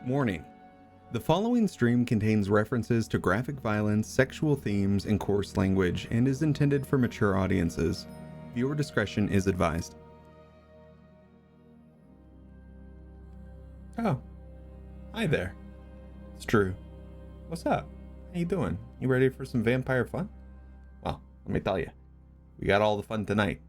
Warning. The following stream contains references to graphic violence, sexual themes, and coarse language, and is intended for mature audiences. Viewer discretion is advised. Oh. Hi there. It's Drew. What's up? How you doing? You ready for some vampire fun? Well, let me tell you. We got all the fun tonight.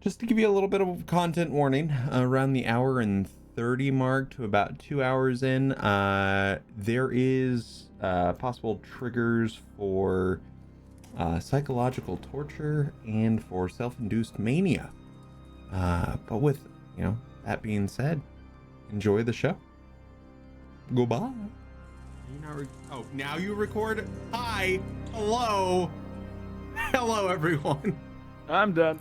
Just to give you a little bit of content warning, around the hour and 30 mark to about 2 hours in, there is possible triggers for psychological torture and for self-induced mania. But with, that being said, enjoy the show. Goodbye. Oh, now you record? Hi. Hello. Hello, everyone. I'm done.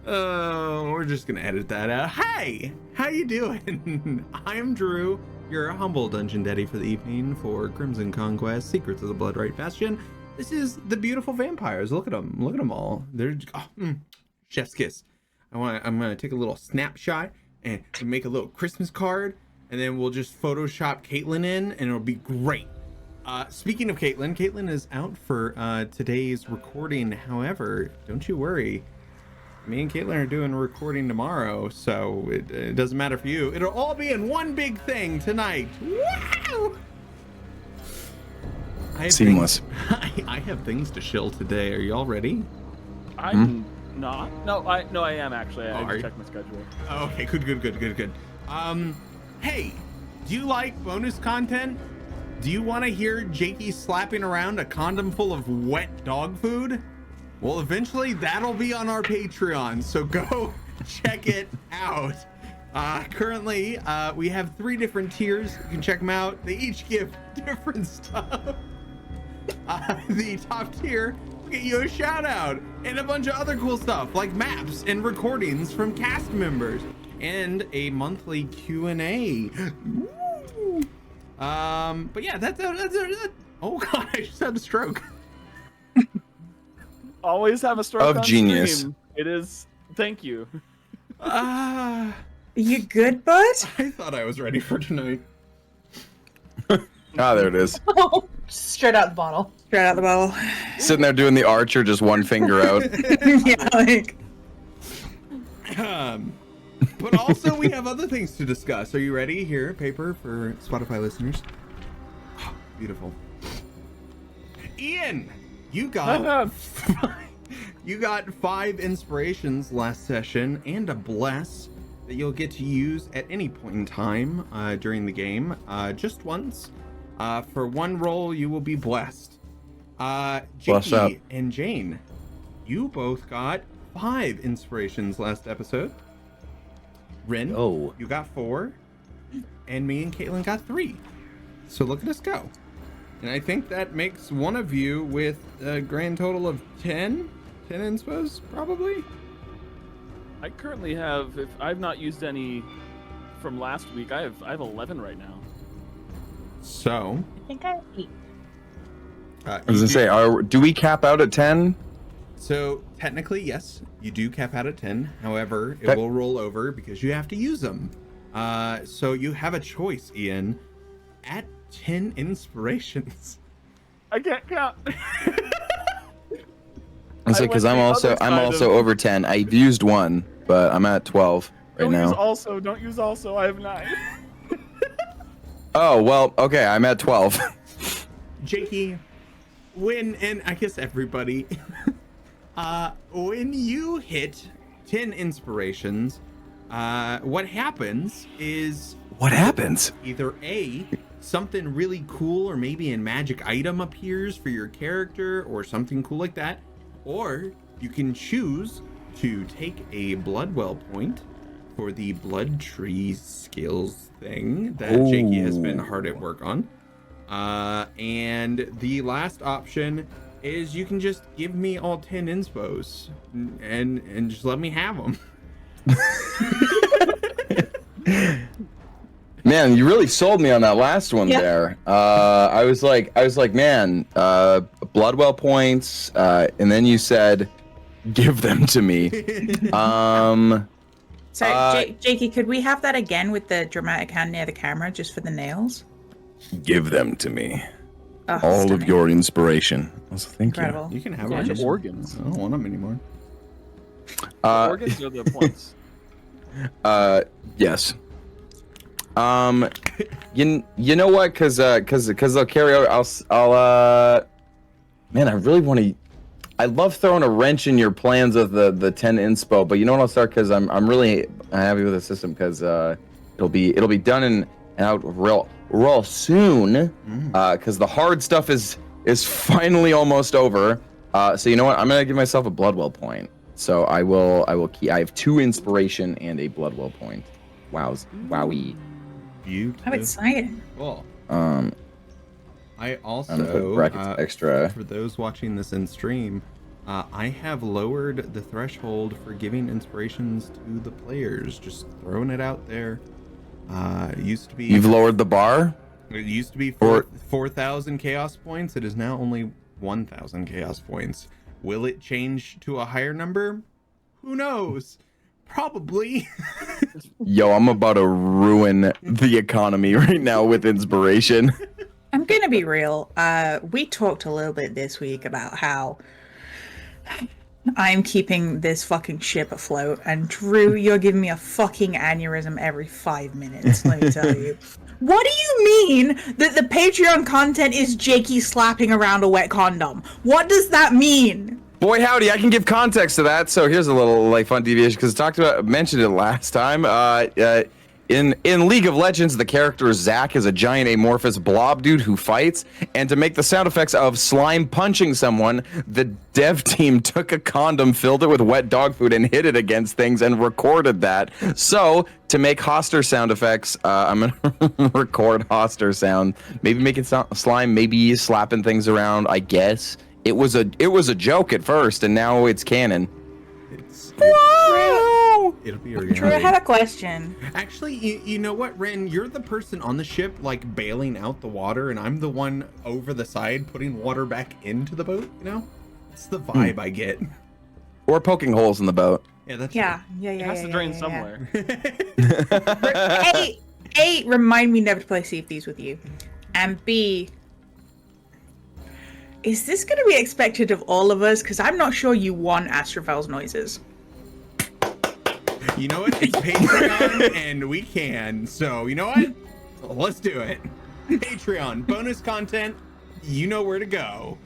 We're just gonna edit that out. Hey, how you doing? I'm Drew, your humble dungeon daddy for the evening for Crimson Conquest, Secrets of the Bloodright Bastion. This is the beautiful vampires. Look at them all. They're chef's kiss. I'm gonna take a little snapshot and make a little Christmas card, and then we'll just Photoshop Caitlin in, and it'll be great. Speaking of Caitlin is out for today's recording. However, don't you worry. Me and Caitlin are doing a recording tomorrow, so it doesn't matter for you. It'll all be in one big thing tonight. Wow! Seamless. I have things to shill today. Are y'all ready? I'm not. No, I am actually. I Are you? checked my schedule. Oh, okay, good. Hey, do you like bonus content? Do you want to hear Jakey slapping around a condom full of wet dog food? Well, eventually that'll be on our Patreon, so go check it out. Currently, we have 3 different tiers. You can check them out. They each give different stuff. The top tier will get you a shout out and a bunch of other cool stuff like maps and recordings from cast members and a monthly Q&A. Woo! But yeah, that's oh god, I just had a stroke. Always have a stroke of on genius. Stream. It is. Thank you. You good, bud? I thought I was ready for tonight. There it is. Oh, straight out the bottle. Straight out the bottle. Sitting there doing the archer, just one finger out. Yeah, like. But also we have other things to discuss. Are you ready? Here, paper for Spotify listeners. Beautiful. Ian, you got 5 inspirations last session and a bless that you'll get to use at any point in time during the game, just once. For one roll, you will be blessed. Jakey and Jane, you both got 5 inspirations last episode. Rin, you got 4, and me and Caitlin got 3. So look at us go. And I think that makes one of you with a grand total of 10 inspos, probably. I currently have. If I've not used any from last week, I have 11 right now. So I think I have 8. I was gonna say, do we cap out at 10? So technically, yes, you do cap out at 10. However, it will roll over because you have to use them. So you have a choice, Ian. At 10 inspirations. I can't count. I say because I'm also over 10. I've used 1, but I'm at 12 right now. Don't use also. I have 9. Oh well, okay. I'm at 12. Jakey, and I guess everybody, when you hit 10 inspirations, what happens is either A, something really cool or maybe a magic item appears for your character or something cool like that, or you can choose to take a Bloodwell point for the blood tree skills thing that Jakey has been hard at work on. And the last option is you can just give me all 10 inspos and just let me have them. Man, you really sold me on that last one there. I was like, man, Bloodwell points, and then you said, give them to me. So, Jakey, could we have that again with the dramatic hand near the camera, just for the nails? Give them to me. Oh, All stunning. of your inspiration. Also, thank Incredible. You can have Yeah, them. just organs. I don't want them anymore. The organs are the points. Yes. You know what? Cause they'll carry over. I'll man, I really want to. I love throwing a wrench in your plans of the 10 inspo, but you know what? I'll start because I'm really happy with the system because it'll be done and out real soon. Because the hard stuff is finally almost over. So you know what? I'm gonna give myself a Bloodwell point. So I will keep. I have 2 inspiration and a Bloodwell point. Wowie. Beautiful. How exciting. Cool. I I'm also, gonna put brackets extra. for those watching this in stream, I have lowered the threshold for giving inspirations to the players. Just throwing it out there. It used to be. You've lowered the bar? It used to be 4,000 chaos points. It is now only 1,000 chaos points. Will it change to a higher number? Who knows? Probably. Yo, I'm about to ruin the economy right now with inspiration. I'm gonna be real. We talked a little bit this week about how I'm keeping this fucking ship afloat, and Drew, you're giving me a fucking aneurysm every 5 minutes, let me tell you. What do you mean that the Patreon content is Jakey slapping around a wet condom? What does that mean? Boy, howdy, I can give context to that. So here's a little fun deviation because mentioned it last time. In League of Legends, the character Zac is a giant amorphous blob dude who fights, and to make the sound effects of slime punching someone, the dev team took a condom, filled it with wet dog food, and hit it against things and recorded that. So to make Hastur sound effects, I'm gonna record Hastur sound. Maybe make it sound slime, maybe slapping things around. I guess it was a joke at first, and now it's canon. It'll be Drew, I have a question. Actually, you know what, Ren? You're the person on the ship, like, bailing out the water, and I'm the one over the side putting water back into the boat, you know? It's the vibe I get. Or poking holes in the boat. Yeah, that's Yeah. It has to drain somewhere. A, remind me never to play Sea of Thieves with you. And B, is this going to be expected of all of us? Because I'm not sure you want Astrovel's noises. You know what? It's Patreon, and we can. So, you know what? Let's do it. Patreon, bonus content. You know where to go.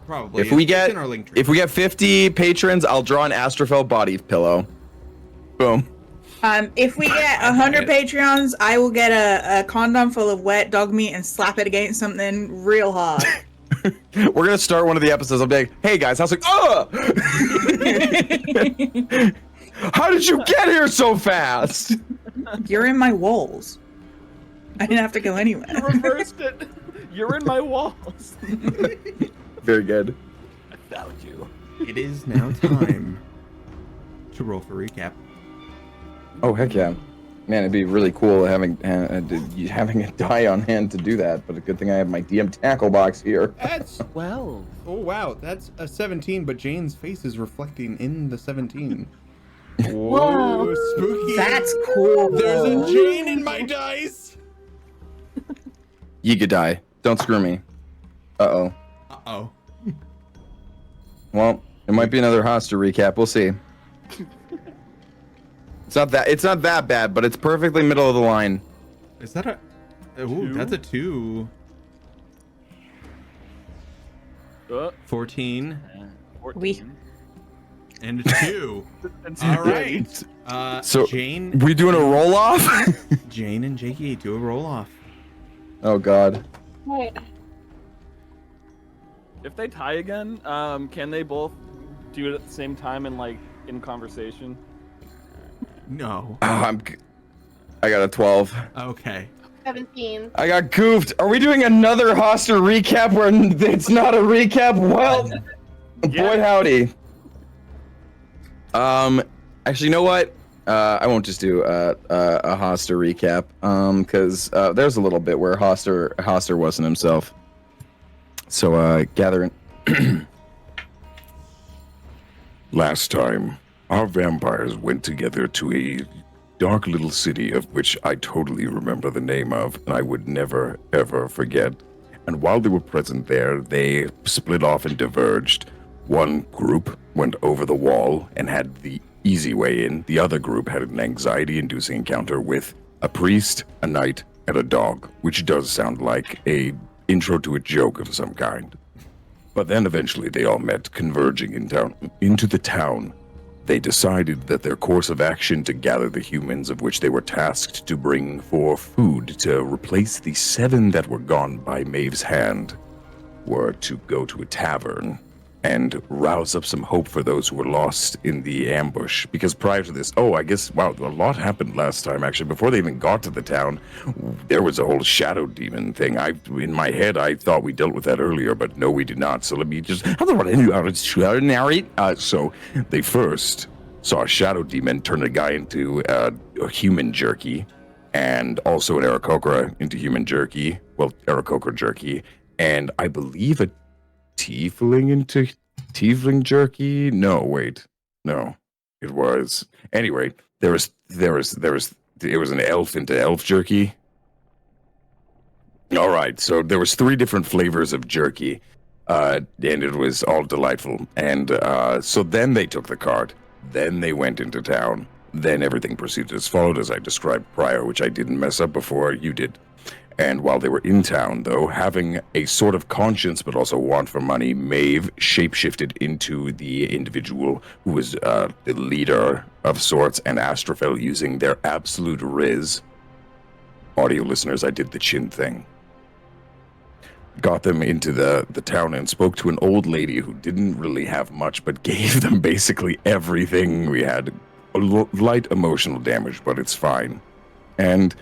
Probably. If we It's get in our link tree. 50 patrons, I'll draw an Astrophel body pillow. Boom. If we get 100 Patreons, I will get a condom full of wet dog meat and slap it against something real hard. We're gonna start one of the episodes. I'll be like, "Hey guys, how's it? Oh! How did you get here so fast?" You're in my walls. I didn't have to go anywhere. You reversed it. You're in my walls. Very good. I found you. It is now time to roll for recap. Oh heck yeah, man! It'd be really cool having a die on hand to do that. But a good thing I have my DM tackle box here. That's 12. oh wow, that's a 17, but Jane's face is reflecting in the 17. Whoa, spooky! That's cool. There's a Jane in my dice. You could die. Don't screw me. Uh Oh. well, it might be another Hastur recap. We'll see. It's not that bad, but it's perfectly middle of the line. Is that a? Ooh, that's a 2. 14 14. and a 2. And All right. So Jane. we doing a roll off? Jane and Jakey do a roll off. Oh god. If they tie again, can they both do it at the same time and like in conversation? No. Oh, I got a 12. Okay. 17. I got goofed. Are we doing another Hastur recap where it's not a recap? Well, boy howdy. Actually, you know what? I won't just do a Hastur recap. Because there's a little bit where Hastur wasn't himself. So gather in. Last time, our vampires went together to a dark little city of which I totally remember the name of, and I would never, ever forget. And while they were present there, they split off and diverged. One group went over the wall and had the easy way in. The other group had an anxiety-inducing encounter with a priest, a knight, and a dog, which does sound like a intro to a joke of some kind. But then eventually they all met, converging into the town. They decided that their course of action to gather the humans of which they were tasked to bring for food to replace the 7 that were gone by Maeve's hand were to go to a tavern and rouse up some hope for those who were lost in the ambush. Because prior to this, I guess, wow, a lot happened last time, actually. Before they even got to the town, there was a whole shadow demon thing. In my head, I thought we dealt with that earlier, but no, we did not. So let me just... So they first saw a shadow demon turn a guy into a human jerky, and also an Aarakocra into human jerky. Well, Aarakocra jerky. And I believe a tiefling into tiefling jerky? No, wait. No. It was anyway, it was an elf into elf jerky. Alright, so there was 3 different flavors of jerky. And it was all delightful. And so then they took the cart. Then they went into town. Then everything proceeded as followed, as I described prior, which I didn't mess up before you did. And while they were in town, though, having a sort of conscience but also want for money, Maeve shapeshifted into the individual who was the leader of sorts, and Astrophel, using their absolute riz. Audio listeners, I did the chin thing. Got them into the town and spoke to an old lady who didn't really have much but gave them basically everything. We had light emotional damage, but it's fine. And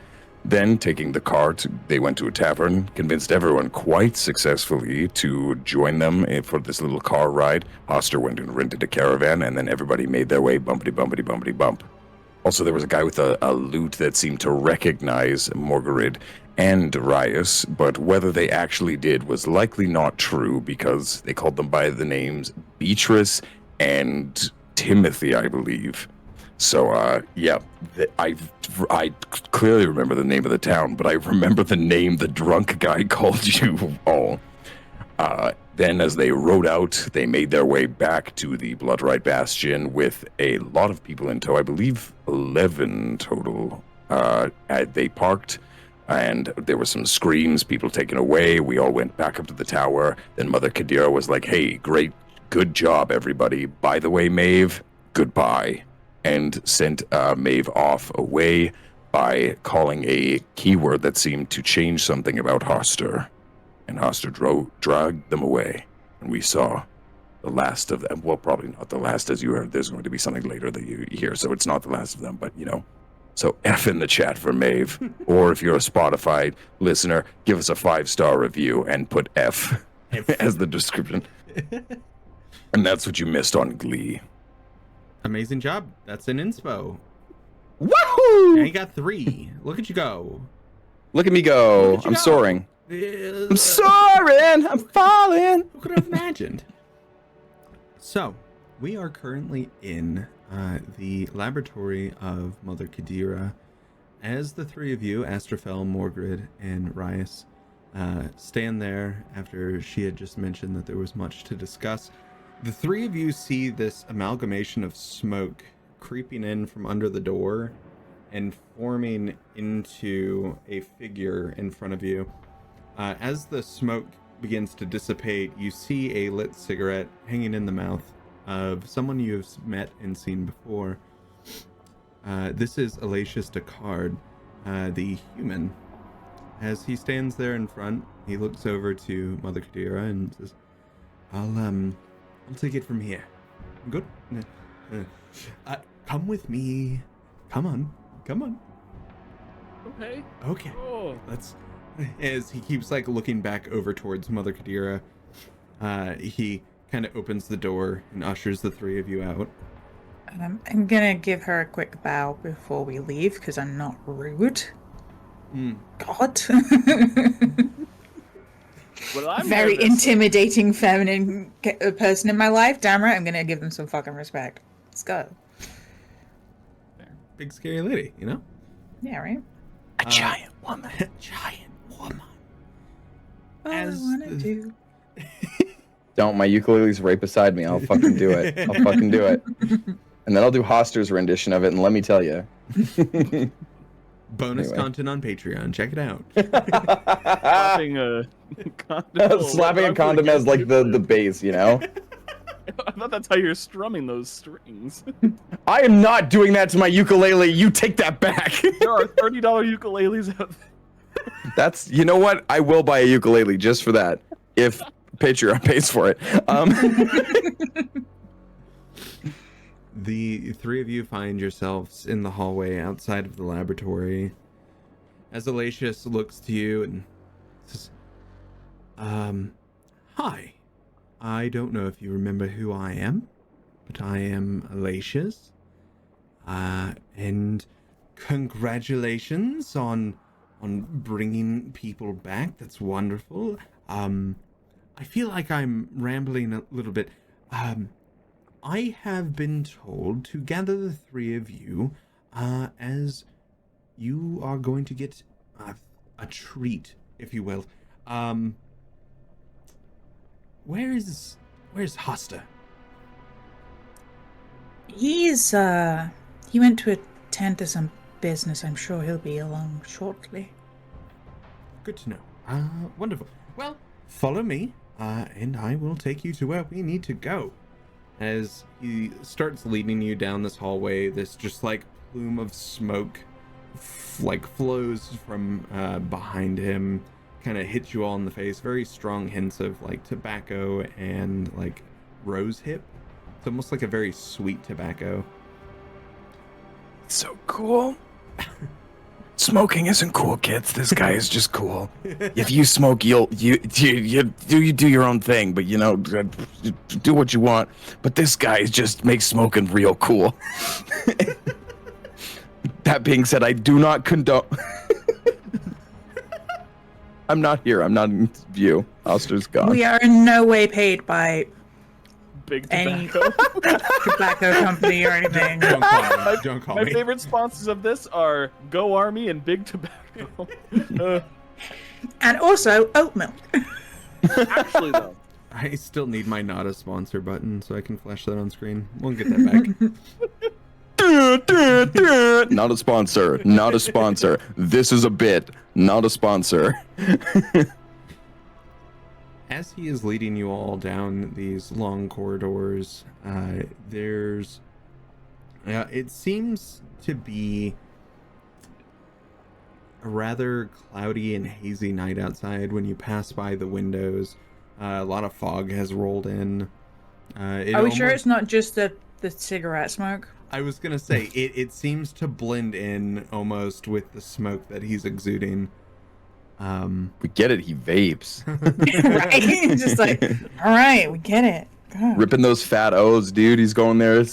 then, taking the cart, they went to a tavern, convinced everyone quite successfully to join them for this little car ride. Hastur went and rented a caravan, and then everybody made their way bumpity-bumpity-bumpity-bump. Also, there was a guy with a lute that seemed to recognize Morgarid and Darius, but whether they actually did was likely not true, because they called them by the names Beatrice and Timothy, I believe. So, yeah, I clearly remember the name of the town, but I remember the name the drunk guy called you all. Then as they rode out, they made their way back to the Bloodright Bastion with a lot of people in tow. I believe 11 total. They parked, and there were some screams, people taken away. We all went back up to the tower. Then Mother Qadira was like, hey, good job, everybody. By the way, Maeve, goodbye. And sent Maeve off away by calling a keyword that seemed to change something about Hastur. And Hastur dragged them away. And we saw the last of them. Well, probably not the last, as you heard. There's going to be something later that you hear, so it's not the last of them, but, So F in the chat for Maeve. Or if you're a Spotify listener, give us a 5-star review and put F as the description. And that's what you missed on Glee. Amazing job. That's an inspo. Woohoo! Now you got 3. Look at you go. Look at me go. I'm soaring. I'm soaring. I'm falling. Who could have imagined? So, we are currently in the laboratory of Mother Qadira. As the 3 of you, Astrophel, Morgrid, and Rias, stand there after she had just mentioned that there was much to discuss. The 3 of you see this amalgamation of smoke creeping in from under the door and forming into a figure in front of you. As the smoke begins to dissipate, you see a lit cigarette hanging in the mouth of someone you've met and seen before. This is Elacius Descartes, the human. As he stands there in front, he looks over to Mother Qadira and says, I'll take it from here. Good. Come with me. Come on. Okay. Oh. Let's. As he keeps looking back over towards Mother Qadira, he kind of opens the door and ushers the 3 of you out. I'm gonna give her a quick bow before we leave because I'm not rude. God. Well, I'm Very nervous. intimidating feminine person in my life. Damn right, I'm gonna give them some fucking respect. Let's go. big scary lady, you know? Yeah, right? A giant woman. Giant woman. All I As wanna the- do. Don't. My ukulele's right beside me. I'll fucking do it. I'll fucking do it. And then I'll do Hastur's rendition of it, and let me tell you. Bonus Anyway. content on Patreon. Check it out. Slapping a condom. Slapping a condom as like the bass, you know? I thought that's how you're strumming those strings. I am not doing that to my ukulele. You take that back. There are $30 ukuleles out there. That's, you know what? I will buy a ukulele just for that, if Patreon pays for it. The three of you find yourselves in the hallway outside of the laboratory. As Elacius looks to you and says, hi. I don't know if you remember who I am, but I am Elacius. And congratulations on bringing people back. That's wonderful. I feel like I'm rambling a little bit. I have been told to gather the three of you, as you are going to get a treat, if you will. Where's Hastur? He went to attend to some business. I'm sure he'll be along shortly. Good to know. Wonderful. Well, follow me, and I will take you to where we need to go. As he starts leading you down this hallway, this just like plume of smoke flows from behind him, kind of hits you all in the face. Very strong hints of like tobacco and like rose hip. It's almost like a very sweet tobacco. So cool. Smoking isn't cool, kids. This guy is just cool. If you smoke, you do your own thing, but you know, do what you want. But this guy just makes smoking real cool. That being said, I do not condone. I'm not here. I'm not in view. Hastur's gone. We are in no way paid by Big any tobacco. tobacco company or anything. Don't call me. Don't call My me. favorite sponsors of this are Go Army and Big Tobacco. And also oat milk. Actually, though, I still need my not a sponsor button so I can flash that on screen. We'll get that back. Not a sponsor. Not a sponsor. This is a bit. Not a sponsor. As he is leading you all down these long corridors, there's... it seems to be a rather cloudy and hazy night outside when you pass by the windows. A lot of fog has rolled in. Are we sure it's not just the cigarette smoke? I was gonna say, it seems to blend in almost with the smoke that he's exuding. We get it. He vapes. Right? Just like, all right, we get it. God. Ripping those fat O's, dude. He's going there.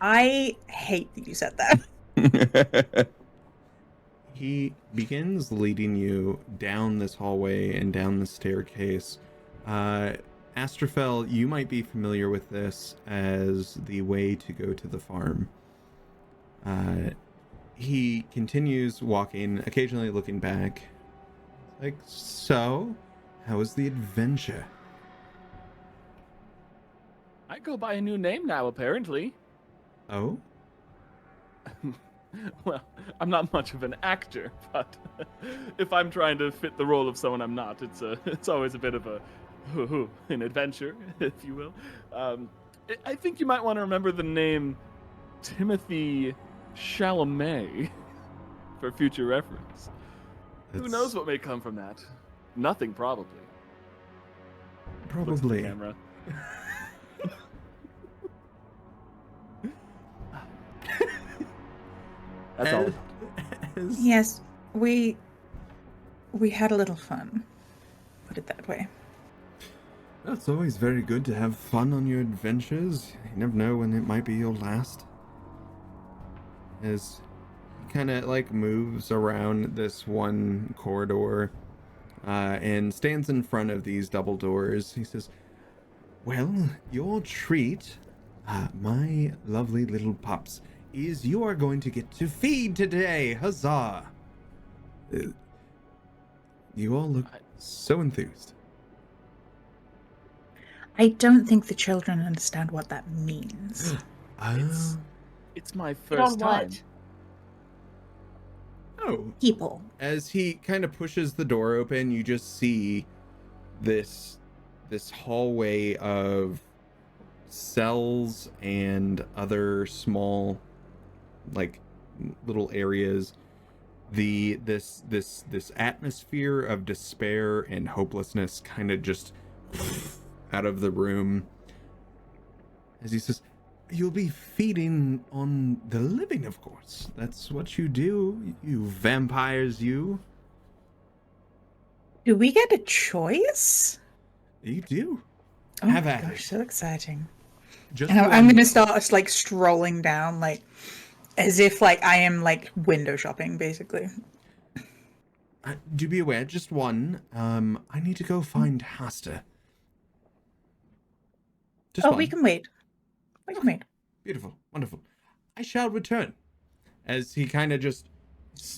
I hate that you said that. He begins leading you down this hallway and down the staircase. Astrofel, you might be familiar with this as the way to go to the farm. He continues walking, occasionally looking back. Like, so, how was the adventure? I go by a new name now, apparently. Oh? Well, I'm not much of an actor, but if I'm trying to fit the role of someone I'm not, it's always a bit of an adventure, if you will. I think you might want to remember the name Timothy Chalamet for future reference. Who knows what may come from that? Nothing, probably. Looks at the Probably. camera. That's all. Yes, we had a little fun. Put it that way. It's always very good to have fun on your adventures. You never know when it might be your last. As he kind of like moves around this one corridor and stands in front of these double doors, he says, well, your treat My lovely little pups, you are going to get to feed today. Huzzah! You all look so enthused. I don't think the children understand what that means. It's my On first time. what? Oh, People. as he kind of pushes the door open, you just see this hallway of cells and other small, like, little areas. This atmosphere of despair and hopelessness kind of just out of the room as he says, "You'll be feeding on the living, of course. That's what you do, you vampires, you." Do we get a choice? You do. Oh Have my at gosh, it. so exciting. Just And I'm one- gonna start like strolling down, like as if like I am like window shopping, basically. Do be aware, just one. I need to go find Hastur. Just Oh, one. we can wait. We can wait. Beautiful, wonderful. I shall return. As he kind of just,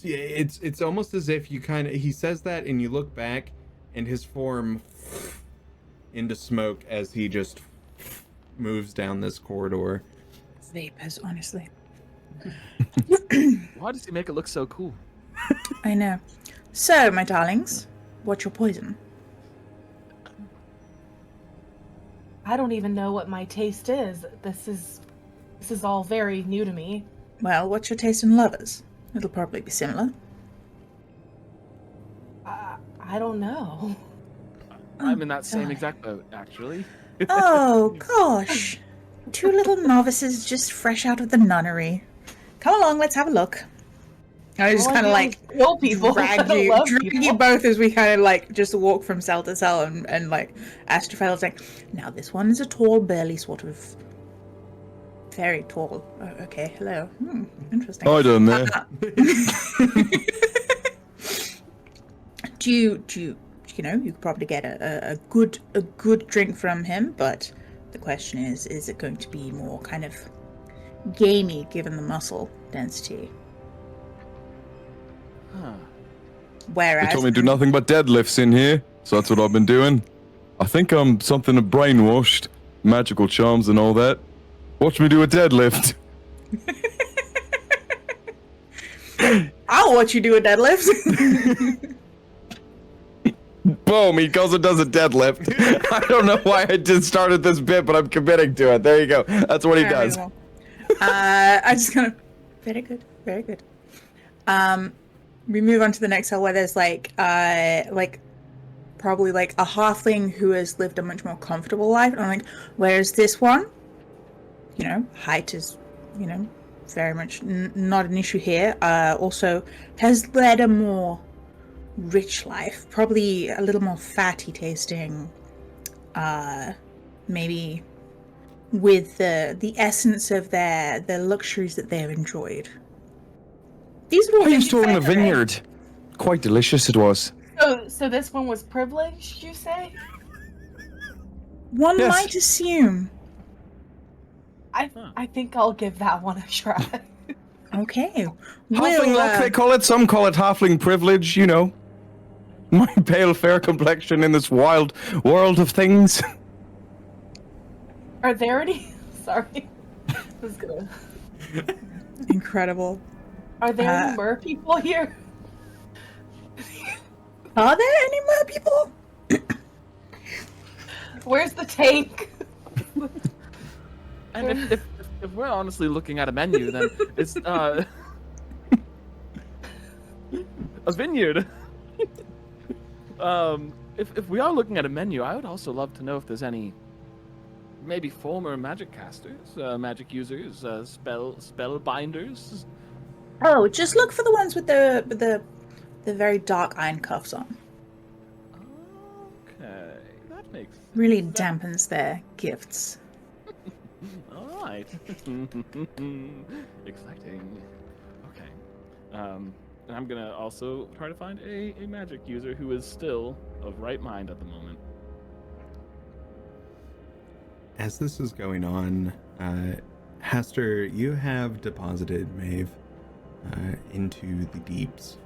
it's almost as if he says that and you look back, and his form into smoke as he just moves down this corridor. Vapors, honestly. Why does he make it look so cool? I know. So, my darlings, what's your poison? I don't even know what my taste is. This is all very new to me. Well, what's your taste in lovers? It'll probably be similar. I don't know. I'm in that same God. exact boat, actually. Oh, gosh. Two little novices just fresh out of the nunnery. Come along, let's have a look. I just All I kind of do like is kill people. I drag don't you, love drag you people. both as we kind of like just walk from cell to cell and like Astrofel's like, now this one is a tall, burly sort of, very tall. Oh, okay, hello. Interesting. Hi down there. Do you know, you could probably get a good drink from him, but the question is it going to be more kind of gamey given the muscle density? Huh. They Whereas told me to do nothing but deadlifts in here, so that's what I've been doing. I think I'm something of brainwashed, magical charms and all that. Watch me do a deadlift. I'll watch you do a deadlift. Boom, he goes and does a deadlift. I don't know why I just started this bit, but I'm committing to it. There you go. That's what he does. I just kind of very good, very good. We move on to the next cell where there's like probably like a halfling who has lived a much more comfortable life. And I'm like, whereas this one, you know, height is, you know, very much not an issue here. Also has led a more rich life, probably a little more fatty tasting, maybe with the essence of their luxuries that they have enjoyed. These are all I used to own a things that- vineyard. Quite delicious it was. So this one was privileged, you say? One Yes. might assume. I think I'll give that one a try. Okay. Halfling luck, they call it. Some call it halfling privilege, you know. My pale, fair complexion in this wild world of things. Are there any? Sorry. This is good. Incredible. Are there any mer people here? Are there any more people? Where's the tank? And if we're honestly looking at a menu, then it's a vineyard. If we are looking at a menu, I would also love to know if there's any maybe former magic casters, magic users, spell binders. Oh, just look for the ones with the very dark iron cuffs on. Okay, that makes sense. Really dampens their gifts. All right. Exciting. Okay. And I'm gonna also try to find a magic user who is still of right mind at the moment. as this is going on, Hastur, you have deposited Maeve into the deeps.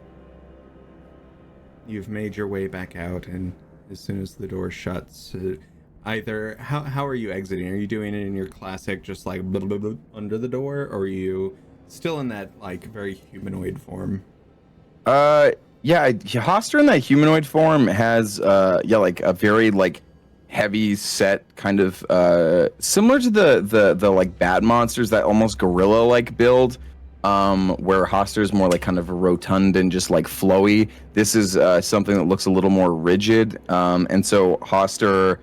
You've made your way back out, and as soon as the door shuts, either how are you exiting? Are you doing it in your classic, just like blah, blah, blah, under the door, or are you still in that like very humanoid form? Hastur in that humanoid form has like a very like heavy set kind of similar to the like bad monsters, that almost gorilla like build, where Hastur is more like kind of rotund and just like flowy. This is something that looks a little more rigid, and so Hastur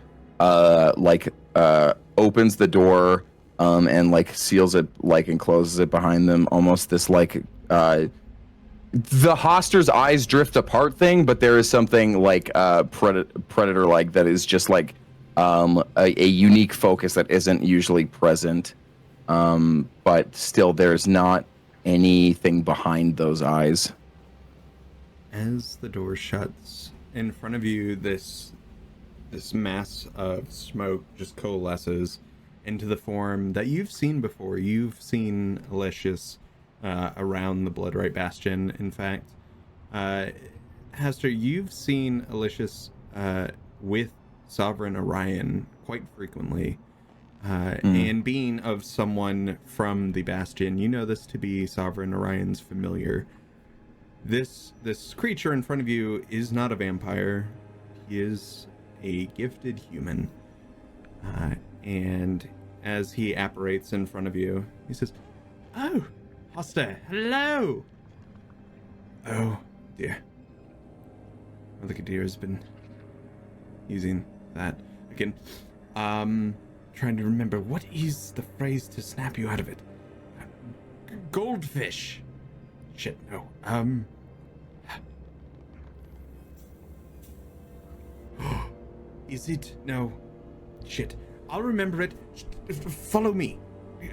opens the door and like seals it like and closes it behind them, almost this like the Hastur's eyes drift apart thing, but there is something like predator like that is just like a unique focus that isn't usually present, but still there's not anything behind those eyes. As the door shuts in front of you, this mass of smoke just coalesces into the form that you've seen before. You've seen Aloysius around the Bloodright Bastion. In fact, Hastur, you've seen Aloysius with Sovereign Orion quite frequently. And being of someone from the Bastion, you know this to be Sovereign Orion's familiar. This creature in front of you is not a vampire. He is a gifted human. And as he apparates in front of you, he says, "Oh, Hastur, hello!" "Oh, dear. Mother Qadira has been using that again. Trying to remember, what is the phrase to snap you out of it? Goldfish. Shit, no. Is it? No. Shit. I'll remember it. Follow me,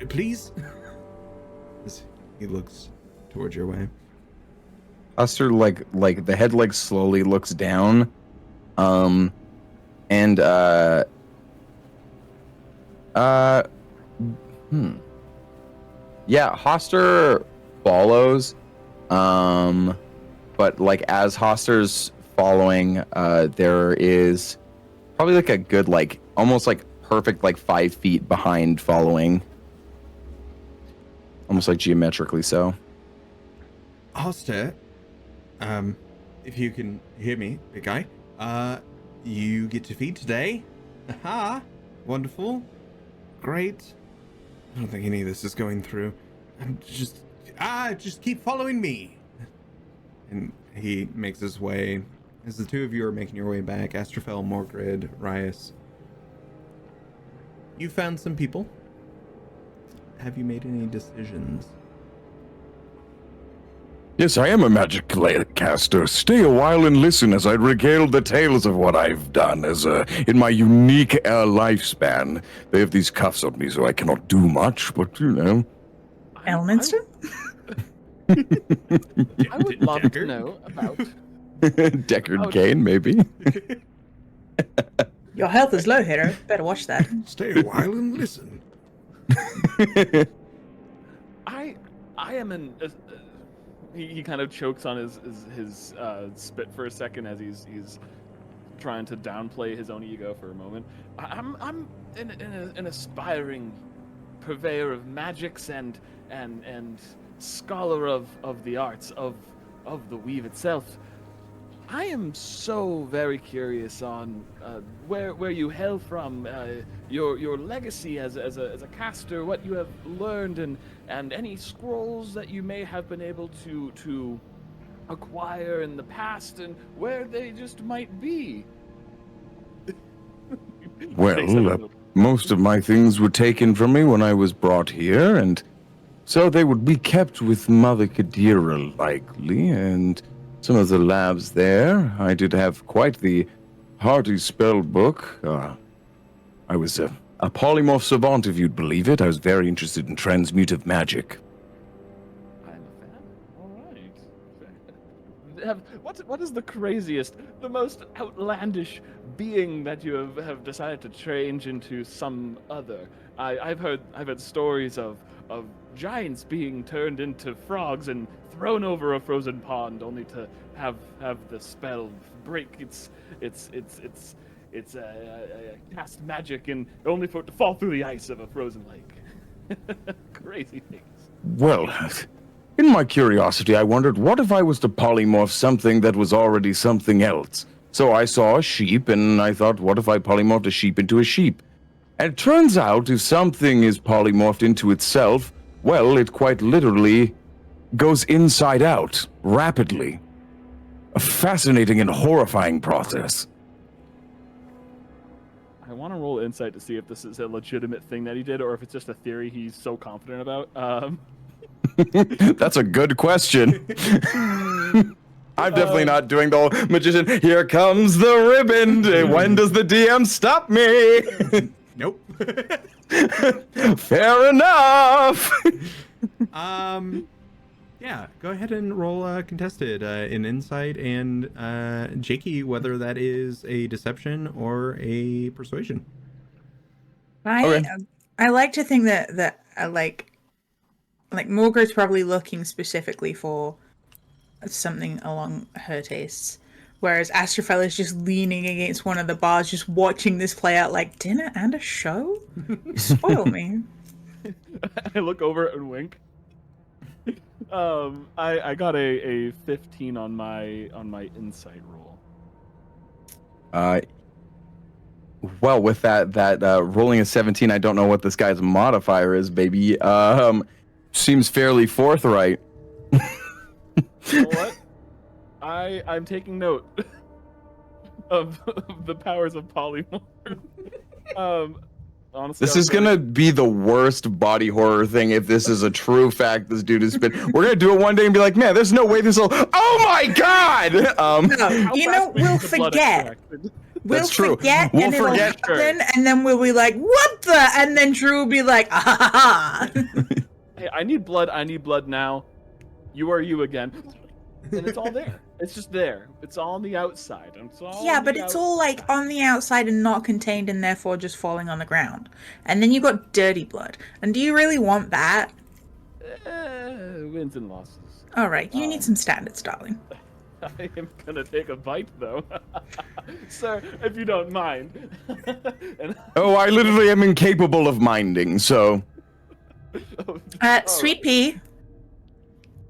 please." As he looks towards your way. Hastur like the head like slowly looks down, Hastur follows, but like as Hastur's following, there is probably like a good like almost like perfect like 5 feet behind following, almost like geometrically so. Hastur, if you can hear me, big guy, you get to feed today. Aha, wonderful, great. I don't think any of this is going through. I'm just keep following me. And he makes his way. As the two of you are making your way back, Astrophel, Morgrid, Rias, you found some people. Have you made any decisions? Yes, I am a magic caster. Stay a while and listen as I regale the tales of what I've done in my unique lifespan. They have these cuffs on me, so I cannot do much, but you know. Elminster? I would love to know about Deckard Cain, maybe. Your health is low, hero. Better watch that. Stay a while and listen. I am an. He kind of chokes on his spit for a second as he's trying to downplay his own ego for a moment. I'm an aspiring purveyor of magics and scholar of the arts of the weave itself. I am so very curious on where you hail from, your legacy as a caster, what you have learned, and any scrolls that you may have been able to acquire in the past, and where they just might be. Well, most of my things were taken from me when I was brought here, and so they would be kept with Mother Qadira, likely, and some of the labs there. I did have quite the hearty spell book. I was a polymorph savant, if you'd believe it. I was very interested in transmutive magic. I'm a fan. All right. What what is the craziest, the most outlandish being that you have decided to change into some other? I've heard stories of giants being turned into frogs and thrown over a frozen pond, only to have the spell break. It's cast magic and only for it to fall through the ice of a frozen lake. Crazy things. Well, in my curiosity, I wondered, what if I was to polymorph something that was already something else? So I saw a sheep, and I thought, what if I polymorphed a sheep into a sheep? And it turns out, if something is polymorphed into itself, well, it quite literally goes inside out, rapidly. A fascinating and horrifying process. I want to roll insight to see if this is a legitimate thing that he did, or if it's just a theory he's so confident about. That's a good question. I'm definitely not doing the whole magician. Here comes the ribbon. When does the DM stop me? Nope. Fair enough. Yeah, go ahead and roll contested in insight and Jakey, whether that is a deception or a persuasion. I like to think that like Morga's probably looking specifically for something along her tastes, whereas Astrofel is just leaning against one of the bars, just watching this play out like dinner and a show. You spoil me. I look over and wink. I got a 15 on my insight roll. Well, with that rolling a 17, I don't know what this guy's modifier is, baby. Seems fairly forthright. You know what? I'm taking note of the powers of polymorph. Honestly, This is gonna be the worst body horror thing if this is a true fact this dude has been. We're gonna do it one day and be like, man, there's no way this will. Oh my god! No, you know, we'll forget. We'll forget, and it'll happen, and then we'll be like, what the? And then Drew will be like, ah ha ha ha. Hey, I need blood now. You are you again. And it's all there. It's just there. It's all on the outside. Yeah, but it's all like on the outside and not contained, and therefore just falling on the ground. And then you got dirty blood. And do you really want that? Wins and losses. All right, you need some standards, darling. I am gonna take a bite, though, sir, if you don't mind. Oh, I literally am incapable of minding. So, Sweet Pea,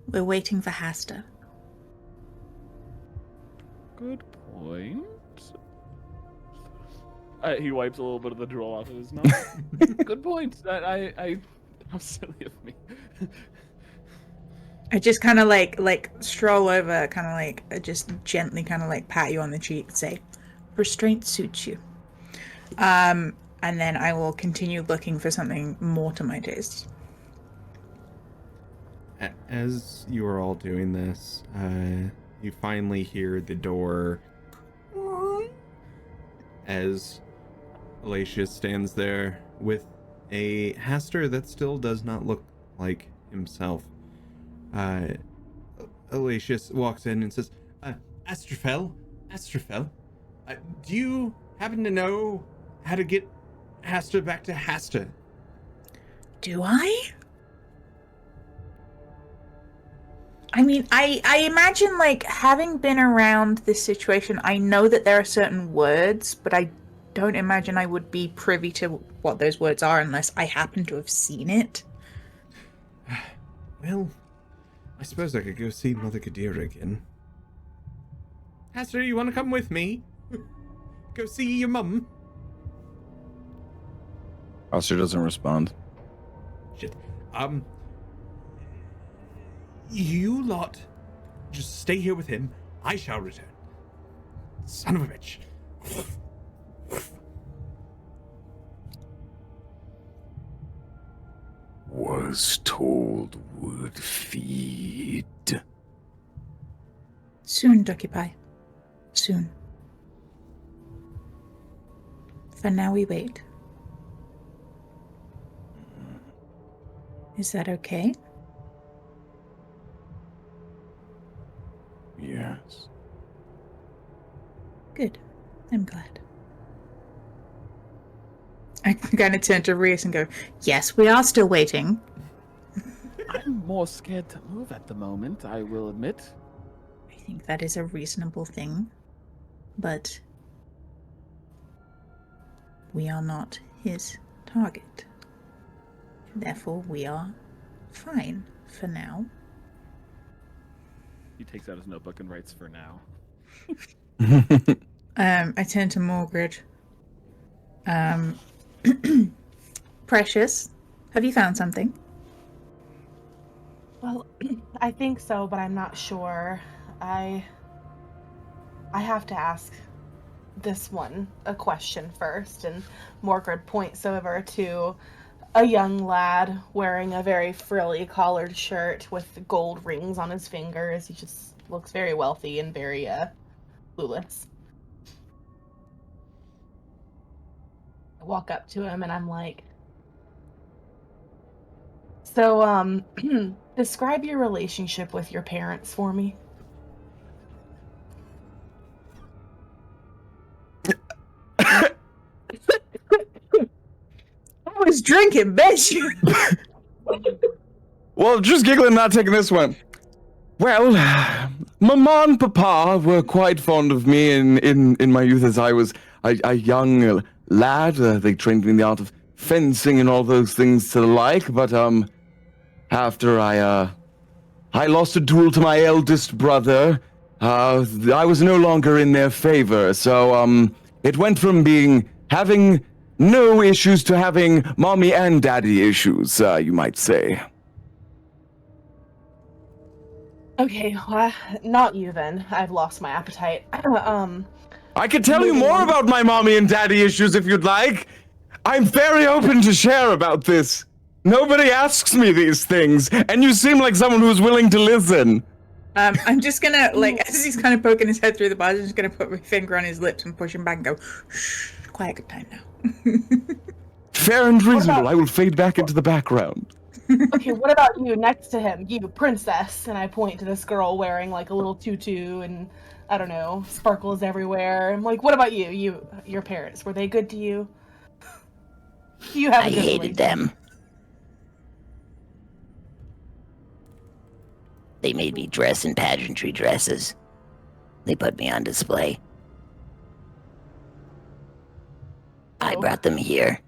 we're waiting for Hastur. Good point. He wipes a little bit of the drool off of his mouth. Good point. How silly of me. I just kind of like stroll over, kind of like just gently kind of like pat you on the cheek and say, restraint suits you. And then I will continue looking for something more to my taste. As you are all doing this, you finally hear the door as Aloysius stands there with a Hastur that still does not look like himself. Aloysius walks in and says, Astrofel, do you happen to know how to get Hastur back to Hastur? Do I? I mean, I imagine, like, having been around this situation, I know that there are certain words, but I don't imagine I would be privy to what those words are unless I happen to have seen it. Well, I suppose I could go see Mother Qadira again. Hastur, you want to come with me? Go see your mum? Hastur doesn't respond. Shit. You lot just stay here with him. I shall return. Son of a bitch. Was told would feed. Soon, Ducky Pie. Soon. For now, we wait. Is that okay? Yes. Good. I'm glad. I kind of turn to Reese and go, yes, we are still waiting. I'm more scared to move at the moment, I will admit. I think that is a reasonable thing, but we are not his target. Therefore, we are fine for now. He takes out his notebook and writes for now. I turn to Morgred. Precious, have you found something? Well, I think so, but I'm not sure. I have to ask this one a question first, and Morgred points over to a young lad wearing a very frilly collared shirt with gold rings on his fingers. He just looks very wealthy and very clueless. I walk up to him and I'm like, so, describe your relationship with your parents for me. I was drinking, bitch. Well, just giggling, not taking this one. Well, Mama and Papa were quite fond of me in my youth as I was a young lad. They trained me in the art of fencing and all those things to the like, but, after I lost a duel to my eldest brother, I was no longer in their favor, so, it went from having no issues to having mommy and daddy issues, you might say. Okay, well, not you then. I've lost my appetite. I could tell you more about my mommy and daddy issues if you'd like. I'm very open to share about this. Nobody asks me these things, and you seem like someone who's willing to listen. I'm just gonna, as he's kind of poking his head through the bars, I'm just gonna put my finger on his lips and push him back and go, shh, quiet, good time now. Fair and reasonable. I will fade back into the background. Okay, what about you next to him? You, princess. And I point to this girl wearing like a little tutu and, I don't know, sparkles everywhere. I'm like, what about you? Your parents, were they good to you? You have a good hated them. They made me dress in pageantry dresses. They put me on display. I brought them here.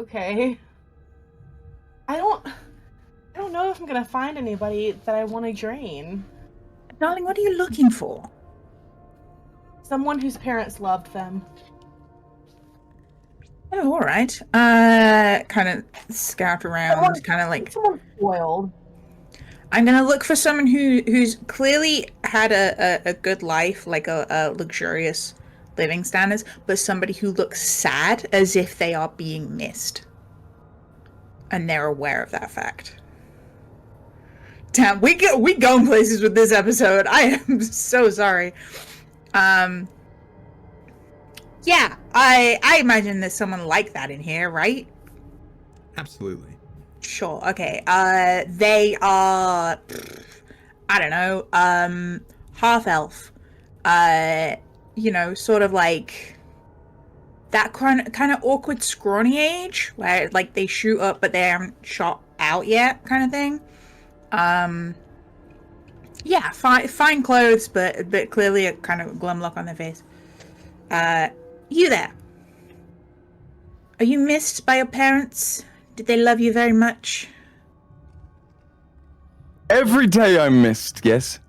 Okay. I don't know if I'm gonna find anybody that I want to drain. Darling, what are you looking for? Someone whose parents loved them. Oh, all right. Kind of scout around, kind of like. Someone spoiled. I'm gonna look for someone who's clearly had a good life, like a luxurious living standards, but somebody who looks sad, as if they are being missed, and they're aware of that fact. Damn, we going places with this episode. I am so sorry. Yeah, I imagine there's someone like that in here, right? Absolutely. Sure, okay. They are, I don't know, half elf. You know, sort of like that kind of awkward scrawny age, where like they shoot up but they haven't shot out yet, kind of thing. Yeah, fine clothes, but clearly a kind of glum look on their face. You there? Are you missed by your parents? Did they love you very much? Every day I'm missed, yes.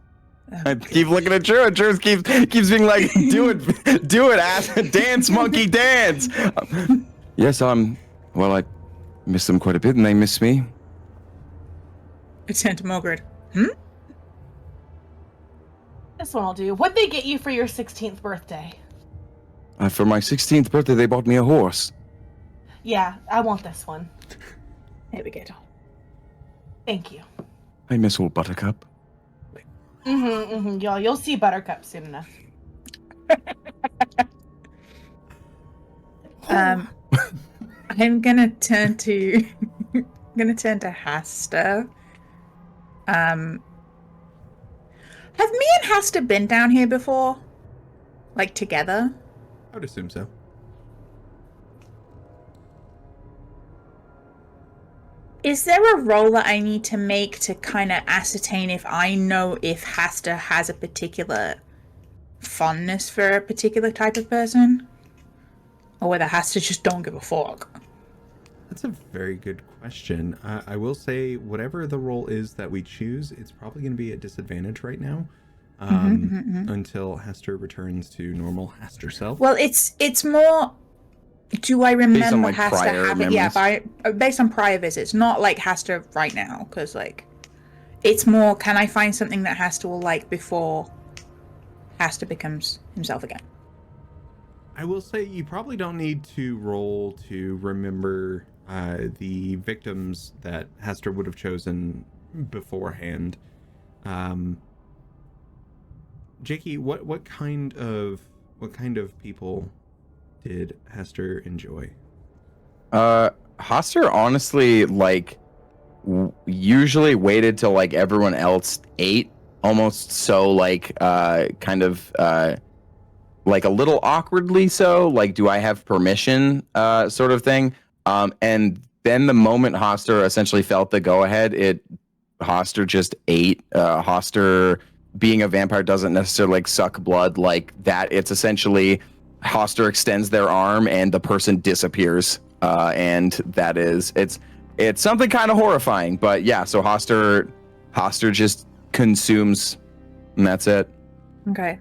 I keep looking at Drew, and Drew keeps being like, do it, ass, dance, monkey, dance. Yes, well, I miss them quite a bit, and they miss me. I turn to Morgred. This one will do. What'd they get you for your 16th birthday? For my 16th birthday, they bought me a horse. Yeah, I want this one. There we go. Thank you. I miss old Buttercup. You'll see Buttercup soon enough. I'm gonna turn to Hastur. Have me and Hastur been down here before? Like, together? I would assume so. Is there a roll that I need to make to kind of ascertain if I know if Hastur has a particular fondness for a particular type of person? Or whether Hastur just don't give a fuck? That's a very good question. I will say, whatever the role is that we choose, it's probably going to be at disadvantage right now, until Hastur returns to normal Hastur self. Well, it's more. Do I remember Based on, like, Hastur prior have it? Yeah, memories. based on prior visits, not like Hastur right now, because like, it's more. Can I find something that Hastur will like before Hastur becomes himself again? I will say you probably don't need to roll to remember the victims that Hastur would have chosen beforehand. Jakey, what kind of people did Hastur enjoy? Hastur honestly, like, usually waited till like everyone else ate, almost so like kind of like a little awkwardly so, like, do I have permission sort of thing. And then the moment Hastur essentially felt the go ahead, Hastur just ate. Hastur, being a vampire, doesn't necessarily like suck blood like that. It's essentially Hastur extends their arm and the person disappears. And that is it's something kind of horrifying. But yeah, so Hastur just consumes, and that's it. Okay.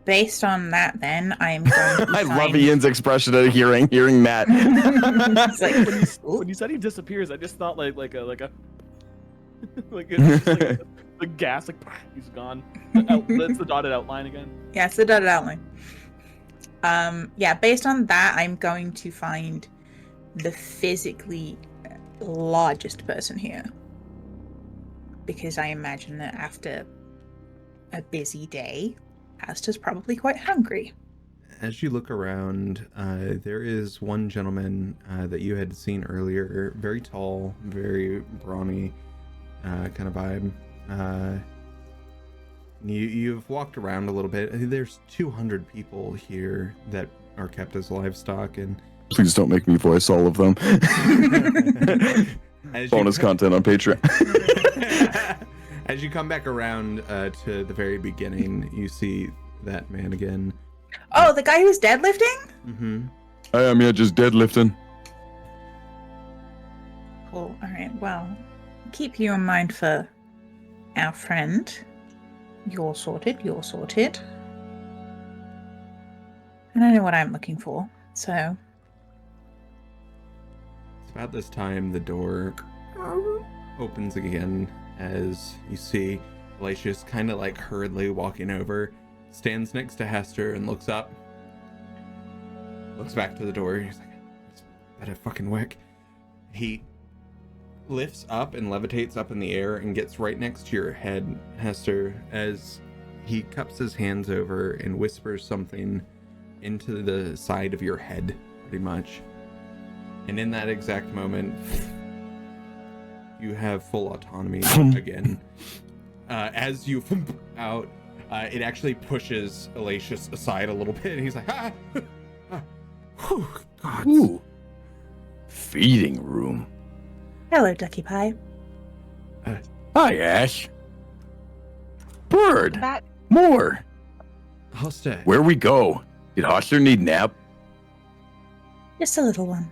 Based on that, then I'm going to I love Ian's expression of hearing that. It's like, When you said he disappears, I just thought like a like it's just like the gas, like he's gone. That's the dotted outline again. yeah, it's the dotted outline. Yeah, based on that, I'm going to find the physically largest person here. Because I imagine that after a busy day, Hastur's probably quite hungry. As you look around, there is one gentleman that you had seen earlier, very tall, very brawny kind of vibe. You've walked around a little bit. There's 200 people here that are kept as livestock, and Please don't make me voice all of them. Bonus content on Patreon. As you come back around to the very beginning, you see that man again. Oh, the guy who's deadlifting? Mm-hmm. I am just deadlifting. Cool. Alright, well, keep you in mind for our friend. You're sorted. And I know what I'm looking for, so... It's about this time the door opens again as you see Glacius kind of like hurriedly walking over, stands next to Hastur and looks up, looks back to the door. He's like, "It's better fucking work." He lifts up and levitates up in the air and gets right next to your head, Hastur, as he cups his hands over and whispers something into the side of your head, pretty much. And in that exact moment, you have full autonomy again. As you out, it actually pushes Elacius aside a little bit, and he's like, whew, God. Ooh. Feeding room. Hello, Ducky Pie. Hi, Ash. Bird. That More. I'll stay. Where we go? Did Hastur need nap? Just a little one.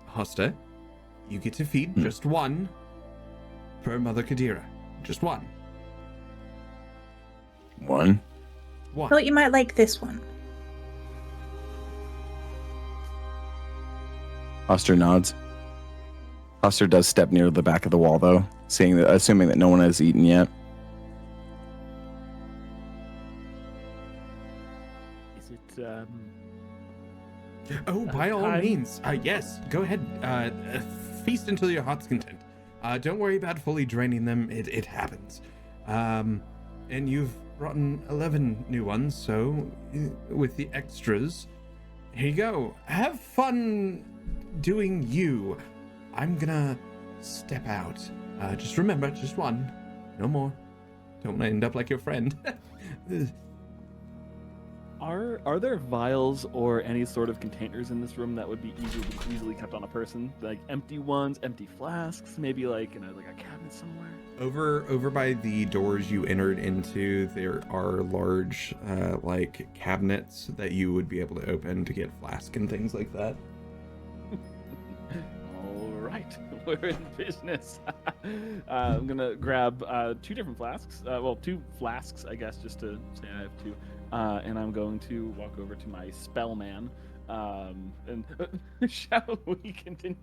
Hosta, you get to feed just one per Mother Qadira. Just one. One. One. Thought you might like this one. Hastur nods. Hastur does step near the back of the wall, though, assuming that no one has eaten yet. Is it Oh, by all time? means. Yes, go ahead. Feast until your heart's content. Don't worry about fully draining them. It happens. And you've brought in 11 new ones, so with the extras, here you go. Have fun doing you. I'm gonna step out. Just remember, just one. No more. Don't want to end up like your friend. Are there vials or any sort of containers in this room that would be easily kept on a person? Like empty ones, empty flasks, maybe like in a cabinet somewhere? Over by the doors you entered into, there are large like cabinets that you would be able to open to get flask and things like that. All right, we're in business. I'm gonna grab 2 different flasks. Well, 2 flasks, I guess, just to say I have 2. And I'm going to walk over to my spellman. And shall we continue?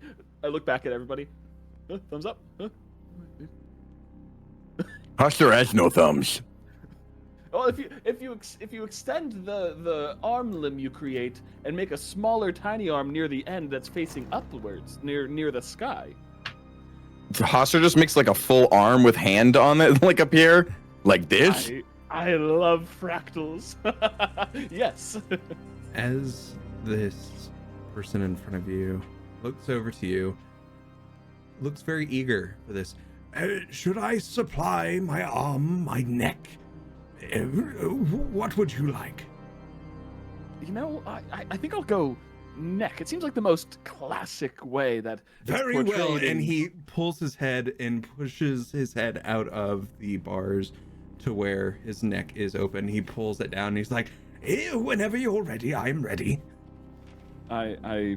I look back at everybody. Thumbs up. Hastur has no thumbs. Well, if you extend the arm limb you create and make a smaller tiny arm near the end that's facing upwards near the sky. Hastur just makes like a full arm with hand on it, like up here, like this. I love fractals. Yes. As this person in front of you looks over to you, looks very eager for this. Should I supply my arm, my neck? What would you like? You know, I think I'll go neck. It seems like the most classic way that it's Very well. portrayed in- And he pulls his head and pushes his head out of the bars to where his neck is open. He pulls it down and he's like, whenever you're ready, I'm ready. I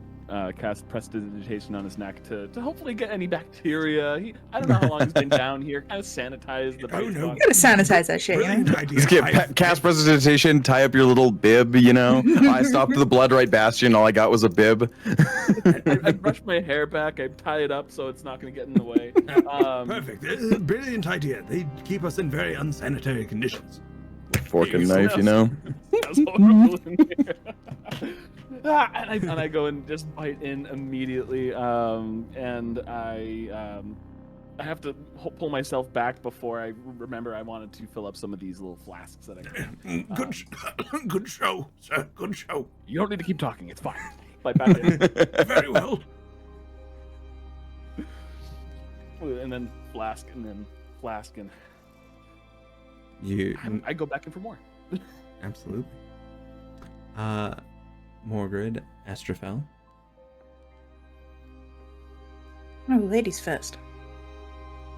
cast prestidigitation on his neck to hopefully get any bacteria. I don't know how long he's been down here. Kind of sanitize the bite no. spot. You gotta sanitize that shit, you know? Brilliant idea. Just get cast prestidigitation, tie up your little bib, you know. I stopped the blood right bastion. All I got was a bib. I brush my hair back. I tie it up so it's not going to get in the way. Perfect. Brilliant idea. They keep us in very unsanitary conditions. Fork and knife, you know. That's horrible in here. And I go and just bite in immediately, and I have to pull myself back before I remember I wanted to fill up some of these little flasks that I got. Good show, sir. Good show. You don't need to keep talking. It's fine. Bite back in. Very well. And then flask, and then flask, and You I go back in for more. absolutely. Morgrid, Estrafel. Oh, ladies first.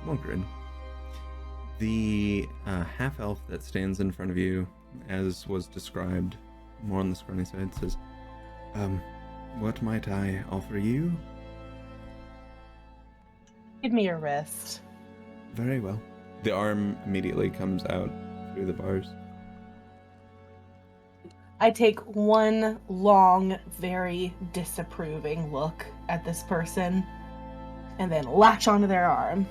Morgrid. The half elf that stands in front of you, as was described more on the scrawny side, says, what might I offer you? Give me your wrist. Very well. The arm immediately comes out through the bars. I take one long, very disapproving look at this person and then latch onto their arm.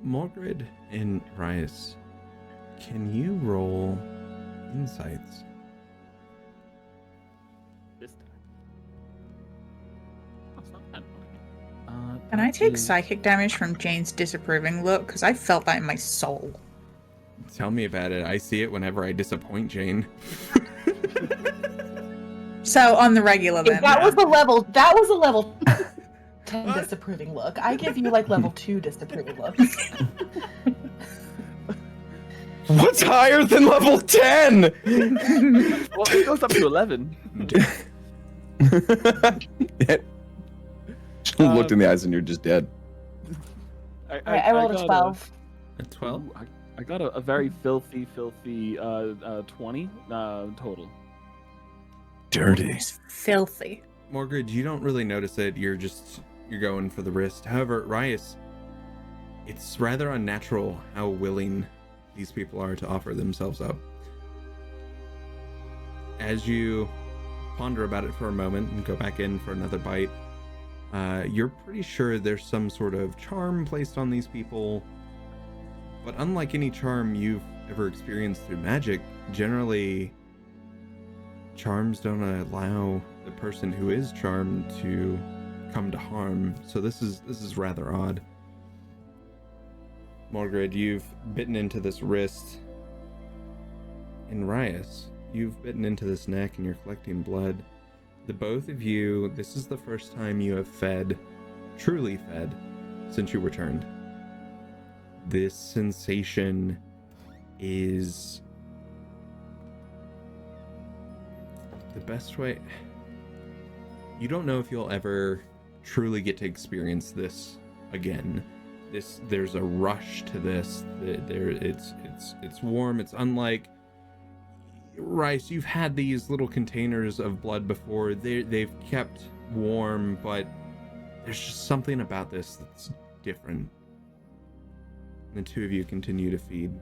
Morgrid and Rias, can you roll insights? This time. That's not bad. Can I take psychic damage from Jane's disapproving look? Because I felt that in my soul. Tell me about it. I see it whenever I disappoint Jane. So on the regular then. That was a level 10 disapproving look. I give you like level 2 disapproving looks. What's higher than level 10? Well, it goes up to 11. Looked in the eyes and you're just dead. I rolled a 12. A 12? I got a very filthy 20 total. Dirty. It's filthy. Morgrid, you don't really notice it. You're going for the wrist. However, Rias, it's rather unnatural how willing these people are to offer themselves up. As you ponder about it for a moment and go back in for another bite, you're pretty sure there's some sort of charm placed on these people. But unlike any charm you've ever experienced through magic, generally charms don't allow the person who is charmed to come to harm. So this is rather odd. Morgrid, you've bitten into this wrist. And Rias, you've bitten into this neck and you're collecting blood. The both of you, this is the first time you have fed, truly fed, since you returned. This sensation is the best way. You don't know if you'll ever truly get to experience this again. There's a rush to this. It's warm. It's unlike Rice. You've had these little containers of blood before. They've kept warm, but there's just something about this that's different. The two of you continue to feed.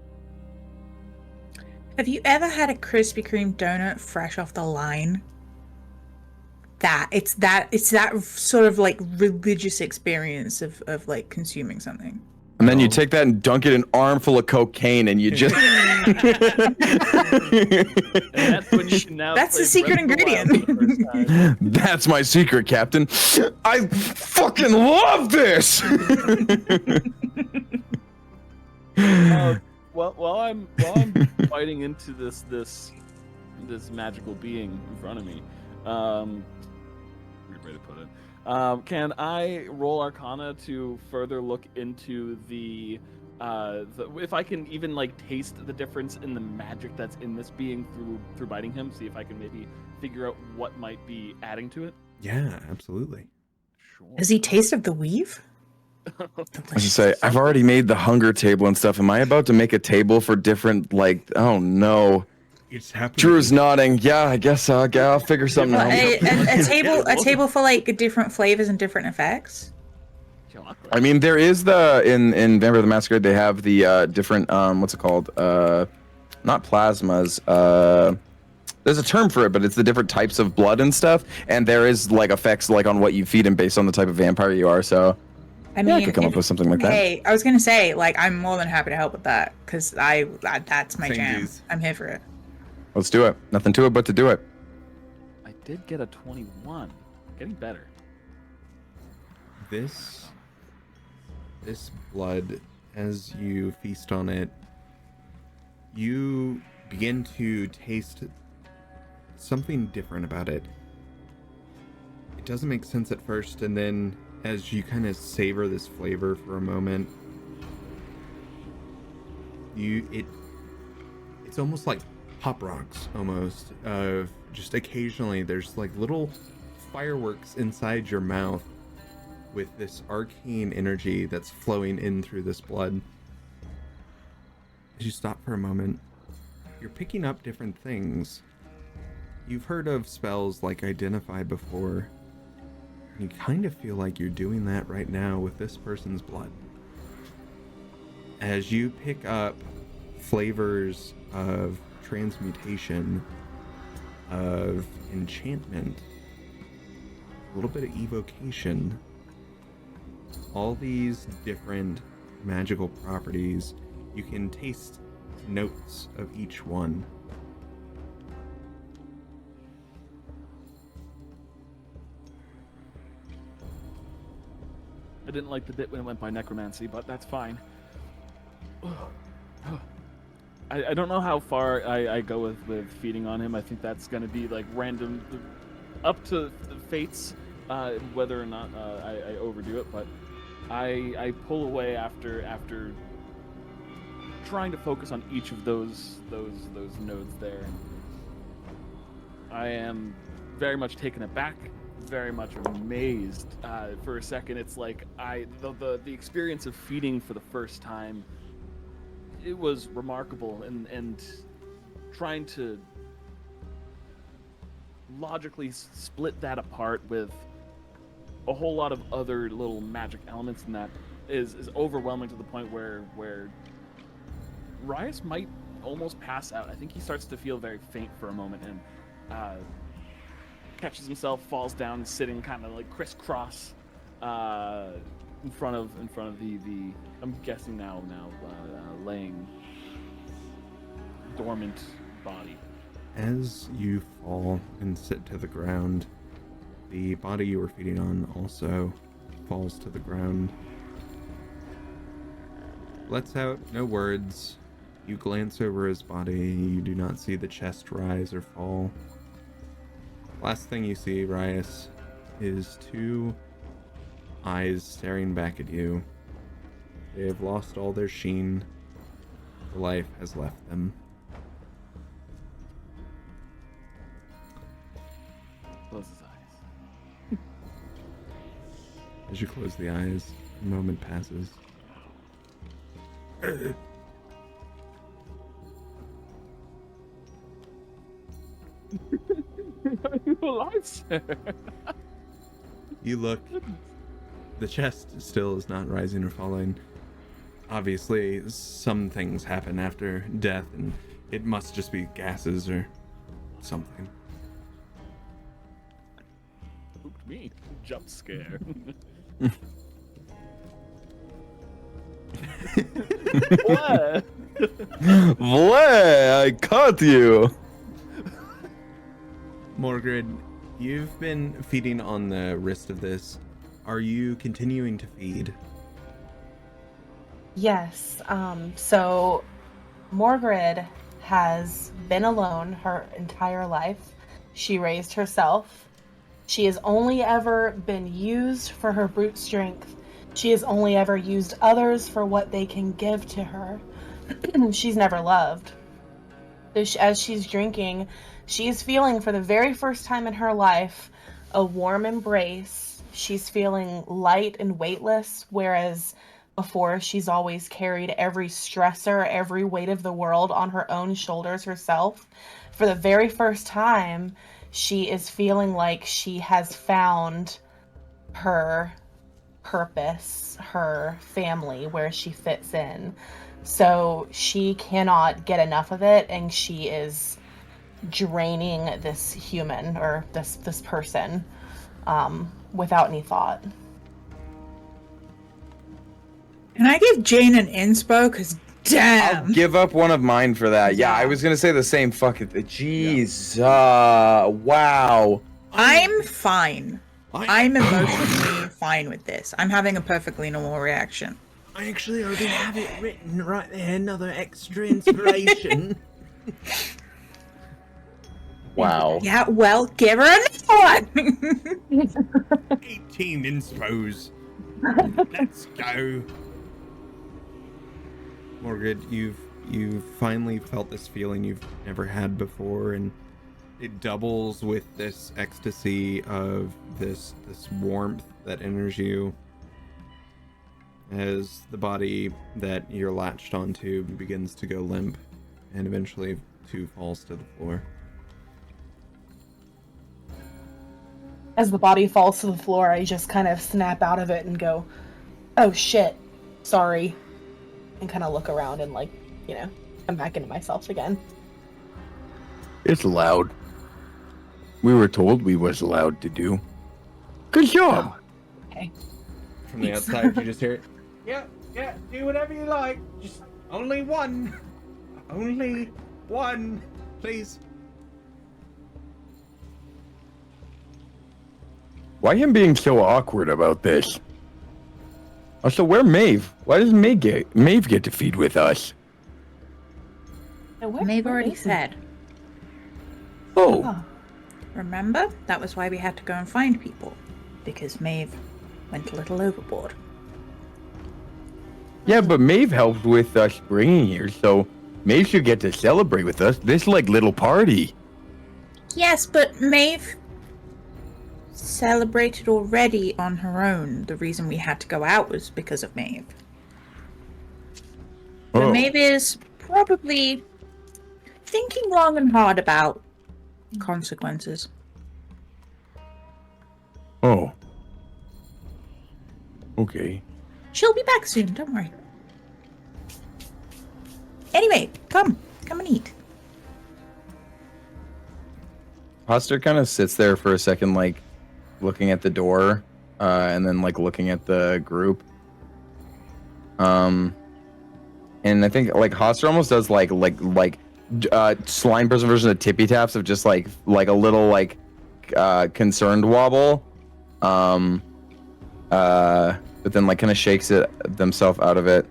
Have you ever had a Krispy Kreme donut fresh off the line? It's that sort of like religious experience of like consuming something. And then you take that and dunk it in an armful of cocaine, and you just. And that's when you can now. That's play the secret Breath of the Wild ingredient. for the first time. That's my secret, Captain. I fucking love this. Well, while I'm fighting into this magical being in front of me, weird way to put it. Can I roll Arcana to further look into the if I can even like taste the difference in the magic that's in this being through biting him? See if I can maybe figure out what might be adding to it. Yeah, absolutely. Sure. Does he taste of the weave? I was to say, I've already made the hunger table and stuff. Am I about to make a table for different, like, oh no. It's happening. Drew's nodding. Yeah, I guess I'll figure something Well, out. a table for like different flavors and different effects. I mean, there is in Vampire the Masquerade, they have the different, what's it called? Not plasmas. There's a term for it, but it's the different types of blood and stuff. And there is like effects like on what you feed him based on the type of vampire you are. So I mean, I could come up with something like that. Hey, I was gonna say, like, I'm more than happy to help with that because that's my Same jam. dues. I'm here for it. Let's do it. Nothing to it but to do it. I did get a 21. Getting better. This blood, as you feast on it, you begin to taste something different about it. It doesn't make sense at first, and then as you kind of savor this flavor for a moment, it's almost like pop rocks, almost. Just occasionally there's like little fireworks inside your mouth with this arcane energy that's flowing in through this blood. As you stop for a moment, you're picking up different things. You've heard of spells like Identify before. You kind of feel like you're doing that right now with this person's blood. As you pick up flavors of transmutation, of enchantment, a little bit of evocation, all these different magical properties, you can taste notes of each one. I didn't like the bit when it went by necromancy, but that's fine. I don't know how far I go with feeding on him. I think that's going to be like random, up to the fates, whether or not I overdo it. But I pull away after trying to focus on each of those nodes there. And I am very much taken aback, very much amazed. For a second, it's like the experience of feeding for the first time. It was remarkable, and trying to logically split that apart with a whole lot of other little magic elements in that is overwhelming to the point where Rias might almost pass out. I think he starts to feel very faint for a moment and catches himself, falls down, sitting kind of like crisscross in front of the I'm guessing now laying dormant body. As you fall and sit to the ground, the body you were feeding on also falls to the ground. Lets out no words. You glance over his body. You do not see the chest rise or fall. Last thing you see, Rias, is two eyes staring back at you, They have lost all their sheen. The life has left them. Close his eyes. As you close the eyes, a moment passes. Are you alive, sir? You look. The chest still is not rising or falling. Obviously, some things happen after death, and it must just be gases or something. Spooked me. Jump scare. What? Vle, I caught you. Morgred, you've been feeding on the wrist of this. Are you continuing to feed? Yes. So Morgred has been alone her entire life. She raised herself. She has only ever been used for her brute strength. She has only ever used others for what they can give to her. She's never loved. As she's drinking, she is feeling for the very first time in her life a warm embrace. She's feeling light and weightless, whereas before she's always carried every stressor, every weight of the world on her own shoulders herself. For the very first time, she is feeling like she has found her purpose, her family, where she fits in. So she cannot get enough of it, and she is draining this human or this person without any thought. Can I give Jane an inspo? Because damn. I'll give up one of mine for that. Yeah, I was gonna say the same fucking thing. Jeez. Wow. I'm fine. I'm emotionally fine with this. I'm having a perfectly normal reaction. I actually already have it written right there. Another extra inspiration. Wow. Yeah, well, give her another one. 18 inspos. Let's go. Morgred, you've finally felt this feeling you've never had before, and it doubles with this ecstasy of this warmth that enters you as the body that you're latched onto begins to go limp and eventually too falls to the floor. As the body falls to the floor, I just kind of snap out of it and go, "Oh shit, sorry," and kind of look around and come back into myself again. It's loud. We were told we was allowed to do. Good job. Okay. From the outside, you just hear it. Yeah, do whatever you like. Just only one. Only one, please. Why him being so awkward about this? Also, where Maeve? Why does Maeve get to feed with us? Maeve already said. Oh, Remember? That was why we had to go and find people. Because Maeve went a little overboard. yeah, but Maeve helped with us bringing here, so Maeve should get to celebrate with us this little party. Yes, but Maeve celebrated already on her own. The reason we had to go out was because of Maeve. So Oh. Maeve is probably thinking long and hard about consequences. Oh. Okay. She'll be back soon, don't worry. Anyway, come and eat. Hastur kind of sits there for a second, like looking at the door, and then like looking at the group. And I think like Hastur almost does like slime person version of tippy taps of just like a little like concerned wobble. But then like kind of shakes themselves out of it.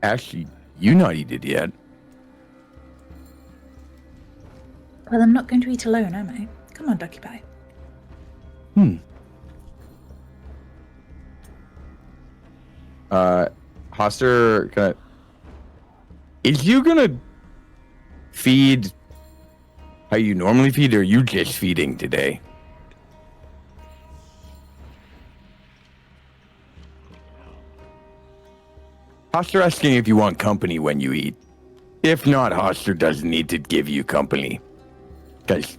Ashley, you not eat it yet. Well, I'm not going to eat alone, am I? Come on, Ducky Pie. Hastur gonna. Is you gonna feed how you normally feed, or are you just feeding today? Hastur asking if you want company when you eat. If not, Hastur doesn't need to give you company. Because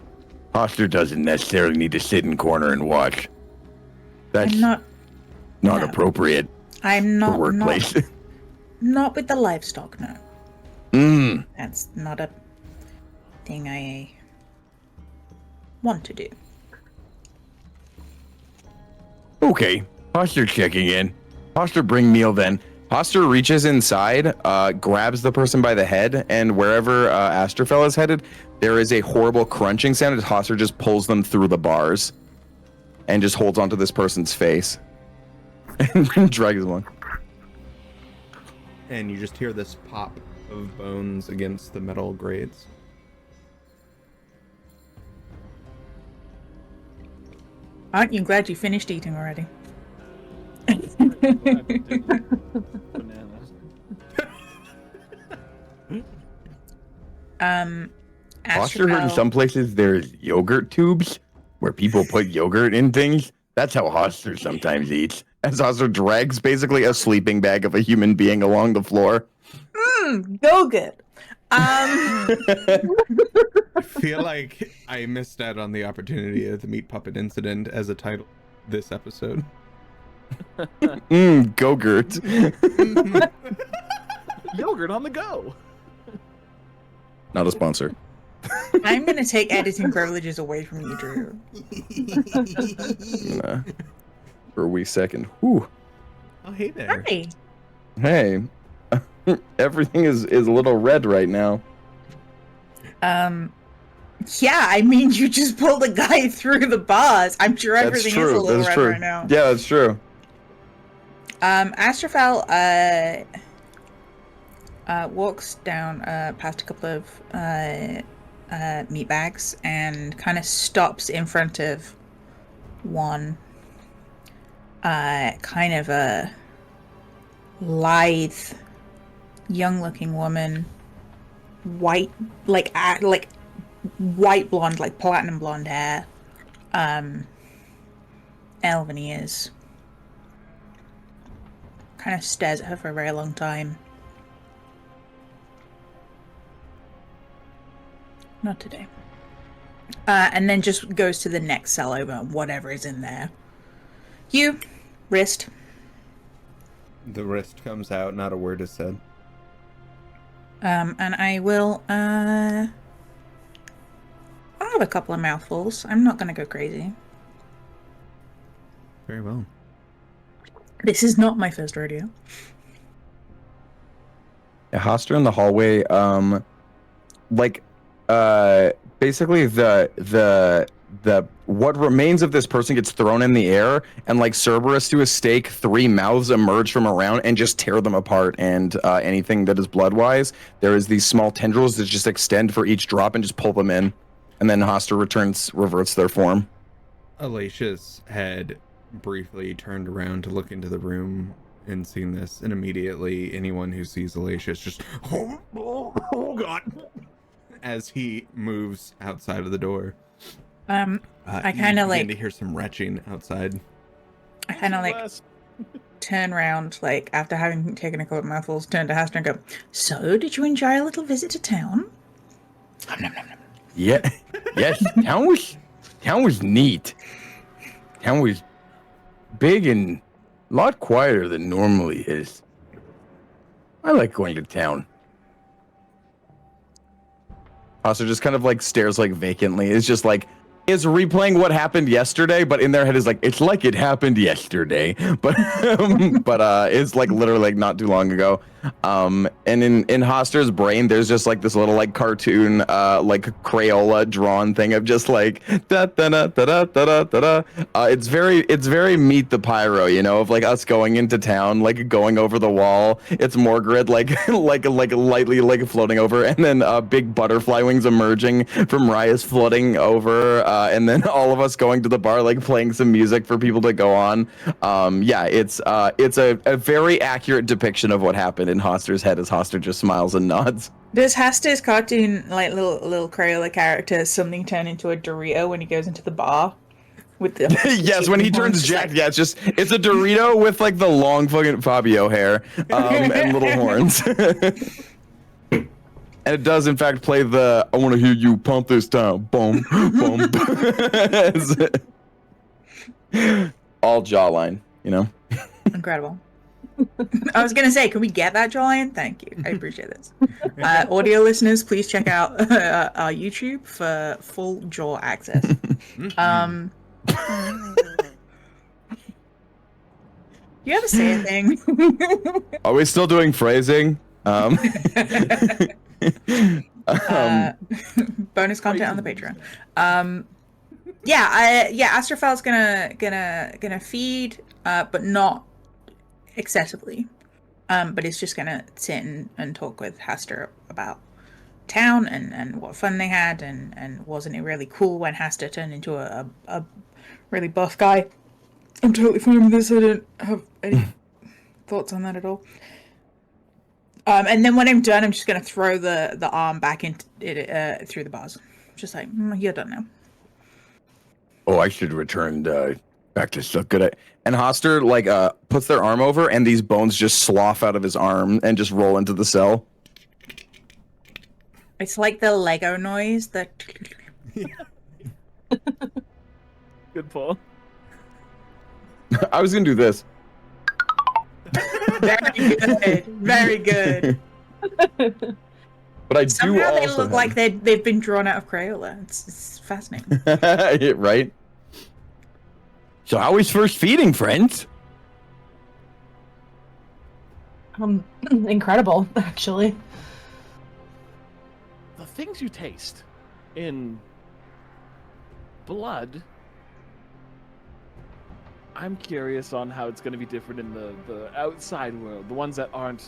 Hastur doesn't necessarily need to sit in corner and watch. That's I'm not no. appropriate I'm for not workplace. not with the livestock, no. Mm. That's not a thing I want to do. Okay, Hastur checking in. Hastur bring meal then. Hastur reaches inside, grabs the person by the head, and wherever Asterfell is headed, there is a horrible crunching sound as Hastur just pulls them through the bars and just holds onto this person's face and drags them along. And you just hear this pop of bones against the metal grates. Aren't you glad you finished eating already? Bananas. Hastur heard in some places there's yogurt tubes where people put yogurt in things. That's how Hastur sometimes eats. As Hastur drags basically a sleeping bag of a human being along the floor. Go good. I feel like I missed out on the opportunity of the meat puppet incident as a title this episode. Go-gurt. Yogurt on the go. Not a sponsor. I'm gonna take editing privileges away from you, Drew. For a wee second. Whew. Oh, hey there. Hi. Hey. Everything is a little red right now. Yeah, I mean, you just pulled a guy through the bars. I'm sure everything is a little red right now. Yeah, that's true. Astrofel walks down past a couple of meat bags and kind of stops in front of one. Kind of a lithe, young-looking woman, white, like white blonde, like platinum blonde hair, elven ears. Kind of stares at her for a very long time. Not today. And then just goes to the next cell over, whatever is in there. You, wrist. The wrist comes out, not a word is said. And I will, I'll have a couple of mouthfuls. I'm not gonna go crazy. Very well. This is not my first rodeo. Yeah, Hastur in the hallway, basically the what remains of this person gets thrown in the air, and like Cerberus to a stake, 3 mouths emerge from around and just tear them apart, and anything that is blood-wise, there is these small tendrils that just extend for each drop and just pull them in, and then Hastur reverts their form. Alatia's head briefly turned around to look into the room and seen this, and immediately anyone who sees Alatia is just, oh God, as he moves outside of the door. I kind of begin to hear some retching outside. I kind of turn around, like after having taken a couple of mouthfuls, turn to Hastur and go, "So, did you enjoy a little visit to town?" Yeah, yes, town was neat. Town was big and a lot quieter than normally is. I like going to town. Hastur just kind of like stares like vacantly. It's just like, is replaying what happened yesterday, but in their head is like, it's like it happened yesterday, but it's like literally like not too long ago. And in Hastur's brain, there's just like this little like cartoon, like Crayola drawn thing of just like da da da da da da da. It's very Meet the Pyro, you know, of like us going into town, like going over the wall. It's Morgrid like lightly like floating over, and then big butterfly wings emerging from Raya's floating over. and then all of us going to the bar, like playing some music for people to go on. Yeah, it's a very accurate depiction of what happened in Hastur's head as Hastur just smiles and nods. Does Hastur's cartoon, like, little Crayola character something turn into a Dorito when he goes into the bar? With the Yes, when he turns jacked, yeah, it's a Dorito with like the long fucking Fabio hair, and little horns. And it does, in fact, play the "I want to hear you pump this time," boom, boom. All jawline, you know. Incredible. I was gonna say, can we get that jawline? Thank you, I appreciate this. Audio listeners, please check out our YouTube for full jaw access. You ever say a thing? Are we still doing phrasing? Bonus content on the Patreon. Astrofal's gonna feed, but not excessively. But it's just gonna sit and talk with Hastur about town and what fun they had, and wasn't it really cool when Hastur turned into a really buff guy. I'm totally fine with this. I don't have any thoughts on that at all. And then when I'm done, I'm just gonna throw the arm back into it through the bars. Just like, you're done now. Oh, I should return back to stuff. Good. And Hastur like puts their arm over, and these bones just slough out of his arm and just roll into the cell. It's like the Lego noise. Good pull. I was gonna do this. Very good. Very good. But I Somehow do they also look like they've been drawn out of Crayola. It's fascinating. Right? So how is first feeding, friends? Incredible, actually. The things you taste in blood, I'm curious on how it's going to be different in the outside world, the ones that aren't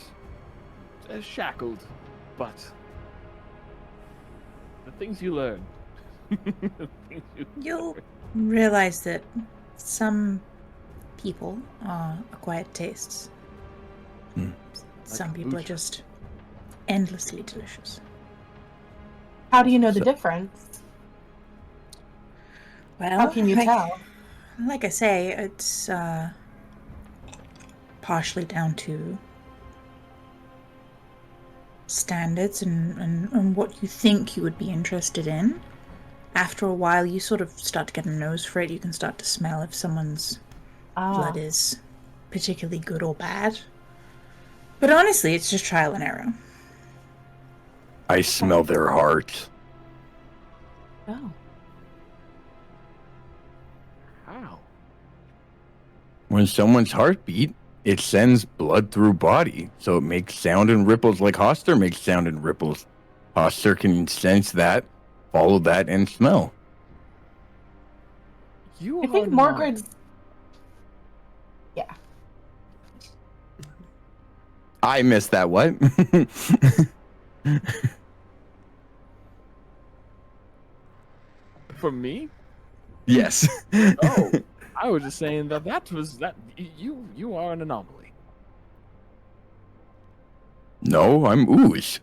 as shackled, but the things you learn. You'll realize that some people are acquired tastes. Some people are just endlessly delicious. How do you know the difference? Well, How can you tell? Like I say, it's partially down to standards and what you think you would be interested in. After a while, you sort of start to get a nose for it. You can start to smell if someone's blood is particularly good or bad. But honestly, it's just trial and error. I smell their heart. Oh. How? When someone's heart beat, it sends blood through body, so it makes sound and ripples like Hastur makes sound and ripples. Hastur can sense that, follow that, and smell. You I think are Margaret's... Yeah. I missed that. What? From me? Yes. Oh, I was just saying that you are an anomaly. No, I'm ooze.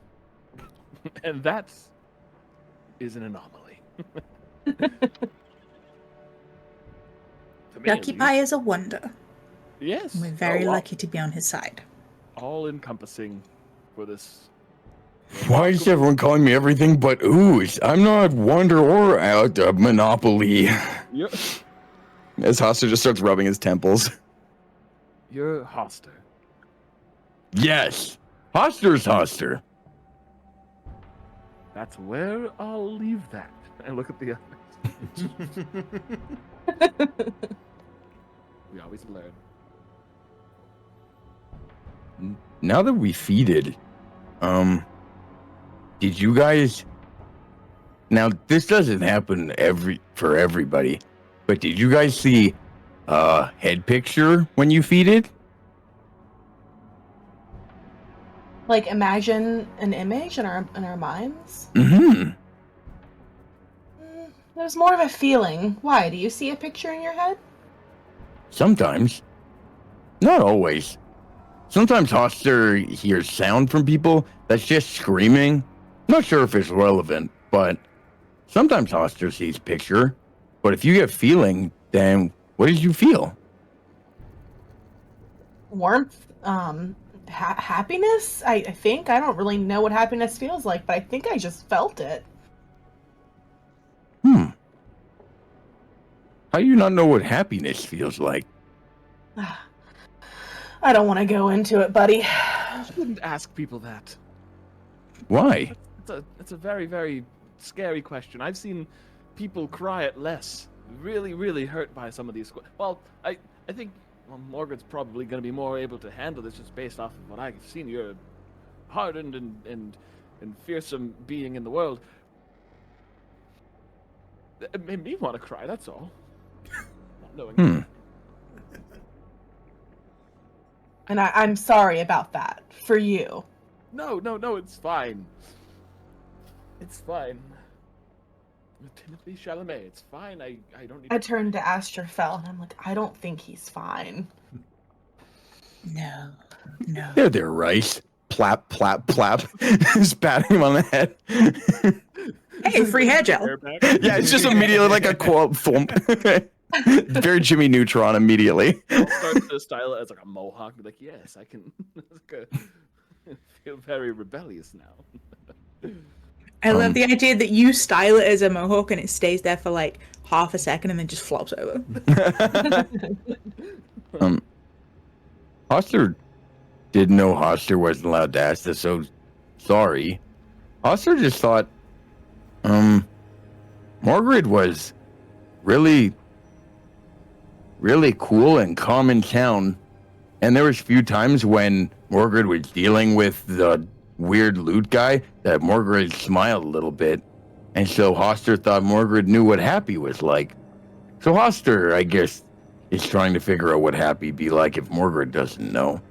And that is an anomaly. To me, at Lucky least. Pie is a wonder. Yes. And we're very Oh, lucky to be on his side. all encompassing for this. Why is everyone calling me everything but ooze? I'm not Wonder or out of Monopoly. You're, As Hastur just starts rubbing his temples. you're Hastur. Yes, Hastur's Hastur. That's where I'll leave that. And look at the others. We always learn. Now that we feeded, did you guys? Now this doesn't happen for everybody, but did you guys see head picture when you feeded? Like, imagine an image in our minds? Mm-hmm. There's more of a feeling. Why? Do you see a picture in your head? Sometimes. Not always. Sometimes Hastur hears sound from people that's just screaming. Not sure if it's relevant, but sometimes Hastur sees picture. But if you get feeling, then what did you feel? Warmth? Happiness? I think. I don't really know what happiness feels like, but I think I just felt it. How do you not know what happiness feels like? I don't want to go into it, buddy. You shouldn't ask people that. Why? It's a very, very scary question. I've seen people cry at less. Really, really hurt by some of these. Well, I think Morgan's probably going to be more able to handle this just based off of what I've seen. You're a hardened and fearsome being in the world. It made me want to cry, that's all. Not knowing. And I'm sorry about that. For you. No, it's fine. It's fine. Timothy Chalamet, it's fine. I don't need I turned to Astrofel and I'm like, I don't think he's fine. No. They're right. Plap, plap, plap. Just patting him on the head. Hey, free hair gel. Yeah, it's just immediately like a quote thump. Very Jimmy Neutron immediately. I'll start to style it as like a mohawk. Be like, yes, I can. Feel very rebellious now. I love the idea that you style it as a mohawk and it stays there for like half a second and then just flops over. Hastur didn't know Hastur wasn't allowed to ask this, so sorry. Hastur just thought, Margaret was really cool and calm in town. And there was a few times when Margaret was dealing with the weird loot guy that Margaret smiled a little bit. And so Hastur thought Margaret knew what happy was like. So Hastur, I guess, is trying to figure out what happy be like if Margaret doesn't know.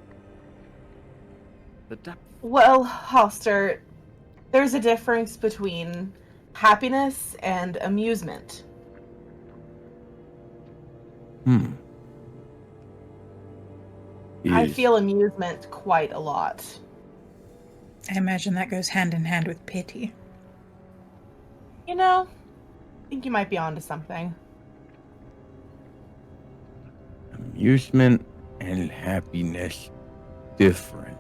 The depth. Well, Hastur, there's a difference between happiness and amusement. I feel amusement quite a lot. I imagine that goes hand in hand with pity. You know, I think you might be onto something. Amusement and happiness different.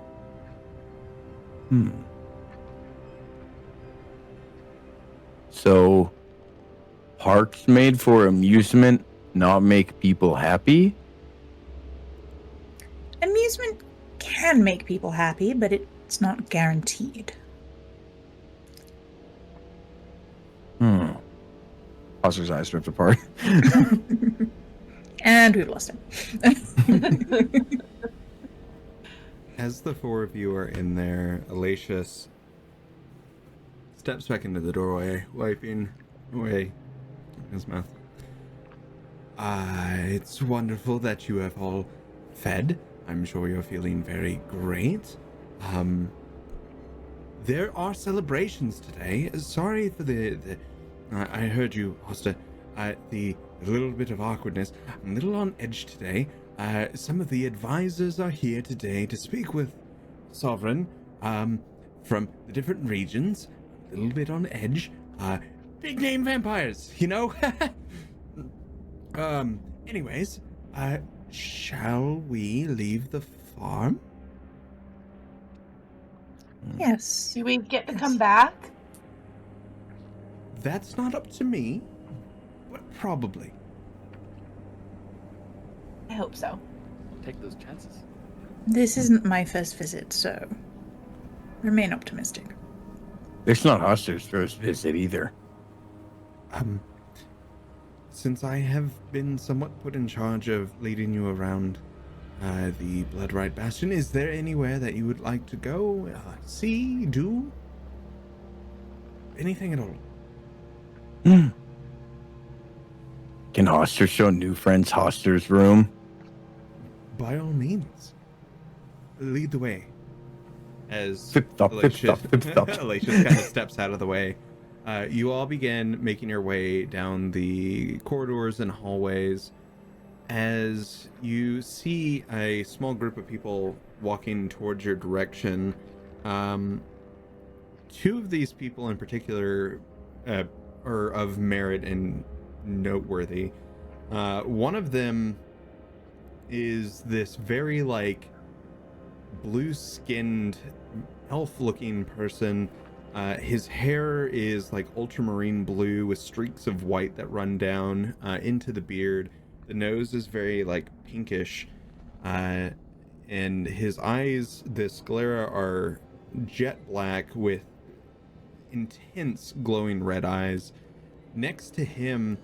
So, parks made for amusement not make people happy? Amusement can make people happy, but it's not guaranteed. Hastur's eyes drift apart. And we've lost him. As the four of you are in there, Alatius steps back into the doorway, wiping away his mouth. It's wonderful that you have all fed. I'm sure you're feeling very great. There are celebrations today. Sorry for the I heard you, Hastur. The little bit of awkwardness. I'm a little on edge today. Some of the advisors are here today to speak with Sovereign from the different regions. A little bit on edge. Big name vampires, you know? Anyways, shall we leave the farm? Yes. Do we get to come back? That's not up to me, but probably. I hope so. Take those chances. This isn't my first visit, so remain optimistic. It's not Hastur's first visit either. Since I have been somewhat put in charge of leading you around the Bloodright Bastion, is there anywhere that you would like to go, see, do? Anything at all? Can Hastur show new friends Hastur's room? By all means. Lead the way. As Flip-flop, Alatius flip-flop, flip-flop. Alatius kind of steps out of the way. You all begin making your way down the corridors and hallways as you see a small group of people walking towards your direction. Two of these people in particular are of merit and noteworthy. One of them is this very like blue-skinned elf-looking person. His hair is like ultramarine blue with streaks of white that run down into the beard. The nose is very like pinkish, and his eyes, the sclera, are jet black with intense glowing red eyes. Next to him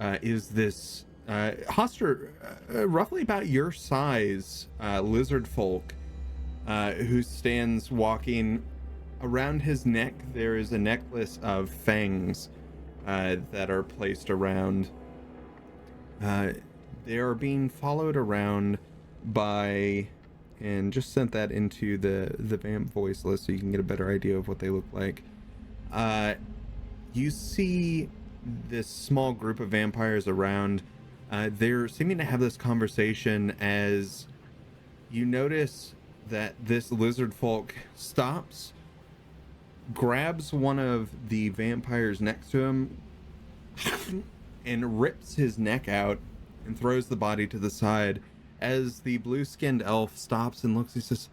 is this Hastur, roughly about your size, lizard folk, who stands walking. Around his neck there is a necklace of fangs that are placed around. They are being followed around by, and just sent that into the vamp voice list so you can get a better idea of what they look like. You see this small group of vampires around. They're seeming to have this conversation as you notice that this lizard folk stops, grabs one of the vampires next to him and rips his neck out and throws the body to the side. As the blue-skinned elf stops and looks, he says,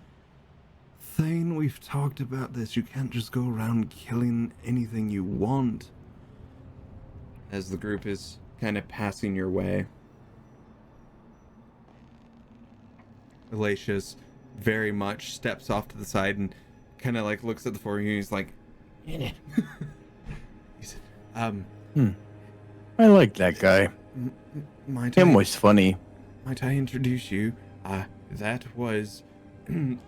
"Thane, we've talked about this. You can't just go around killing anything you want." As the group is kind of passing your way, Elacius very much steps off to the side and kind of like looks at the four of you. He's like, he said, I like that guy. Him was funny. Might I introduce you? That was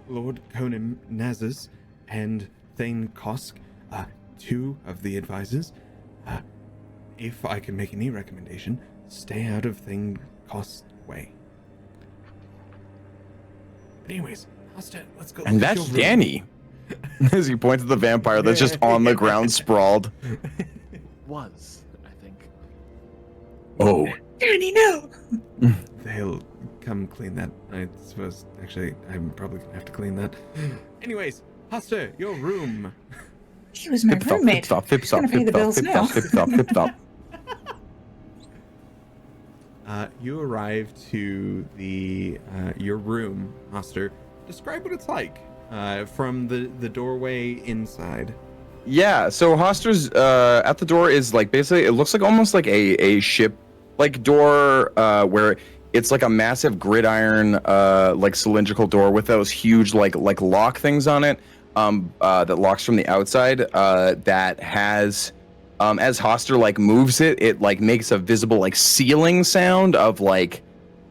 Lord Conan Nazis and Thane Kosk, two of the advisors. If I can make any recommendation, stay out of Thane Kosk's way. But anyways, let's go. And that's Danny. As he points at the vampire that's just on the ground sprawled. Was, I think. Oh. Danny, no! They'll come clean that. I suppose, actually, I'm probably gonna have to clean that. Anyways, Hastur, your room. He was my roommate. He's gonna pay the bills now. You arrive to the your room, Hastur. Describe what it's like from the doorway inside. Yeah, so Hastur's at the door is like basically it looks like almost like a ship like door where it's like a massive gridiron like cylindrical door with those huge like lock things on it that locks from the outside that has as Hastur like moves it like makes a visible like sealing sound of like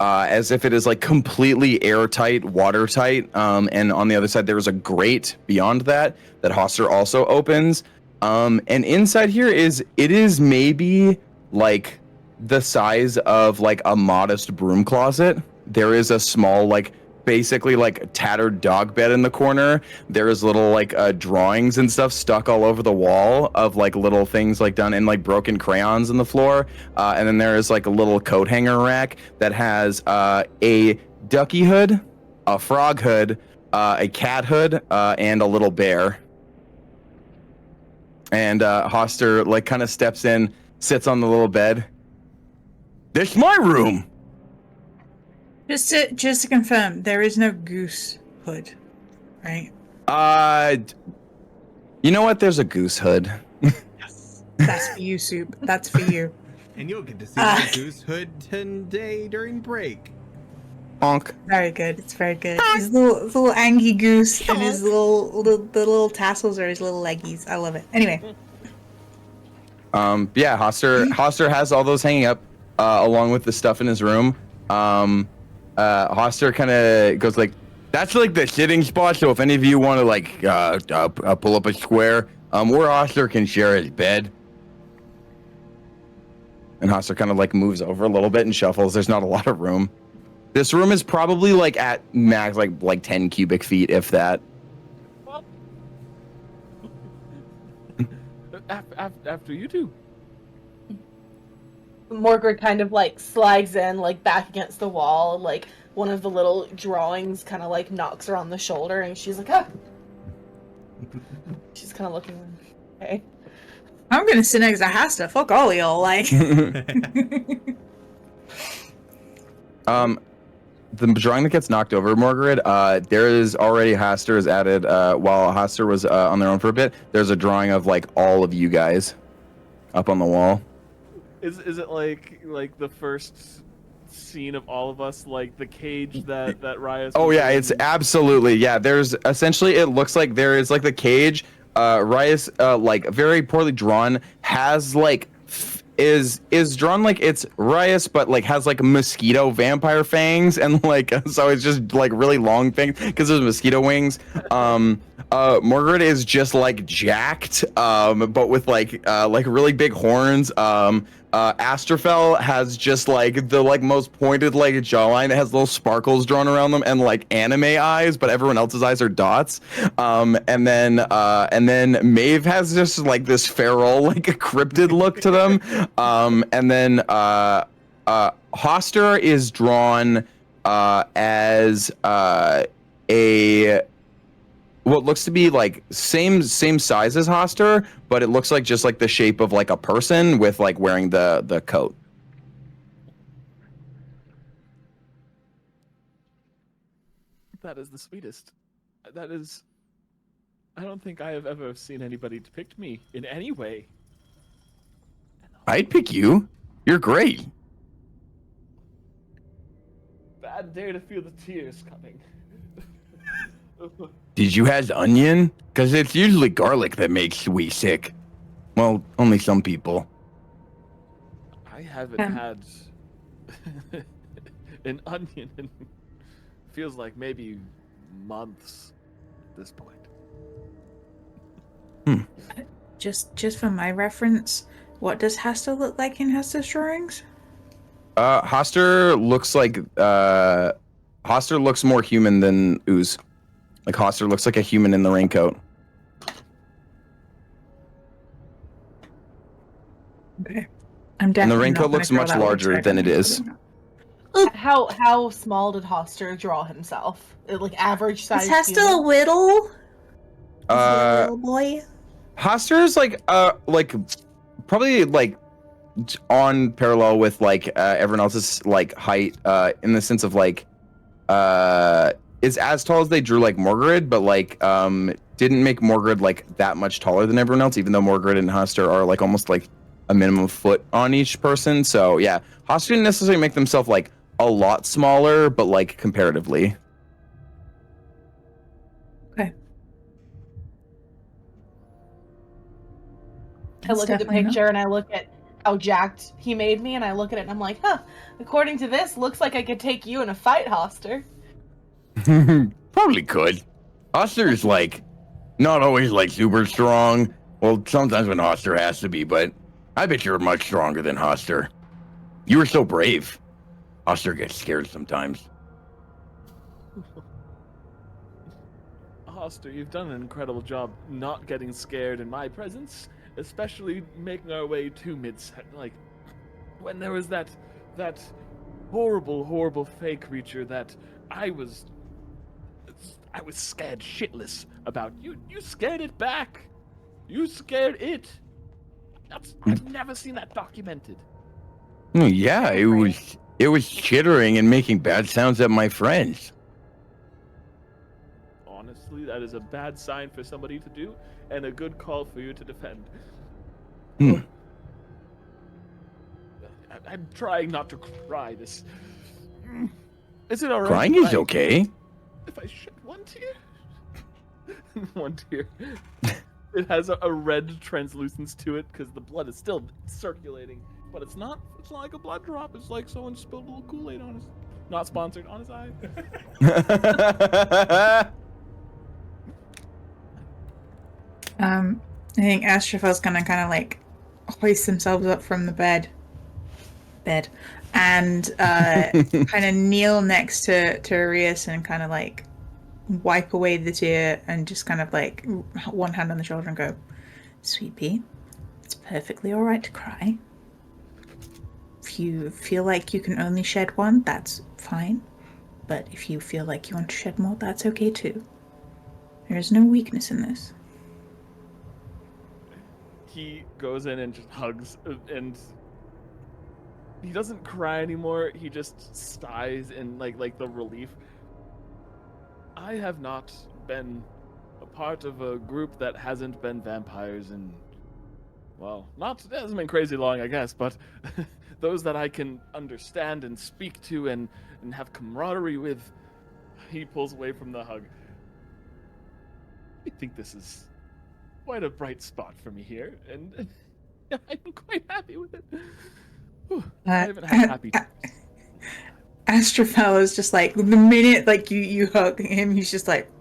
as if it is like completely airtight, watertight, and on the other side there is a grate beyond that Hastur also opens, and inside here is maybe like the size of like a modest broom closet. There is a small like basically like tattered dog bed in the corner. There is little like drawings and stuff stuck all over the wall of like little things like done in like broken crayons in the floor, and then there is like a little coat hanger rack that has a ducky hood, a frog hood, a cat hood, and a little bear. And Hastur like kind of steps in, sits on the little bed. This my room. Just to confirm, there is no goose hood, right? You know what? There's a goose hood. That's for you, Soup. That's for you. And you'll get to see the goose hood today during break. Honk. Very good. It's very good. His little angry goose and his little tassels are his little leggies. I love it. Anyway. Yeah, Hastur has all those hanging up along with the stuff in his room. Hastur kind of goes like, that's like the sitting spot, so if any of you want to like pull up a square, where Hastur can share his bed. And Hastur kind of like moves over a little bit and shuffles. There's not a lot of room. This room is probably like at max like 10 cubic feet, if that. After you two. Morgard kind of like slides in, like back against the wall, like one of the little drawings kind of like knocks her on the shoulder, and she's like, ah. She's kind of looking. Okay. I'm gonna sit next to Hastur. Fuck all of y'all. Like. The drawing that gets knocked over, Margaret, there is already Hastur is added, while Hastur was on their own for a bit, there's a drawing of, like, all of you guys up on the wall. Is it like the first scene of all of us, like the cage that Rias? Oh, yeah, it's absolutely, yeah, there's, essentially, it looks like there is, like, the cage, Rias, like, very poorly drawn, has, like, is drawn like it's Rias, but like has like mosquito vampire fangs, and like so it's just like really long fangs because there's mosquito wings. Margaret is just like jacked, but with like really big horns. Astrofel has just like the like most pointed like jawline that has little sparkles drawn around them and like anime eyes, but everyone else's eyes are dots. And then Maeve has just like this feral like a cryptid look to them. And then Hastur is drawn as a what looks to be like same size as Hastur, but it looks like just like the shape of like a person with like wearing the coat. That is the sweetest. That is. I don't think I have ever seen anybody depict me in any way. I'd pick you. You're great. Bad day to feel the tears coming. Did you have onion? Because it's usually garlic that makes we sick. Well, only some people. I haven't had an onion in feels like maybe months at this point. Just for my reference, what does Hastur look like in Hastur's drawings? Hastur looks like Hastur looks more human than Ooze. Like Hastur looks like a human in the raincoat. Okay. And the raincoat looks much larger than it is. How small did Hastur draw himself? Like average size? Is Hastur a little? A little boy? Hastur is like probably like on parallel with like everyone else's like height in the sense of like is as tall as they drew like Morgred, but like didn't make Morgred like that much taller than everyone else, even though Morgred and Hastur are like almost like a minimum foot on each person. So yeah, Hastur didn't necessarily make themselves like a lot smaller, but like comparatively. Okay. I look at the picture and I look at how jacked he made me, and I look at it and I'm like, huh, according to this, looks like I could take you in a fight, Hastur. Probably could. Hastur's like not always like super strong. Well, sometimes when Hastur has to be, but I bet you're much stronger than Hastur. You were so brave. Hastur gets scared sometimes. Hastur, you've done an incredible job not getting scared in my presence, especially making our way to Midset. Like, when there was that horrible fey creature that I was scared shitless about. You scared it back. You scared it. I've never seen that documented. Oh, yeah, it was chittering and making bad sounds at my friends. Honestly, that is a bad sign for somebody to do, and a good call for you to defend. I'm trying not to cry. Is it alright? Crying is okay. If I shed one tear? One tear. It has a red translucence to it because the blood is still circulating, but it's not like a blood drop. It's like someone spilled a little Kool-Aid on his, not sponsored, on his eye. I think Astrofel's gonna kind of like hoist themselves up from the bed, and kind of kneel next to Arias and kind of like wipe away the tear and just kind of like one hand on the shoulder and go, "Sweet pea, It's perfectly alright to cry. If you feel like you can only shed one, that's fine. But if you feel like you want to shed more, that's okay too. There is no weakness in this. He goes in and just hugs, and he doesn't cry anymore. He just sighs in like the relief. I have not been a part of a group that hasn't been vampires in, well, it hasn't been crazy long, I guess, but those that I can understand and speak to and have camaraderie with. He pulls away from the hug. I think this is quite a bright spot for me here, and I'm quite happy with it. Whew, I haven't had happy times. Astrophel is just like, the minute like you hug him, he's just like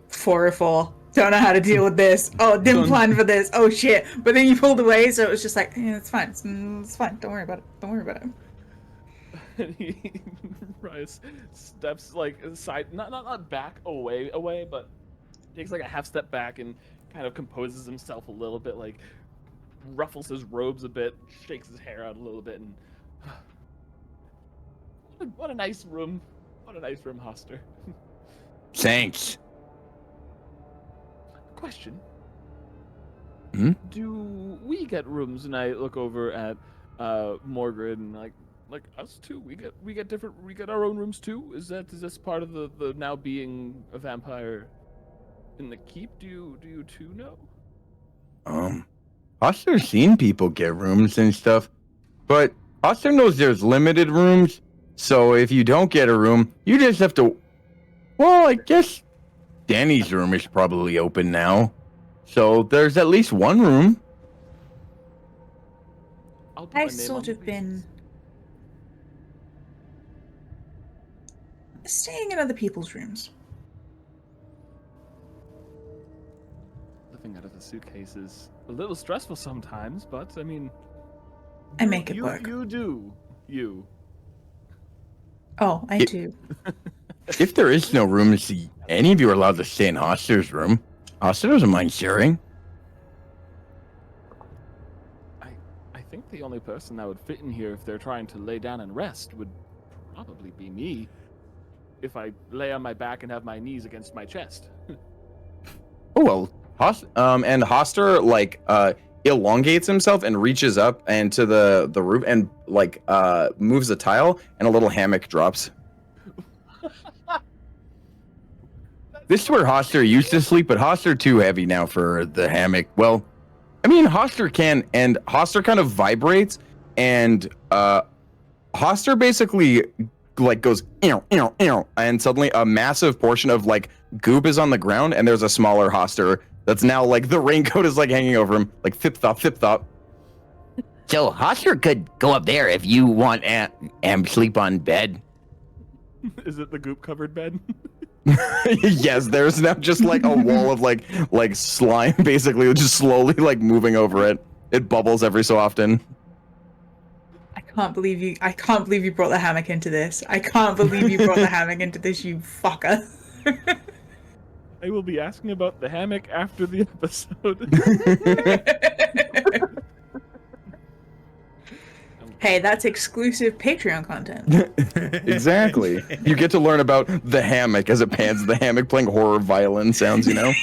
4 or 4. Don't know how to deal with this. Oh, didn't plan for this. Oh shit. But then you pulled away, so it was just like, yeah, it's fine. It's fine. Don't worry about it. Don't worry about it. And he steps like aside, not back away, but takes like a half step back and kind of composes himself a little bit, like ruffles his robes a bit, shakes his hair out a little bit, and what a nice room. What a nice room, Hastur. Thanks. Question. Hmm? Do we get rooms? And I look over at Morgred and like us too. We get our own rooms too. Is this part of the now being a vampire in the keep? Do you two know? Hastur's seen people get rooms and stuff, but Hastur knows there's limited rooms. So if you don't get a room, you just have to. Well, I guess Danny's room is probably open now, so there's at least one room. I've sort of been staying in other people's rooms. Living out of the suitcase is a little stressful sometimes, but I mean, I make it work. You do. You. Oh, I do. If there is no room, any of you are allowed to stay in Hastur's room. Hastur doesn't mind sharing. I think the only person that would fit in here if they're trying to lay down and rest would probably be me. If I lay on my back and have my knees against my chest. Oh well, and Hastur like elongates himself and reaches up and to the roof and like moves a tile and a little hammock drops. This is where Hastur used to sleep, but Hastur too heavy now for the hammock. Well, I mean Hastur can, and Hastur kind of vibrates, and Hastur basically like goes ew, ew, ew, and suddenly a massive portion of like goop is on the ground, and there's a smaller Hastur that's now like the raincoat is like hanging over him, like fip thop, fip thop. So Hastur could go up there if you want and sleep on bed. Is it the goop covered bed? Yes, there's now just like a wall of like slime basically just slowly like moving over it. It bubbles every so often. I can't believe you brought the hammock into this. I can't believe you brought the hammock into this, you fucker. I will be asking about the hammock after the episode. Hey, that's exclusive Patreon content. Exactly. You get to learn about the hammock as it pans the hammock playing horror violin sounds, you know?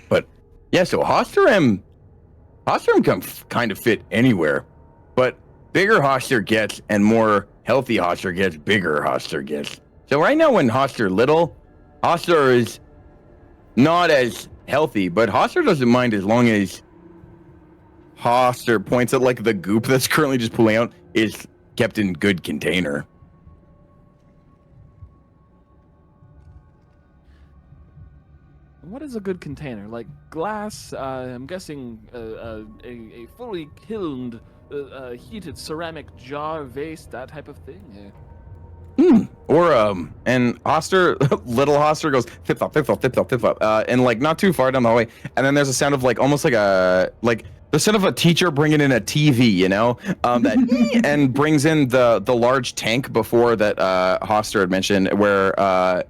But yeah, so Hastur can kind of fit anywhere. But bigger Hastur gets and more healthy Hastur gets, bigger Hastur gets. So right now when Hastur little, Hastur is not as healthy, but Hastur doesn't mind as long as Hastur points at like the goop that's currently just pulling out is kept in good container. What is a good container? Like glass? I'm guessing a fully kilned, heated ceramic jar, vase, that type of thing. Or and Hastur, little Hastur goes flip flop, flip flop, flip flop, flip flop, and like not too far down the hallway, and then there's a sound of like almost like the sound of a teacher bringing in a TV, you know, that and brings in the large tank before that Hastur had mentioned, where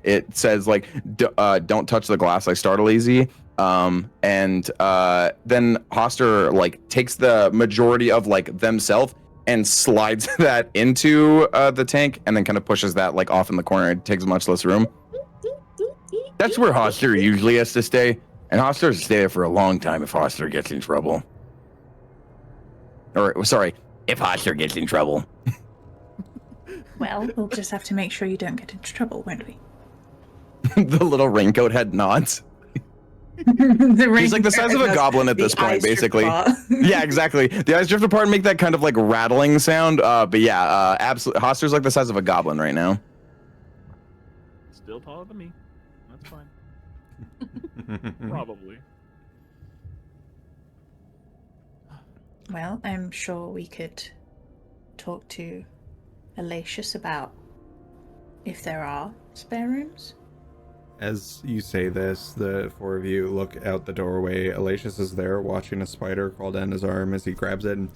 it says like don't touch the glass like Startle Easy, and then Hastur like takes the majority of like themselves and slides that into the tank, and then kind of pushes that like off in the corner. It takes much less room. That's where Hastur usually has to stay, and Hastur has to stay there for a long time if Hastur gets in trouble. Or sorry, if Hastur gets in trouble. Well, we'll just have to make sure you don't get into trouble, won't we? The little raincoat head nods. He's like the size of a goblin at this point, basically. Yeah, exactly. The eyes drift apart and make that kind of like rattling sound. But yeah, absolutely. Hastur's like the size of a goblin right now. Still taller than me. That's fine. Probably. Well, I'm sure we could talk to Alatius about if there are spare rooms. As you say this, the four of you look out the doorway. Alatius is there watching a spider crawl down his arm as he grabs it and...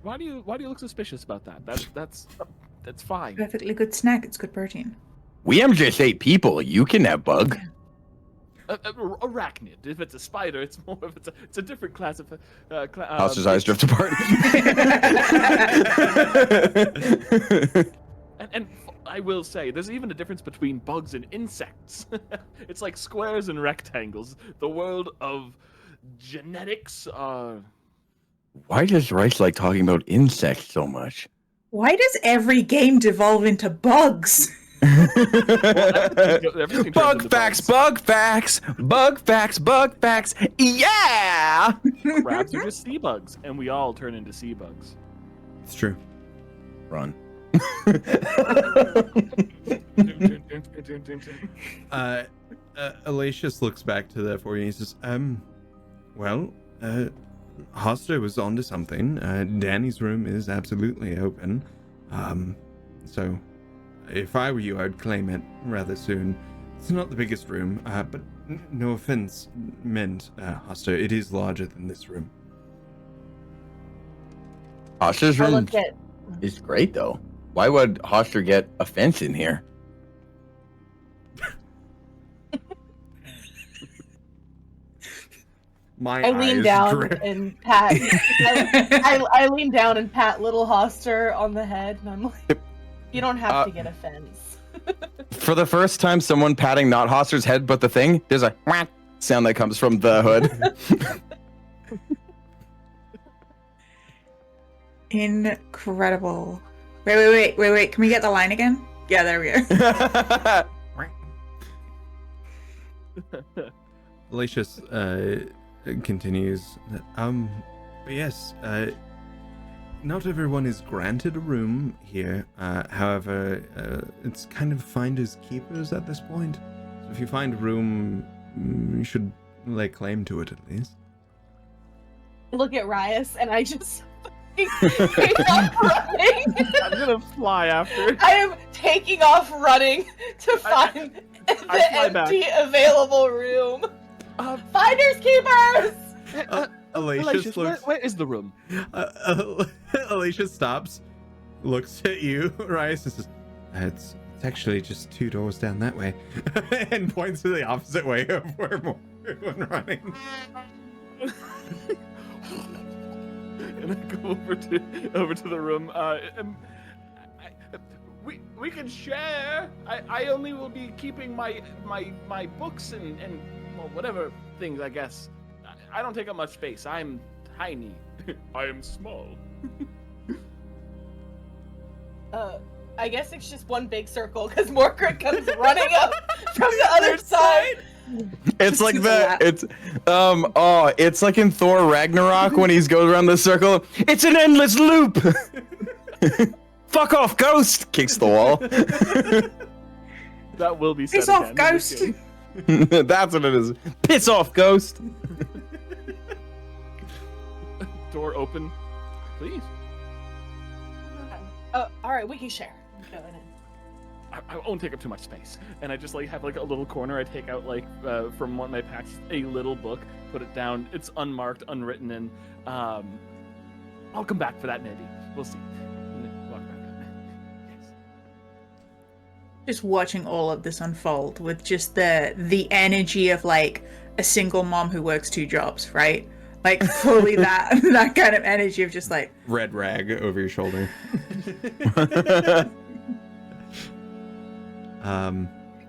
Why do you look suspicious about that? That's fine. Perfectly good snack. It's good protein. We am just 8 people. You can have bug. Arachnid. If it's a spider, it's more of it's a different class of. Hastur's eyes drift apart. and I will say, there's even a difference between bugs and insects. It's like squares and rectangles. The world of genetics. Why does Rice like talking about insects so much? Why does every game devolve into bugs? Everything Bug facts, bug facts, bug facts, bug facts. Yeah! Crabs are just sea bugs, and we all turn into sea bugs. It's true. Run. Alatius looks back to the four of you and he says, well, Hastur was onto something. Danny's room is absolutely open. So if I were you, I'd claim it rather soon. It's not the biggest room, but no offense meant, Hastur. It is larger than this room. Hastur's I room look at is great, though. Why would Hastur get a fence in here? I lean down and pat. I lean down and pat little Hastur on the head, and I'm like, "You don't have to get a fence." For the first time, someone patting not Hastur's head, but the thing, there's a whack sound that comes from the hood. Incredible. Wait. Can we get the line again? Yeah, there we go. Alatius continues. But yes, not everyone is granted a room here. However, it's kind of finders keepers at this point. So if you find a room, you should lay claim to it at least. Look at Rias, and I just take off running. I'm gonna fly after. I am taking off running to find the empty available room. Finders keepers. Alatius looks. Where is the room? Alatius stops, looks at you, Rias, and says, "It's actually just 2 doors down that way," and points to the opposite way of where everyone running. And I go over to the room. We can share. I only will be keeping my books and well, whatever things, I guess. I don't take up much space. I'm tiny. I am small. I guess it's just one big circle because Morkrit comes running up from the other side. It's like it's like in Thor Ragnarok when he goes around the circle. It's an endless loop. Fuck off, ghost! Kicks the wall. That will be said Piss again. off, ghost! That's what it is. Piss off, ghost. Door open, please. All right, we can share. Go in. I won't take up too much space, and I just like have like a little corner. I take out like from one of my packs a little book, put it down. It's unmarked, unwritten, and I'll come back for that maybe. We'll see. And then walk back up. Just watching all of this unfold with just the energy of like a single mom who works 2 jobs, right? Like fully that kind of energy of just like Red rag over your shoulder.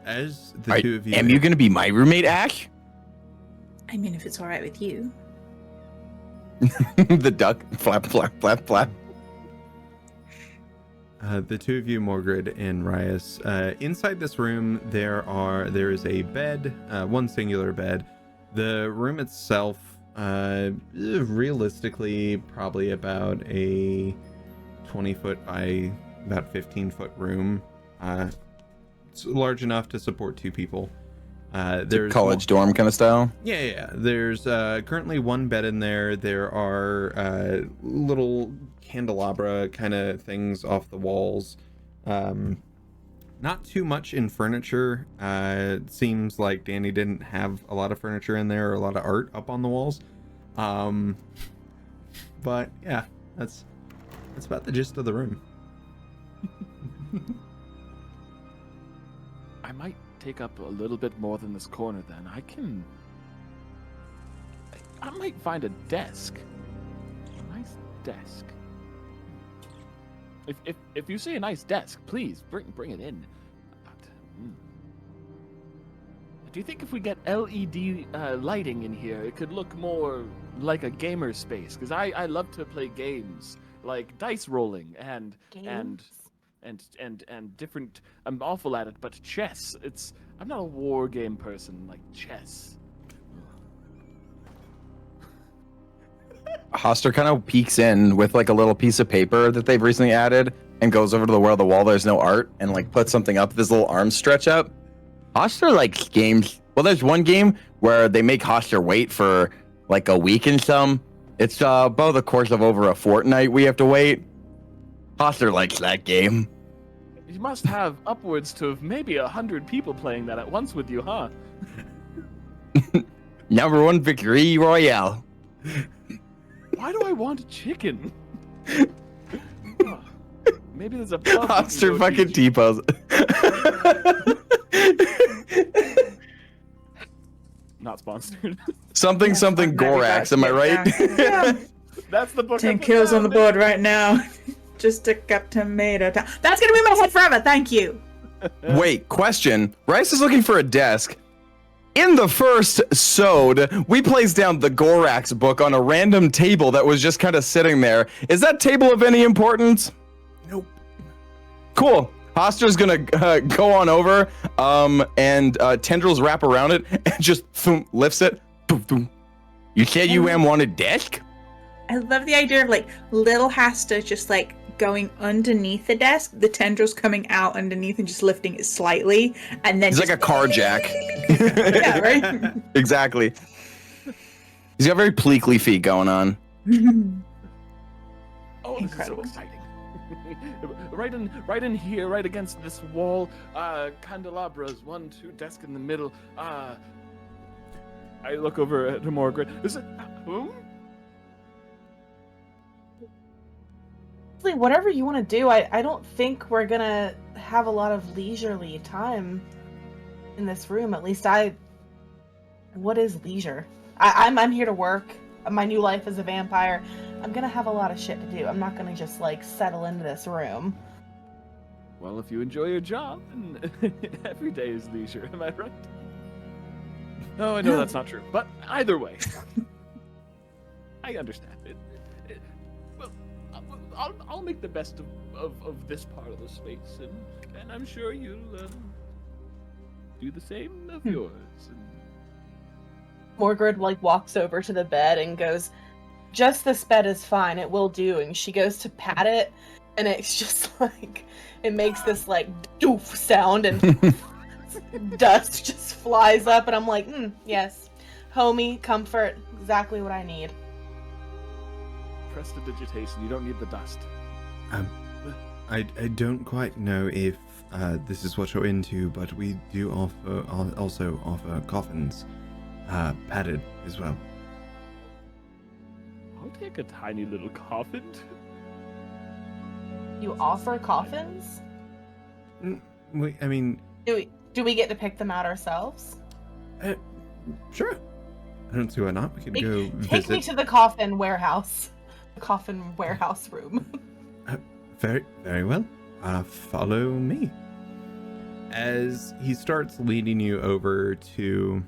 As the two of you... Am you going to be my roommate, Ash? I mean, if it's all right with you. The duck, flap, flap, flap, flap. The two of you, Morgred and Rias, inside this room, there is a bed, one singular bed. The room itself, realistically, probably about a 20-foot by about 15-foot room. It's large enough to support 2 people. There's College dorm kind of style? Yeah. There's currently 1 bed in there. There are little candelabra kind of things off the walls. Not too much in furniture. It seems like Danny didn't have a lot of furniture in there or a lot of art up on the walls. But yeah, that's about the gist of the room. I might take up a little bit more than this corner then. I might find a desk. A nice desk. If you see a nice desk, please bring it in. Do you think if we get LED lighting in here, it could look more like a gamer space? Because I love to play games like dice rolling and different. I'm awful at it, but chess. I'm not a war game person like chess. Hastur kind of peeks in with like a little piece of paper that they've recently added and goes over to where the wall there's no art and like puts something up. His little arms stretch up. Hastur likes games. Well, there's one game where they make Hastur wait for like a week and some. It's about the course of over a fortnight we have to wait. Hastur likes that game. You must have upwards to maybe 100 people playing that at once with you, huh? Number 1 victory royale. Why do I want chicken? Maybe there's a pub. Hastur fucking T-pose. Not sponsored. Something Gorax, am I right? Yeah. That's the book. 10 kills on the board right now. Just a cup tomato. That's gonna be in my head forever. Thank you. Wait, question. Rice is looking for a desk. In the first sode, we placed down the Gorax book on a random table that was just kind of sitting there. Is that table of any importance? Nope. Cool. Hastur's gonna go on over, and tendrils wrap around it and just lifts it. You said you wanted desk? I love the idea of like little Hastur just like going underneath the desk, the tendrils coming out underneath and just lifting it slightly, and then He's like a car jack. Yeah, right. Exactly. He's got very pleekly feet going on. Oh, this Incredible. is so exciting. right in here, right against this wall, candelabras, 1, 2, desk in the middle. I look over at Morgred. Is it whom? Whatever you want to do, I don't think we're gonna have a lot of leisurely time in this room. At least what is leisure? I'm here to work. My new life as a vampire. I'm gonna have a lot of shit to do. I'm not gonna just like settle into this room. Well, if you enjoy your job, then every day is leisure. Am I right? No, I know that's not true. But either way, I understand it. Well, I'll make the best of this part of the space, and I'm sure you'll do the same of yours. Morgred like walks over to the bed and goes, "Just this bed is fine. It will do." And she goes to pat it, and it's just like it makes this like doof sound, and dust just flies up. And I'm like, yes, homey, comfort, exactly what I need. Prestidigitation. You don't need the dust. I don't quite know if this is what you're into, but we do also offer coffins, padded as well. I'll take a tiny little coffin. You offer coffins? I mean, Do we get to pick them out ourselves? sure. I don't see why not. We could go Take me visit. to the coffin warehouse. The coffin warehouse room. Very, very well. Follow me. As he starts leading you over to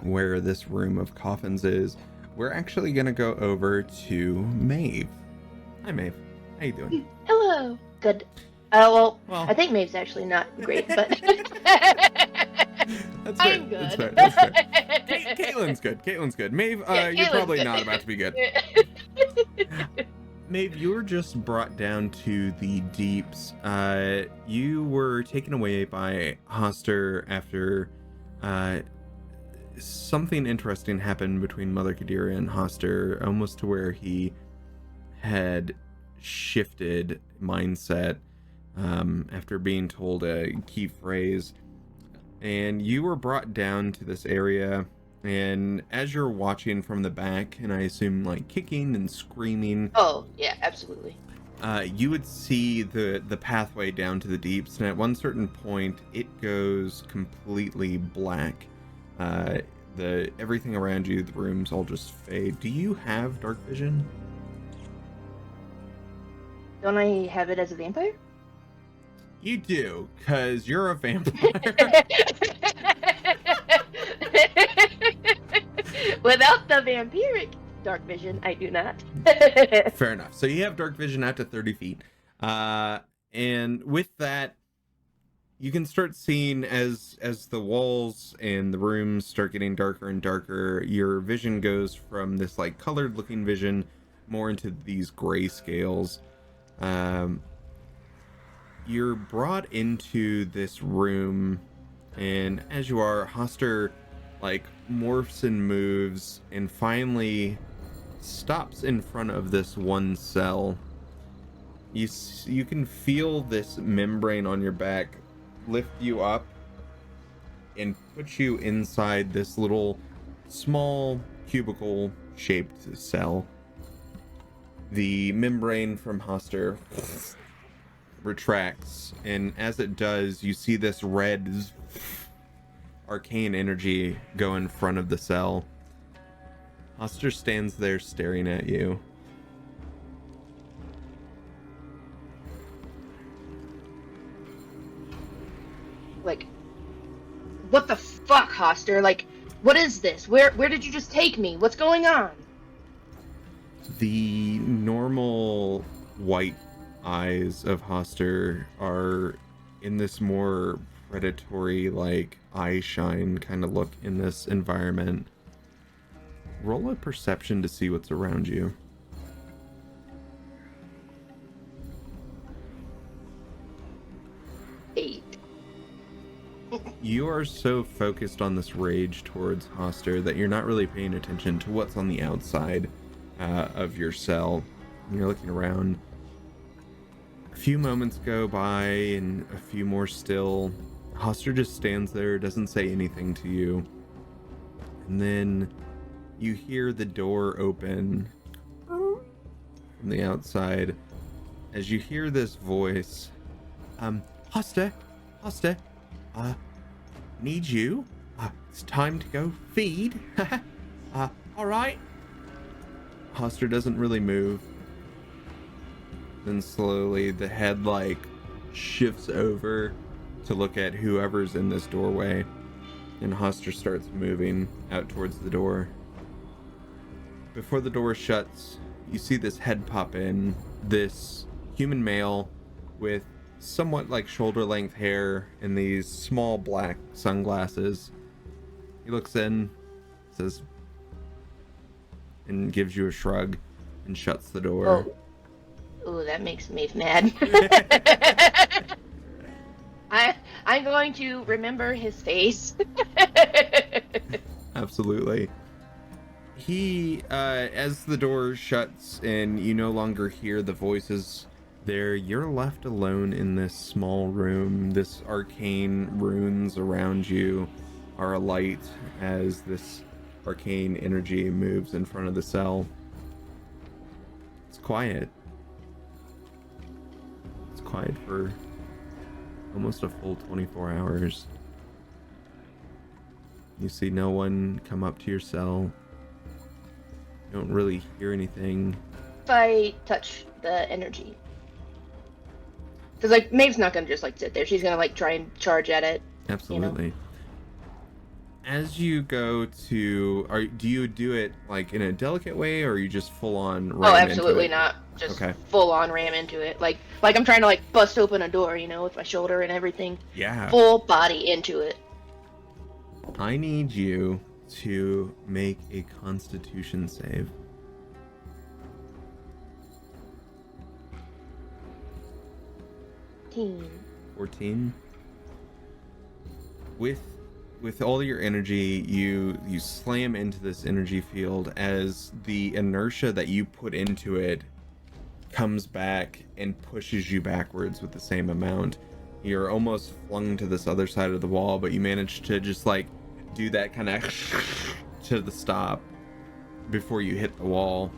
where this room of coffins is, we're actually gonna go over to Maeve. Hi, Maeve. How you doing? Hello. Good. Well, I think Maeve's actually not great, but that's fair. I'm good. That's fair. That's fair. Caitlin's good. Caitlin's good. Maeve, Yeah, you're Caitlin's probably good. not about to be good. Maeve, you were just brought down to the deeps. You were taken away by Hastur after something interesting happened between Mother Qadira and Hastur, almost to where he had shifted mindset after being told a key phrase. And you were brought down to this area, and as you're watching from the back, and I assume like kicking and screaming, oh yeah, absolutely. you would see the pathway down to the deeps, and at one certain point it goes completely black. Everything around you, the rooms all just fade. Do you have dark vision? Don't I have it as a vampire? You do, because you're a vampire. Without the vampiric dark vision, I do not. Fair enough. So you have dark vision out to 30 feet. And with that, you can start seeing as the walls and the rooms start getting darker and darker, your vision goes from this like colored looking vision more into these gray scales. You're brought into this room, and as you are, Hastur like morphs and moves and finally stops in front of this one cell. You can feel this membrane on your back lift you up and put you inside this little small cubicle shaped cell. The membrane from Hastur retracts, and as it does, you see this red arcane energy go in front of the cell. Hastur stands there staring at you. Like, what the fuck, Hastur? Like, what is this? Where did you just take me? What's going on? The normal white eyes of Hastur are in this more predatory, like, eye shine kind of look in this environment. Roll a perception to see what's around you. 8. You are so focused on this rage towards Hastur that you're not really paying attention to what's on the outside of your cell. You're looking around. A few moments go by, and a few more still. Hastur just stands there, doesn't say anything to you. And then you hear the door open from the outside. As you hear this voice, Hastur, need you. It's time to go feed. All right. Hastur doesn't really move. Then slowly the head like shifts over to look at whoever's in this doorway, and Hastur starts moving out towards the door. Before the door shuts, you see this head pop in, this human male with somewhat like shoulder-length hair and these small black sunglasses. He looks in, says, and gives you a shrug and shuts the door. Oh, that makes me mad. I'm going to remember his face. Absolutely. He, as the door shuts and you no longer hear the voices there, you're left alone in this small room. This arcane runes around you are alight as this arcane energy moves in front of the cell. It's quiet. It's quiet for almost a full 24 hours. You see no one come up to your cell. You don't really hear anything. If I touch the energy. Because, like, Maeve's not gonna just, like, sit there. She's gonna, like, try and charge at it. Absolutely. As you go to, do you do it like in a delicate way, or are you just full on ram Oh, absolutely into it? not. Just Okay. full on ram into it. Like I'm trying to, like, bust open a door, with my shoulder and everything. Yeah. Full body into it. I need you to make a Constitution save. Team. 14. With all your energy, you slam into this energy field as the inertia that you put into it comes back and pushes you backwards with the same amount. You're almost flung to this other side of the wall, but you manage to just like do that kind of to the stop before you hit the wall.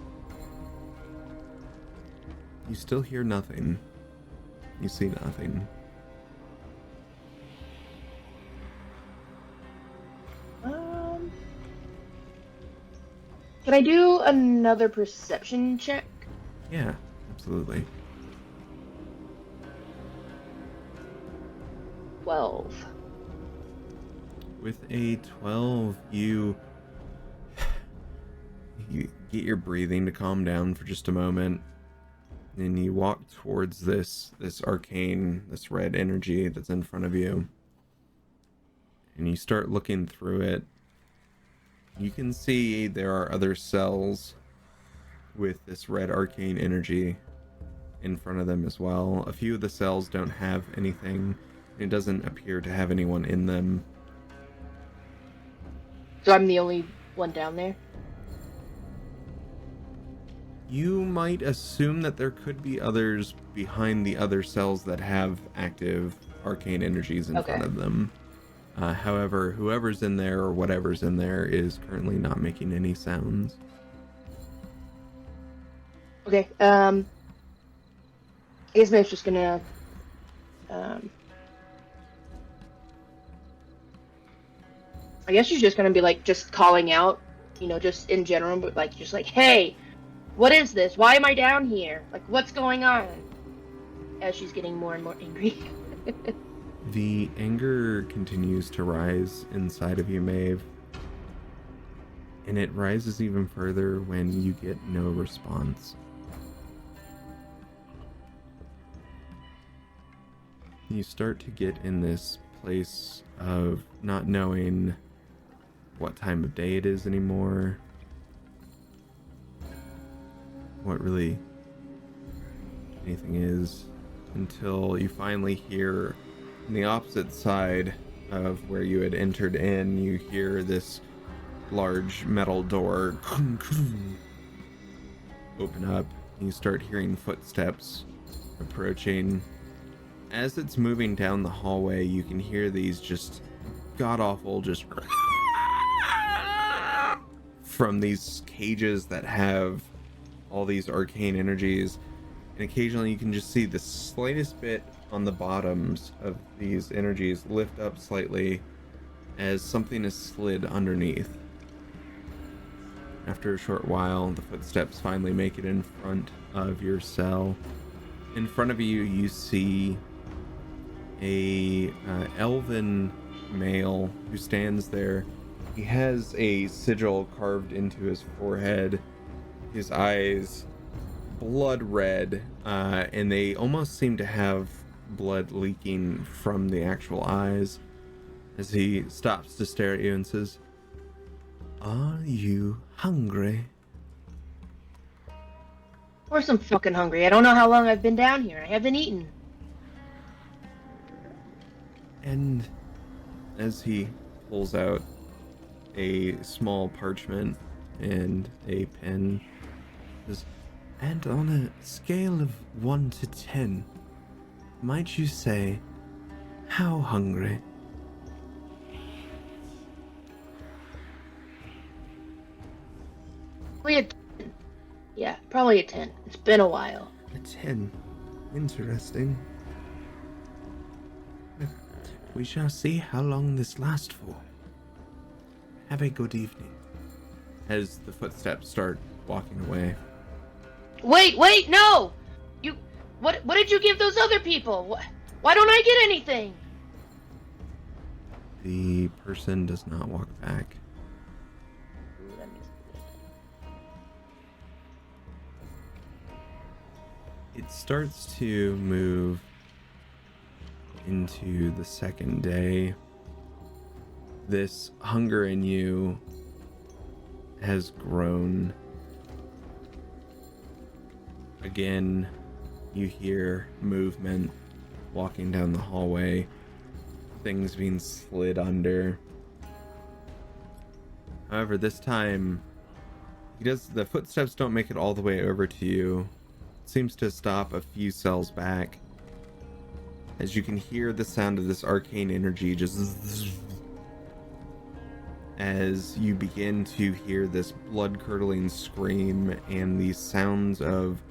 You still hear nothing. You see nothing. Can I do another perception check? Yeah, absolutely. 12. With a 12, you get your breathing to calm down for just a moment, and you walk towards this arcane, this red energy that's in front of you, and you start looking through it. You can see there are other cells with this red arcane energy in front of them as well. A few of the cells don't have anything. It doesn't appear to have anyone in them. So I'm the only one down there? You might assume that there could be others behind the other cells that have active arcane energies in front of them. However, whoever's in there or whatever's in there is currently not making any sounds. Okay, I guess Maeve's just gonna, I guess she's just gonna be, like, just calling out, just in general, but, like, just like, hey, what is this? Why am I down here? Like, what's going on? As she's getting more and more angry. The anger continues to rise inside of you, Maeve. And it rises even further when you get no response. You start to get in this place of not knowing what time of day it is anymore. What really anything is, until you finally hear on the opposite side of where you had entered in, you hear this large metal door open up, and you start hearing footsteps approaching. As it's moving down the hallway, you can hear these just god-awful just from these cages that have all these arcane energies, and occasionally you can just see the slightest bit on the bottoms of these energies lift up slightly as something is slid underneath. After a short while, the footsteps finally make it in front of your cell. In front of you, you see a elven male who stands there. He has a sigil carved into his forehead, his eyes blood red, and they almost seem to have blood leaking from the actual eyes, as he stops to stare at you and says, "Are you hungry?" Of course I'm fucking hungry. I don't know how long I've been down here. I haven't eaten. And as he pulls out a small parchment and a pen, says, "And on a scale of 1 to 10, might you say, how hungry?" Probably a 10. Yeah, probably a 10. It's been a while. A 10. Interesting. We shall see how long this lasts for. Have a good evening. As the footsteps start walking away. Wait, no! What did you give those other people? Why don't I get anything? The person does not walk back. It starts to move into the second day. This hunger in you has grown. Again, you hear movement walking down the hallway, things being slid under. However, this time, the footsteps don't make it all the way over to you. It seems to stop a few cells back, as you can hear the sound of this arcane energy just as you begin to hear this blood-curdling scream and the sounds of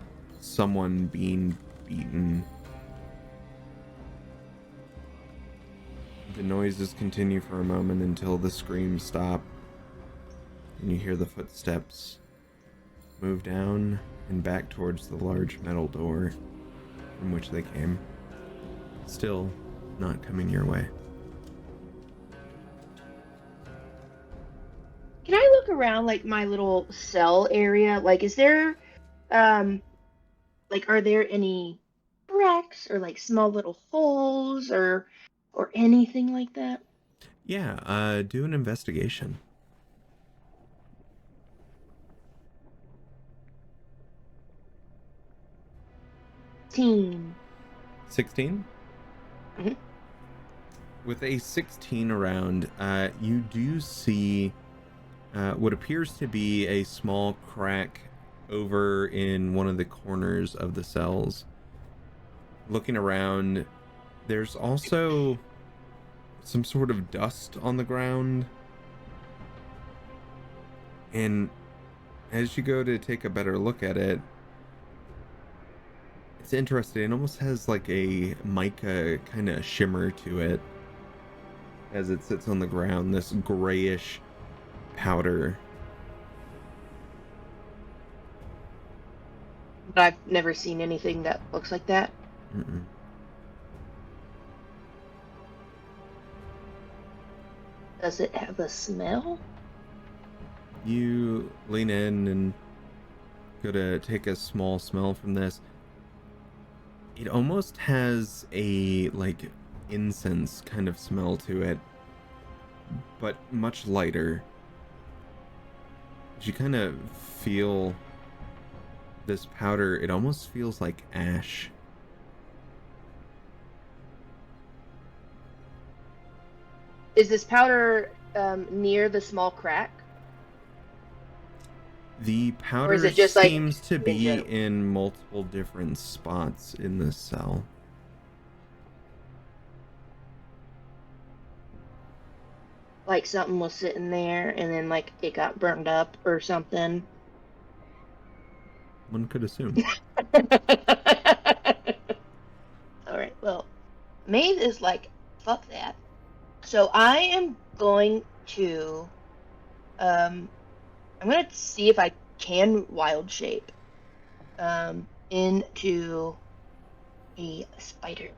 someone being beaten. The noises continue for a moment until the screams stop, and you hear the footsteps move down and back towards the large metal door from which they came. Still not coming your way. Can I look around, like, my little cell area? Like, is there, like, are there any cracks or, like, small little holes or anything like that? Yeah, do an investigation. Team. 16? Mhm. With a 16 around, you do see what appears to be a small crack over in one of the corners of the cells. Looking around, there's also some sort of dust on the ground. And as you go to take a better look at it, it's interesting. It almost has like a mica kind of shimmer to it as it sits on the ground, this grayish powder. But I've never seen anything that looks like that. Mm-mm. Does it have a smell? You lean in and go to take a small smell from this. It almost has a like incense kind of smell to it, but much lighter. As you kind of feel this powder, it almost feels like ash. Is this powder near the small crack? The powder is it just, like, seems to be general? in multiple different spots in this cell. Like something was sitting there and then, like, it got burned up or something? One could assume. Alright, well, Maeve is like, fuck that. So I am going to, I'm gonna see if I can wild shape, into a spider.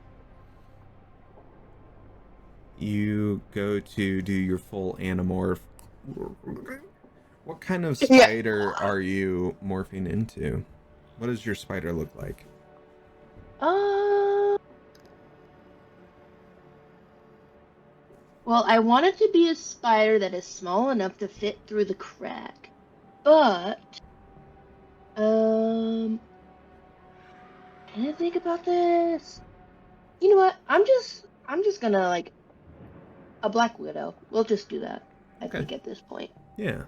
You go to do your full animorph. What kind of spider are you morphing into? What does your spider look like? Well, I want it to be a spider that is small enough to fit through the crack. But, can I think about this? You know what? I'm just gonna, like, a black widow. We'll just do that, I think, at this point. Yeah.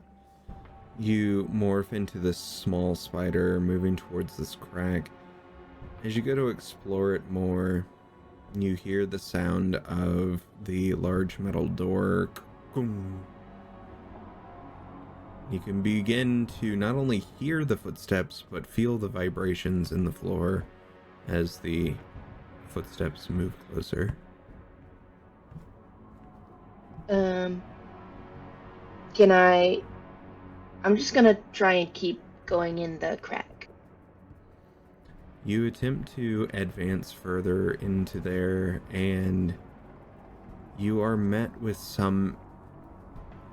You morph into this small spider moving towards this crack. As you go to explore it more, you hear the sound of the large metal door. You can begin to not only hear the footsteps, but feel the vibrations in the floor as the footsteps move closer. Can I? I'm just gonna try and keep going in the crack. You attempt to advance further into there, and you are met with some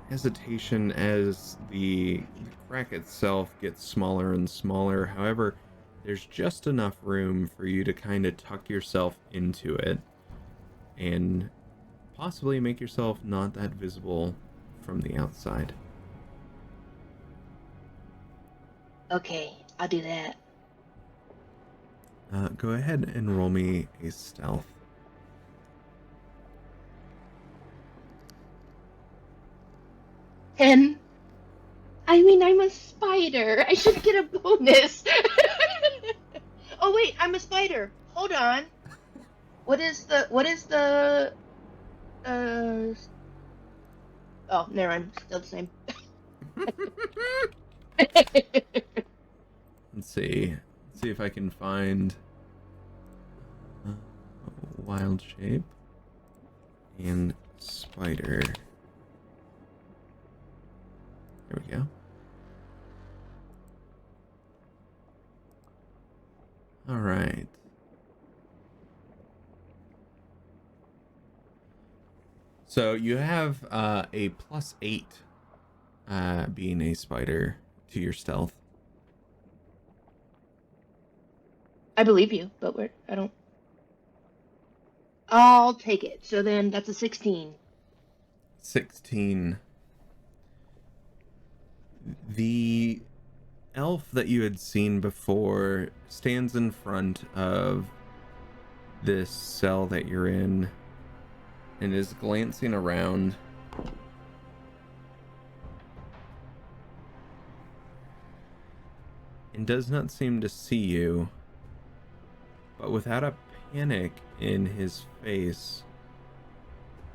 hesitation as the crack itself gets smaller and smaller. However, there's just enough room for you to kind of tuck yourself into it and possibly make yourself not that visible from the outside. Okay, I'll do that. Go ahead and roll me a stealth. And I mean, I'm a spider. I should get a bonus. Oh wait, I'm a spider. Hold on. What is the? Oh, never mind. Still the same. Let's see. Let's see if I can find wild shape and spider. There we go. All right. So you have a +8 being a spider to your stealth. I believe you, but I don't. I'll take it. So then that's a 16. 16. The elf that you had seen before stands in front of this cell that you're in and is glancing around. And does not seem to see you, but without a panic in his face,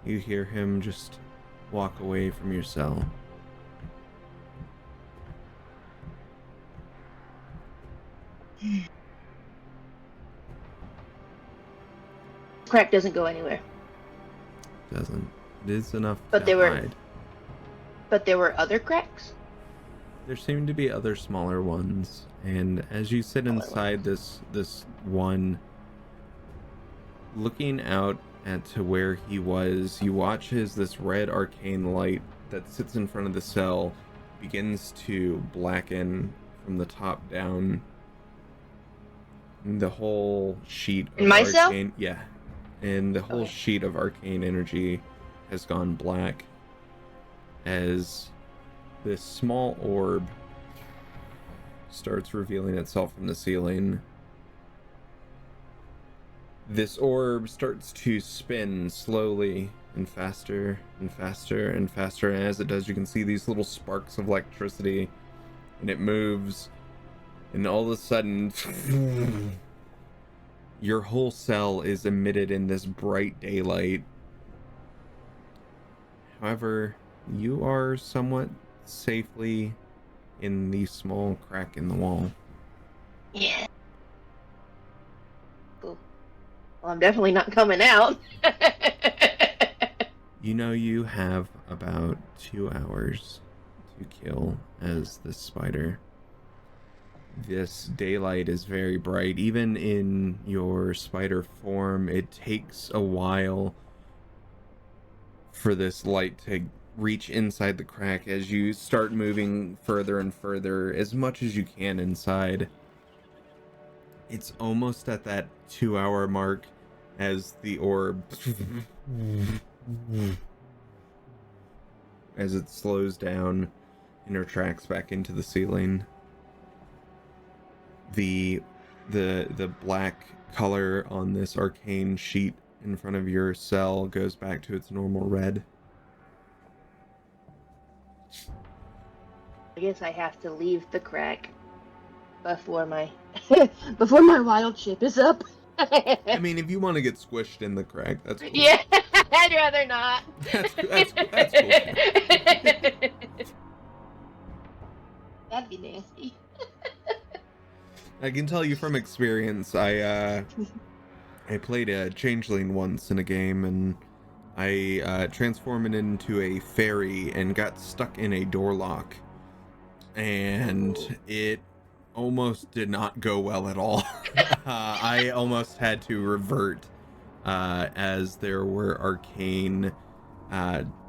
you hear him just walk away from your cell. Crack doesn't go anywhere. Doesn't. It is enough But to they were- hide. But there were other cracks? There seem to be other smaller ones, and as you sit inside this one, looking out at to where he was, you watch as this red arcane light that sits in front of the cell begins to blacken from the top down. And the whole sheet of In my cell? arcane, yeah, and the whole Okay. sheet of arcane energy has gone black as this small orb starts revealing itself from the ceiling. This orb starts to spin slowly and faster and faster and faster, and as it does, you can see these little sparks of electricity, and it moves, and all of a sudden your whole cell is emitted in this bright daylight. However, you are somewhat safely in the small crack in the wall. Yeah. Cool. Well, I'm definitely not coming out. You know you have about 2 hours to kill as this spider. This daylight is very bright. Even in your spider form, it takes a while for this light to reach inside the crack as you start moving further and further as much as you can inside. It's almost at that 2-hour mark as the orb as it slows down and retracts back into the ceiling. The black color on this arcane sheet in front of your cell goes back to its normal red. I guess I have to leave the crack before my before my wild ship is up. I mean, if you want to get squished in the crack, that's cool. Yeah, I'd rather not. That's cool. That'd be nasty. I can tell you from experience, I played a changeling once in a game, and I transformed into a fairy and got stuck in a door lock. And it almost did not go well at all. I almost had to revert as there were arcane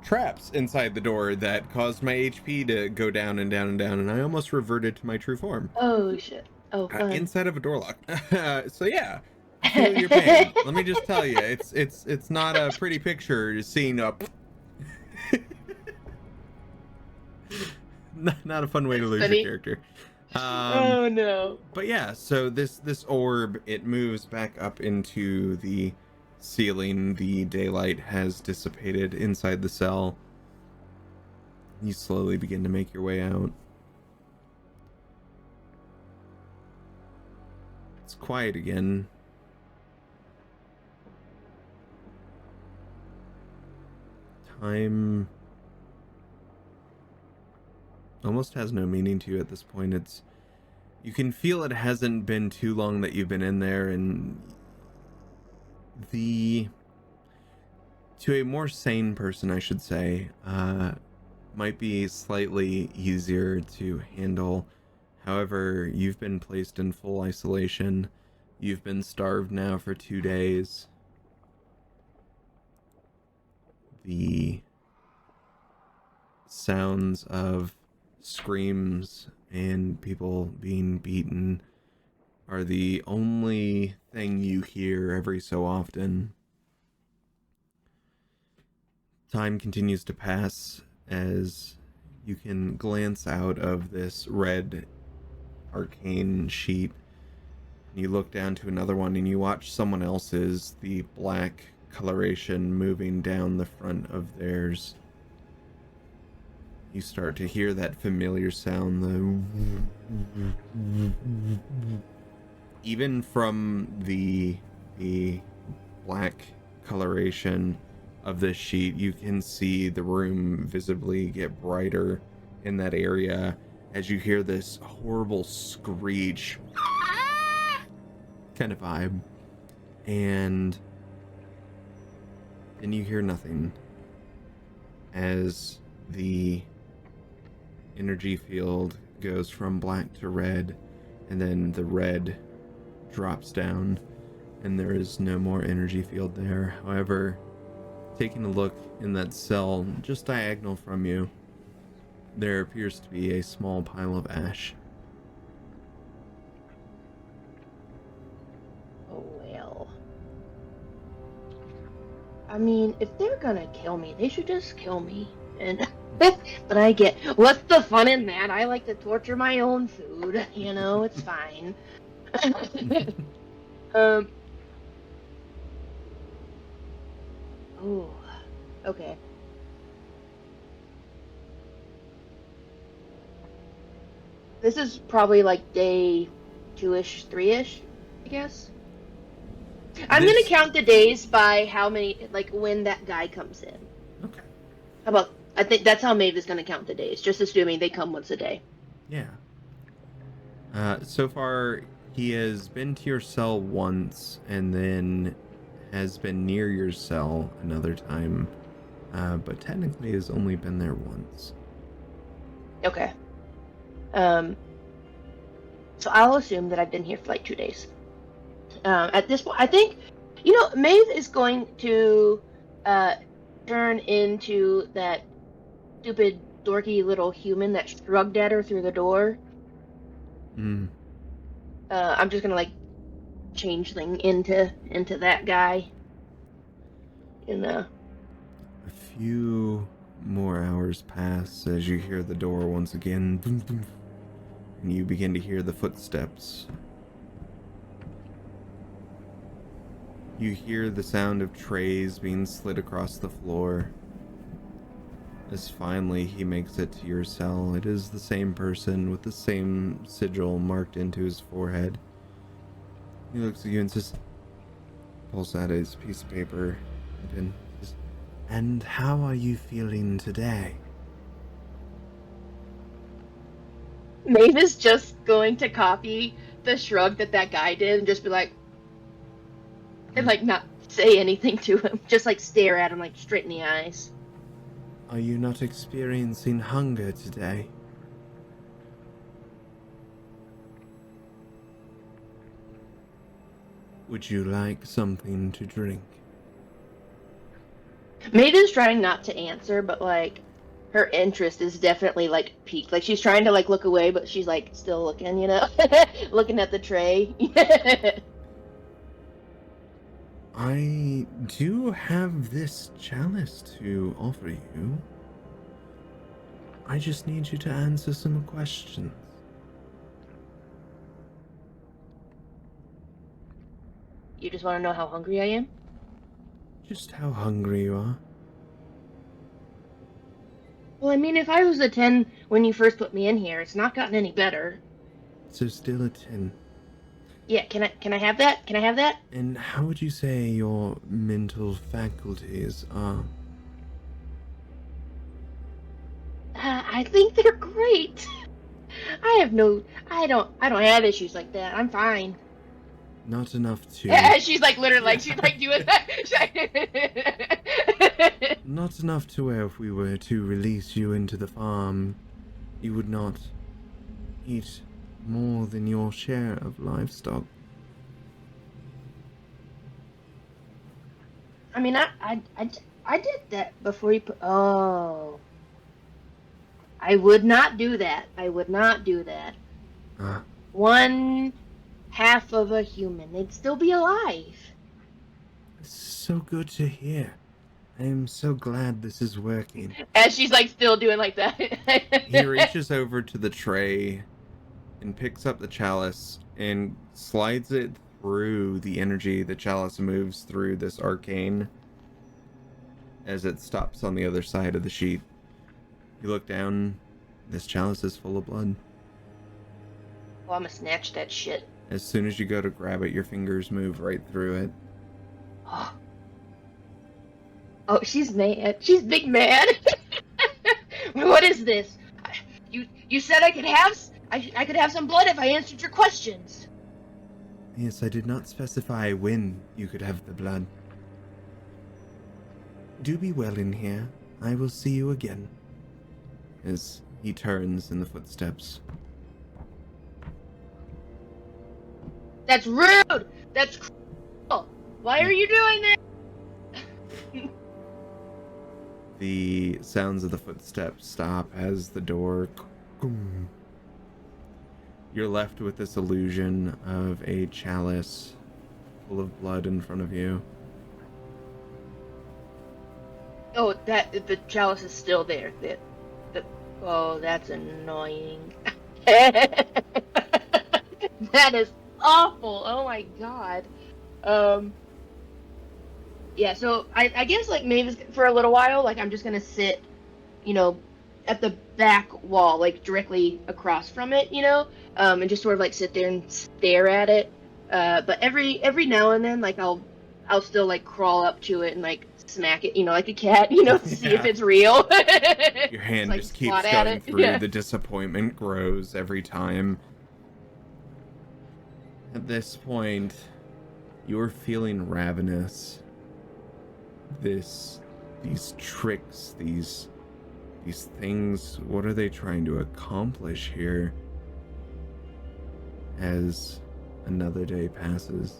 traps inside the door that caused my HP to go down and down and down, and I almost reverted to my true form. Oh shit. Oh, fun. Inside of a door lock. So yeah, I feel your pain. Let me just tell you, it's not a pretty picture seeing up. Not a fun way to lose Funny. your character. Oh no. But yeah, so this orb, it moves back up into the ceiling. The daylight has dissipated inside the cell. You slowly begin to make your way out. It's quiet again. Time almost has no meaning to you at this point. You can feel it hasn't been too long that you've been in there, and to a more sane person, I should say, might be slightly easier to handle. However, you've been placed in full isolation. You've been starved now for 2 days. The sounds of screams and people being beaten are the only thing you hear every so often. Time continues to pass as you can glance out of this red arcane sheet. You look down to another one and you watch someone else's, the black coloration moving down the front of theirs. You start to hear that familiar sound, even from the black coloration of this sheet. You can see the room visibly get brighter in that area as you hear this horrible screech kind of vibe, and then you hear nothing as the energy field goes from black to red, and then the red drops down and there is no more energy field there. However, taking a look in that cell just diagonal from you, there appears to be a small pile of ash. Oh well. I mean, if they're gonna kill me, they should just kill me. And but I get, what's the fun in that? I like to torture my own food, you know, it's fine. Oh, okay. This is probably like day 2-ish, 3-ish, I guess. I'm gonna count the days by how many, like when that guy comes in. Okay. How about, I think that's how Maeve is gonna count the days, just assuming they come once a day. Yeah. So far, he has been to your cell once, and then has been near your cell another time, but technically has only been there once. Okay. So I'll assume that I've been here for like 2 days. At this point, I think, you know, Maeve is going to turn into that stupid, dorky little human that shrugged at her through the door. I'm just gonna like changeling into that guy. A few more hours pass as you hear the door once again, and you begin to hear the footsteps. You hear the sound of trays being slid across the floor. As finally he makes it to your cell, it is the same person with the same sigil marked into his forehead. He looks at you and says, pulls out his piece of paper and says, "And how are you feeling today?" Maeve is just going to copy the shrug that guy did and just be like, and like not say anything to him. Just like stare at him like straight in the eyes. Are you not experiencing hunger today? Would you like something to drink? Maeve is trying not to answer, but like her interest is definitely like peaked. Like she's trying to like look away, but she's like still looking, you know, looking at the tray. I do have this chalice to offer you. I just need you to answer some questions. You just want to know how hungry I am? Just how hungry you are. Well, I mean, if I was a 10 when you first put me in here, it's not gotten any better. So still a 10. Yeah, can I have that? Can I have that? And how would you say your mental faculties are? I think they're great. I don't have issues like that. I'm fine. Not enough to... She's like literally like she's like doing that. Not enough to where if we were to release you into the farm, you would not eat more than your share of livestock. I mean, I did that before you put. Oh, I would not do that. I would not do that. One half of a human, they'd still be alive. So good to hear. I am so glad this is working. As she's like still doing like that. He reaches over to the tray and picks up the chalice and slides it through the energy. The chalice moves through this arcane as it stops on the other side of the sheet. You look down, this chalice is full of blood. Well, I'm gonna snatch that shit. As soon as you go to grab it, your fingers move right through it. Oh, she's mad. She's big mad. What is this? You said I could have some blood if I answered your questions. Yes, I did not specify when you could have the blood. Do be well in here. I will see you again. As he turns in the footsteps. That's rude! That's cruel! Why are you doing that? The sounds of the footsteps stop as the door... You're left with this illusion of a chalice full of blood in front of you. Oh, the chalice is still there. Oh, that's annoying. That is awful. Oh my god. Yeah, so I guess like maybe for a little while, like I'm just gonna sit, you know, at the back wall, like directly across from it, you know, and just sort of like sit there and stare at it. But every now and then, like I'll still like crawl up to it and like smack it, you know, like a cat, you know, to see if it's real. Your hand like, just keeps swat at going it. through. Yeah. The disappointment grows every time. At this point, you're feeling ravenous. These tricks, these things, what are they trying to accomplish here? As another day passes.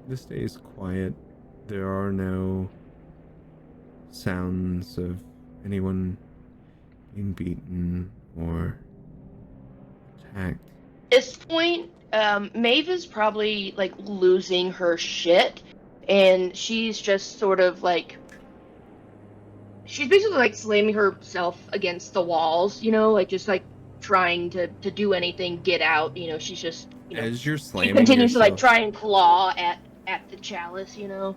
This day is quiet. There are no sounds of anyone being beaten or attacked. At this point, Maeve is probably like losing her shit, and she's just sort of like, she's basically like slamming herself against the walls, you know, like just like trying to do anything, get out, you know. She's just, you know, As you're she slamming continues to like yourself- try and claw at the chalice, you know.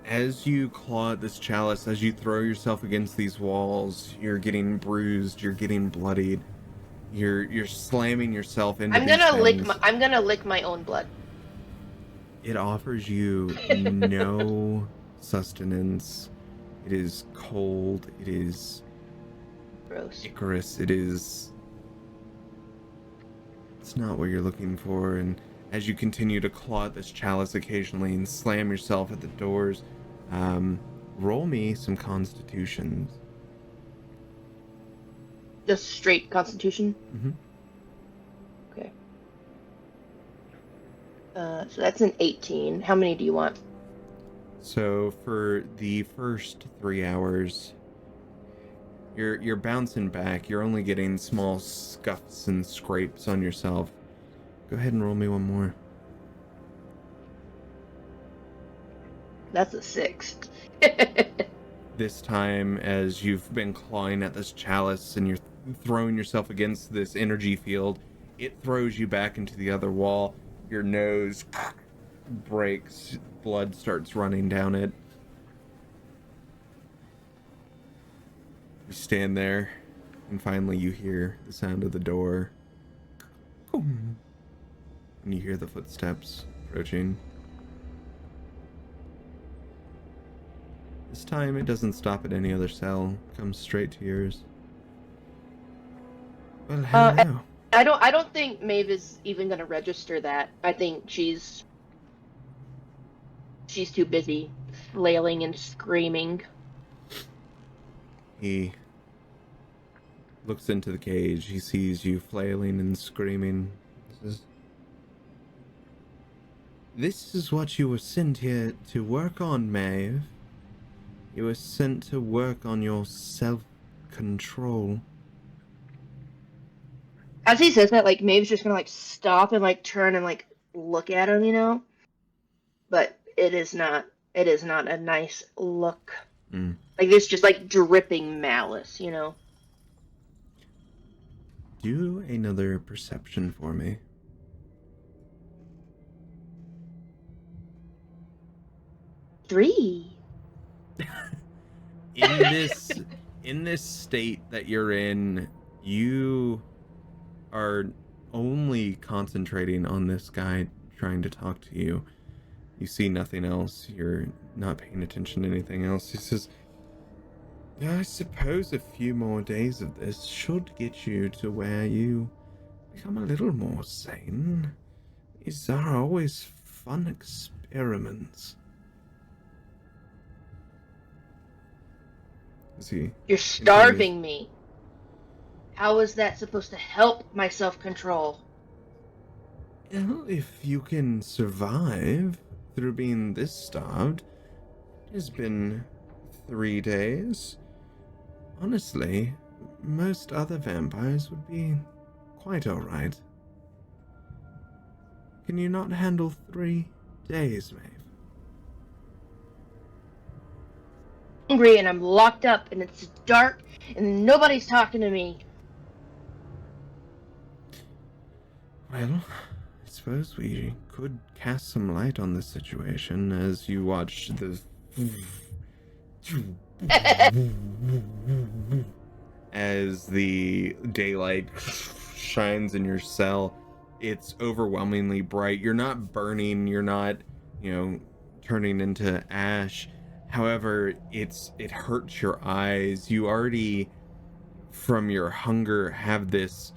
As you claw at this chalice, as you throw yourself against these walls, you're getting bruised, you're getting bloodied. You're slamming yourself into I'm these gonna things. lick my own blood. It offers you no sustenance. It is cold. It is Gross. Icarus. It is it's not what you're looking for. And as you continue to claw at this chalice occasionally and slam yourself at the doors, roll me some constitutions. Just straight Constitution. Mm-hmm. Okay. So that's an 18. How many do you want? So for the first 3 hours, you're bouncing back. You're only getting small scuffs and scrapes on yourself. Go ahead and roll me one more. That's a 6. This time, as you've been clawing at this chalice and you're throwing yourself against this energy field, it throws you back into the other wall. Your nose breaks, blood starts running down it. You stand there, and finally you hear the sound of the door. Boom. And you hear the footsteps approaching. This time it doesn't stop at any other cell. It comes straight to yours. Well, hello. I don't think Maeve is even gonna register that. I think she's too busy flailing and screaming. He looks into the cage. He sees you flailing and screaming. This is what you were sent here to work on, Maeve. You were sent to work on your self-control. As he says that, like, Maeve's just gonna, like, stop and, like, turn and, like, look at him, you know? But it is not a nice look. Mm. Like, it's just, like, dripping malice, you know? Do another perception for me. Three. In this state that you're in, you are only concentrating on this guy trying to talk to you. You see nothing else. You're not paying attention to anything else. He says, I suppose a few more days of this should get you to where you become a little more sane. These are always fun experiments. You're starving me. How is that supposed to help my self-control? Well, if you can survive through being this starved, it has been 3 days. Honestly, most other vampires would be quite alright. Can you not handle 3 days, Maeve? Hungry and I'm locked up and it's dark and nobody's talking to me. Well, I suppose we could cast some light on this situation as you watch the as the daylight shines in your cell. It's overwhelmingly bright. You're not burning, you're not, turning into ash. However, it hurts your eyes. You already, from your hunger, have this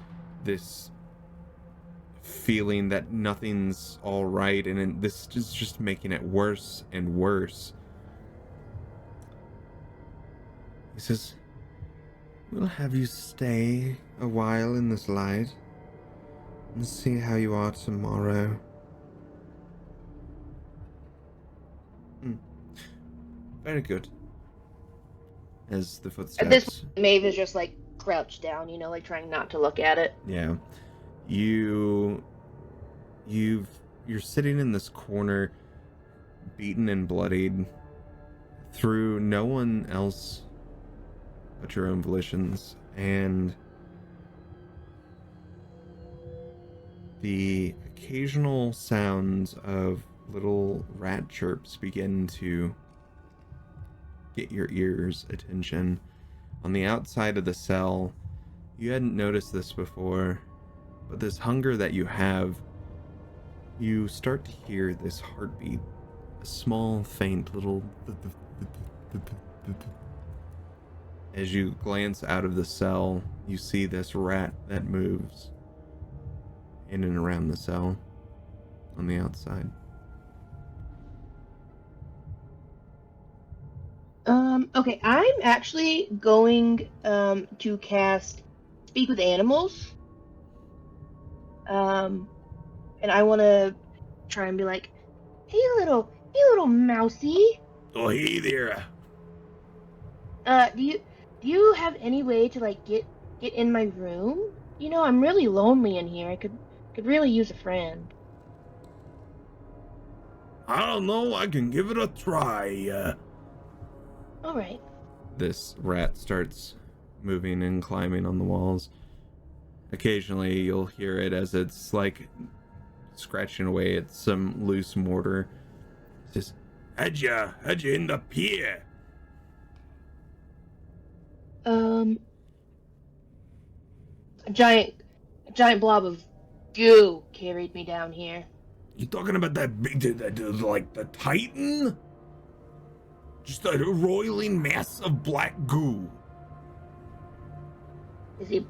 feeling that nothing's all right, and this is just making it worse and worse. He says, we'll have you stay a while in this light and see how you are tomorrow. Very good. As the footsteps... At this point, Maeve is just, like, crouched down, like, trying not to look at it. Yeah. You're sitting in this corner, beaten and bloodied, through no one else but your own volitions, and the occasional sounds of little rat chirps begin to get your ears' attention. On the outside of the cell, you hadn't noticed this before, but this hunger that you have, you start to hear this heartbeat, a small, faint little... As you glance out of the cell, you see this rat that moves. in and around the cell on the outside. Okay, I'm actually going to cast Speak with Animals. And I want to try and be like, hey little mousy. Oh, hey there. Do you have any way to like get in my room? You know, I'm really lonely in here. I could really use a friend. I don't know. I can give it a try. All right. This rat starts moving and climbing on the walls. Occasionally you'll hear it as it's like scratching away at some loose mortar. It says, How'd you end up here? A giant blob of goo carried me down here. You talking about that big, like the Titan? Just a roiling mass of black goo. Is he?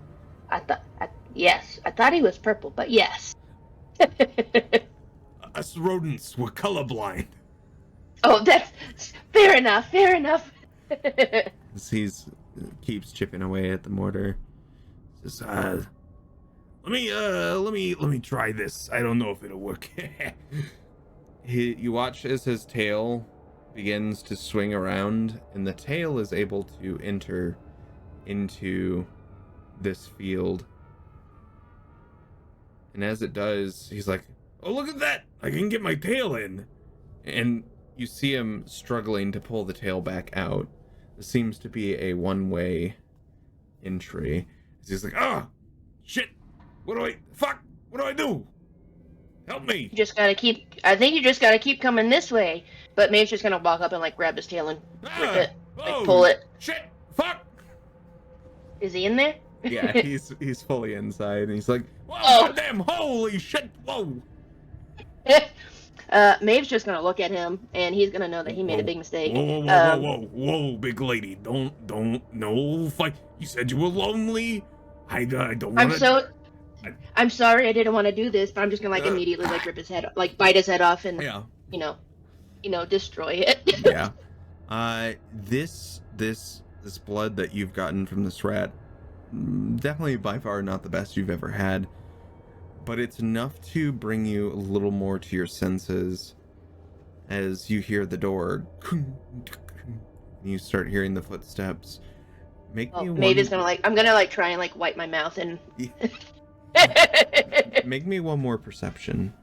Yes, I thought he was purple, but yes. Us rodents were colorblind. Oh, that's fair enough. as he's keeps chipping away at the mortar. Says, let me try this. I don't know if it'll work. You watch as his tail begins to swing around, and the tail is able to enter into this field. And as it does, he's like, Oh, look at that! I can get my tail in. and you see him struggling to pull the tail back out. This seems to be a one-way entry. He's like, shit! What do I do? Help me! I think you just gotta keep coming this way. But Maeve's just gonna walk up and like grab his tail and rip it, like pull it. Shit! Fuck! Is he in there? Yeah, he's fully inside, and he's like, Whoa, goddamn, holy shit, whoa! Maeve's just gonna look at him, and he's gonna know that he made a big mistake. Whoa, big lady, don't, no, fight. You said you were lonely. I don't want to. I'm sorry, I didn't want to do this, but I'm just gonna like immediately like rip his head, like bite his head off, and you know, destroy it. Yeah. This blood that you've gotten from this rat, definitely by far not the best you've ever had, but it's enough to bring you a little more to your senses as you hear the door. You start hearing the footsteps. Maeve is gonna I'm gonna try and wipe my mouth and. Make me one more perception.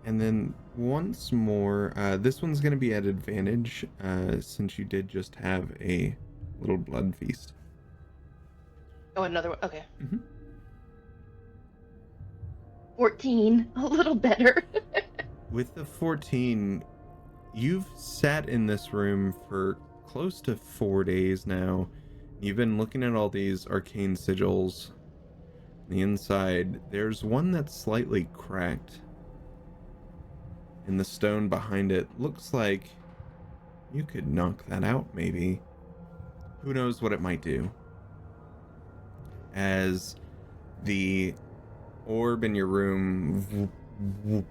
And then once more, this one's going to be at advantage, since you did just have a little blood feast. Oh, another one. Okay. Mm-hmm. 14, a little better. With the 14, you've sat in this room for close to 4 days now. You've been looking at all these arcane sigils. On the inside, there's one that's slightly cracked. And the stone behind it looks like you could knock that out, maybe. Who knows what it might do? As the orb in your room I'm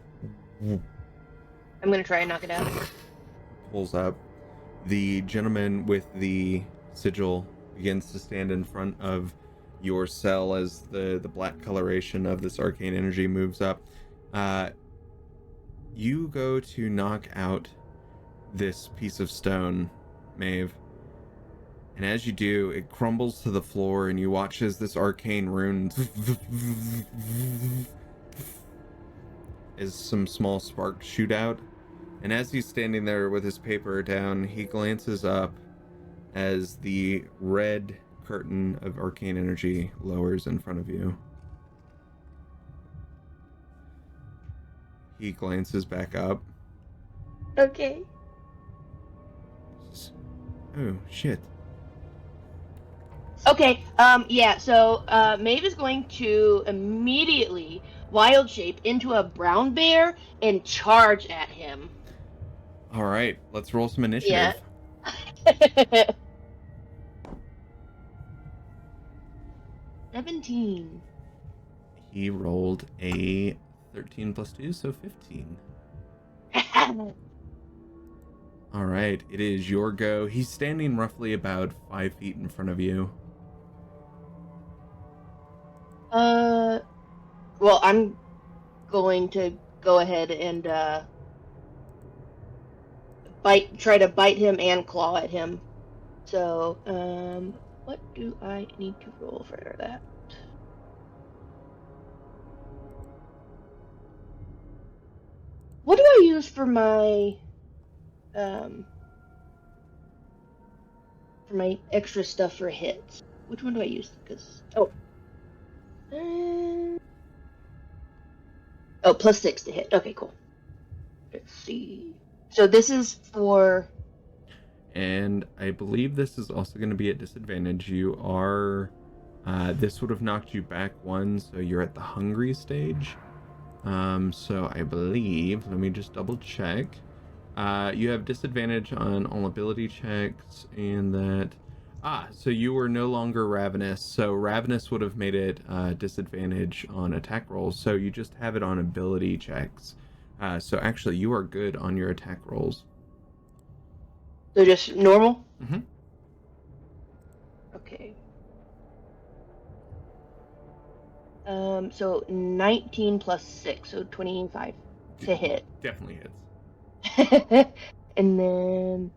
gonna try and knock it out. pulls up, the gentleman with the sigil begins to stand in front of your cell as the black coloration of this arcane energy moves up. You go to knock out this piece of stone, Maeve. And as you do, it crumbles to the floor, and you watch as this arcane rune as some small sparks shoot out. And as he's standing there with his paper down, he glances up as the red curtain of arcane energy lowers in front of you. He glances back up. Okay. Oh, shit. Okay, yeah, so, Maeve is going to immediately wild shape into a brown bear and charge at him. All right, let's roll some initiative. Yeah. $17. He rolled a 13 plus 2, so 15. All right, it is your go. He's standing roughly about 5 feet in front of you. Well, I'm going to go ahead and try to bite him and claw at him. So, what do I need to roll for that? What do I use for my extra stuff for hits? Which one do I use? Because +6 to hit. Okay, cool. Let's see. So this is for. And I believe this is also going to be at disadvantage. You are. This would have knocked you back 1, so you're at the hungry stage. So I believe. Let me just double check. You have disadvantage on all ability checks, and that. So you were no longer ravenous. So ravenous would have made it disadvantage on attack rolls. So you just have it on ability checks. So actually, you are good on your attack rolls. So just normal? Mm-hmm. Okay. So 19 plus 6, so 25 to hit. Definitely hits. And then.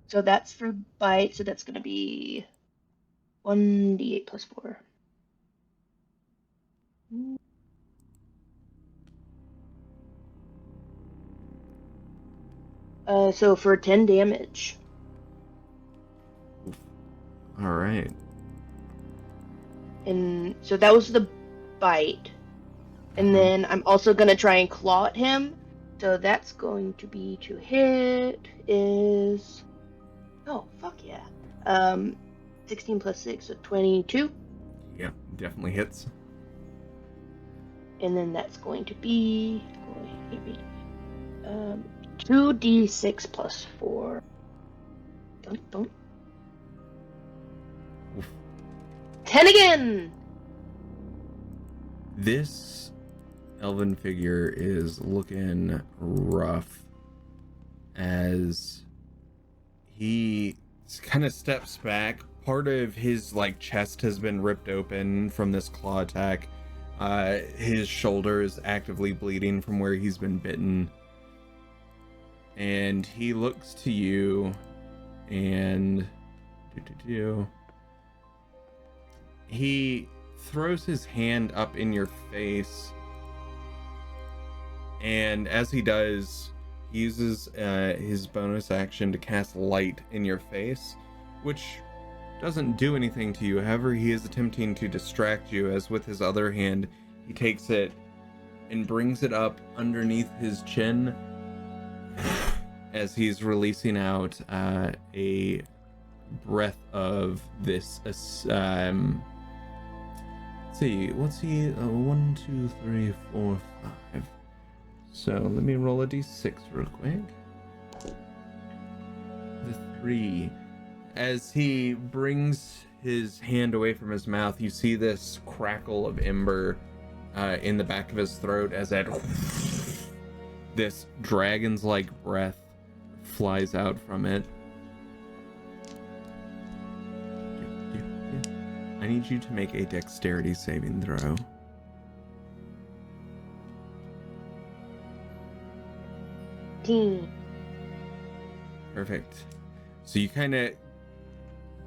So that's for bite, so that's going to be 1d8 plus 4. So for 10 damage. All right. And so that was the bite. And then I'm also going to try and claw at him. So that's going to be to hit is... Oh, fuck yeah. 16 plus 6, so 22. Yeah, definitely hits. And then that's going to be 2d6 plus 4. Don't. Oof. 10 again! This elven figure is looking rough as he kind of steps back. Part of his chest has been ripped open from this claw attack. His shoulder is actively bleeding from where he's been bitten. And he looks to you and he throws his hand up in your face. And as he does, he uses his bonus action to cast light in your face, which doesn't do anything to you. However, he is attempting to distract you, as with his other hand, he takes it and brings it up underneath his chin as he's releasing out a breath of this. Let's see, 1, 2, 3, 4, 5. So let me roll a d6 real quick. The 3. As he brings his hand away from his mouth, you see this crackle of ember in the back of his throat as this dragon's-like breath flies out from it. I need you to make a dexterity saving throw. Perfect. So you kind of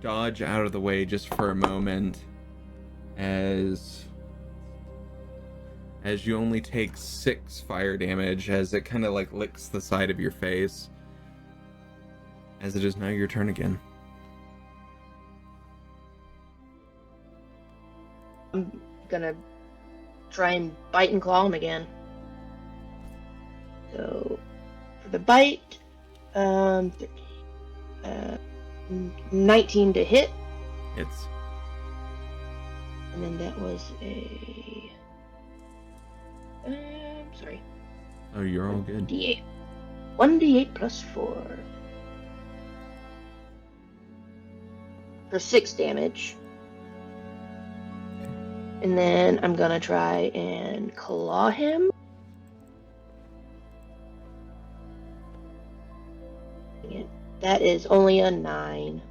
dodge out of the way just for a moment as you only take 6 fire damage as it kind of licks the side of your face. As it is now your turn again. I'm gonna try and bite and claw him again. So for the bite, 19 to hit. Hits. And then that was a... sorry. Oh, you're all good. D8. 1d8 plus 4. for 6 damage. And then I'm gonna try and claw him. That is only a 9.